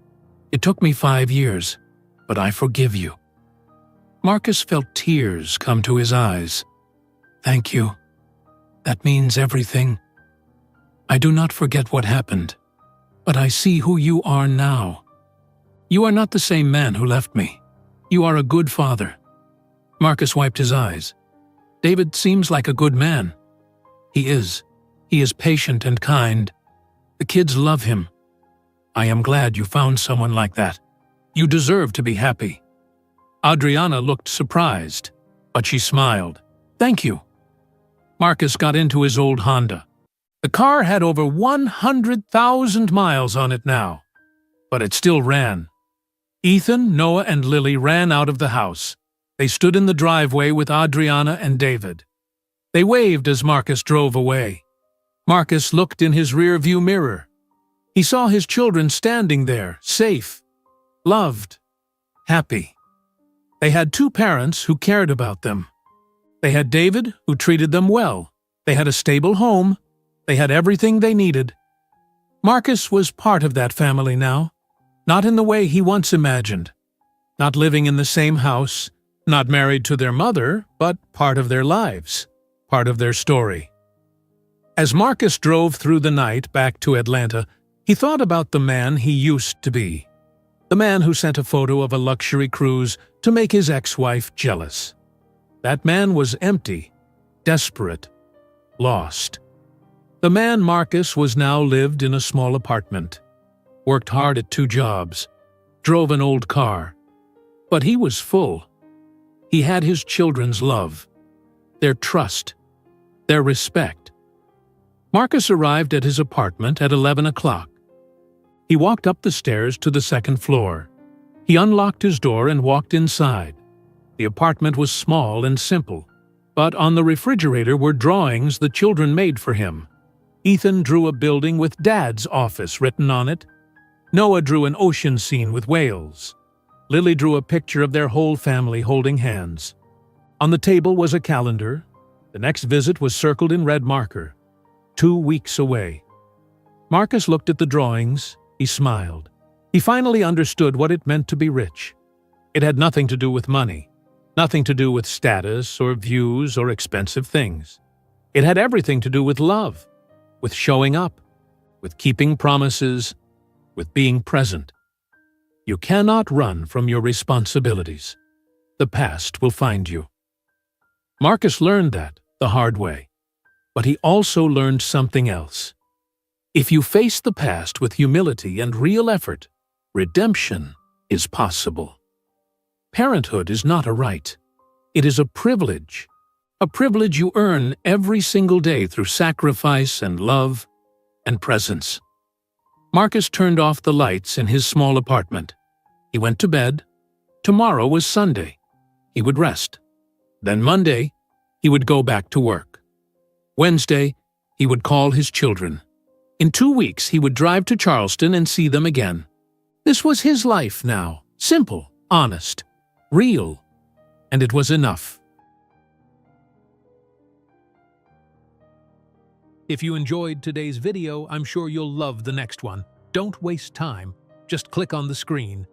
It took me 5 years, but I forgive you." Marcus felt tears come to his eyes. "Thank you. That means everything. I do not forget what happened, but I see who you are now. You are not the same man who left me. You are a good father." Marcus wiped his eyes. "David seems like a good man." "He is. He is patient and kind. The kids love him. I am glad you found someone like that. You deserve to be happy." Adriana looked surprised, but she smiled. Thank you. Marcus got into his old Honda. The car had over 100,000 miles on it now, but it still ran. Ethan, Noah, and Lily ran out of the house. They stood in the driveway with Adriana and David. They waved as Marcus drove away. Marcus looked in his rear-view mirror. He saw his children standing there, safe, loved, happy. They had two parents who cared about them. They had David, who treated them well. They had a stable home. They had everything they needed. Marcus was part of that family now, not in the way he once imagined. Not living in the same house, not married to their mother, but part of their lives, part of their story. As Marcus drove through the night back to Atlanta, he thought about the man he used to be. The man who sent a photo of a luxury cruise to make his ex-wife jealous. That man was empty, desperate, lost. The man Marcus was now lived in a small apartment, worked hard at 2 jobs, drove an old car. But he was full. He had his children's love, their trust, their respect. Marcus arrived at his apartment at 11 o'clock. He walked up the stairs to the 2nd floor. He unlocked his door and walked inside. The apartment was small and simple, but on the refrigerator were drawings the children made for him. Ethan drew a building with Dad's office written on it. Noah drew an ocean scene with whales. Lily drew a picture of their whole family holding hands. On the table was a calendar. The next visit was circled in red marker. 2 weeks away. Marcus looked at the drawings. He smiled. He finally understood what it meant to be rich. It had nothing to do with money, nothing to do with status or views or expensive things. It had everything to do with love, with showing up, with keeping promises, with being present. You cannot run from your responsibilities. The past will find you. Marcus learned that the hard way, but he also learned something else. If you face the past with humility and real effort, redemption is possible. Parenthood is not a right. It is a privilege you earn every single day through sacrifice and love and presence. Marcus turned off the lights in his small apartment. He went to bed. Tomorrow was Sunday. He would rest. Then Monday, he would go back to work. Wednesday, he would call his children. In 2 weeks, he would drive to Charleston and see them again. This was his life now, simple, honest, real, and it was enough. If you enjoyed today's video, I'm sure you'll love the next one. Don't waste time. Just click on the screen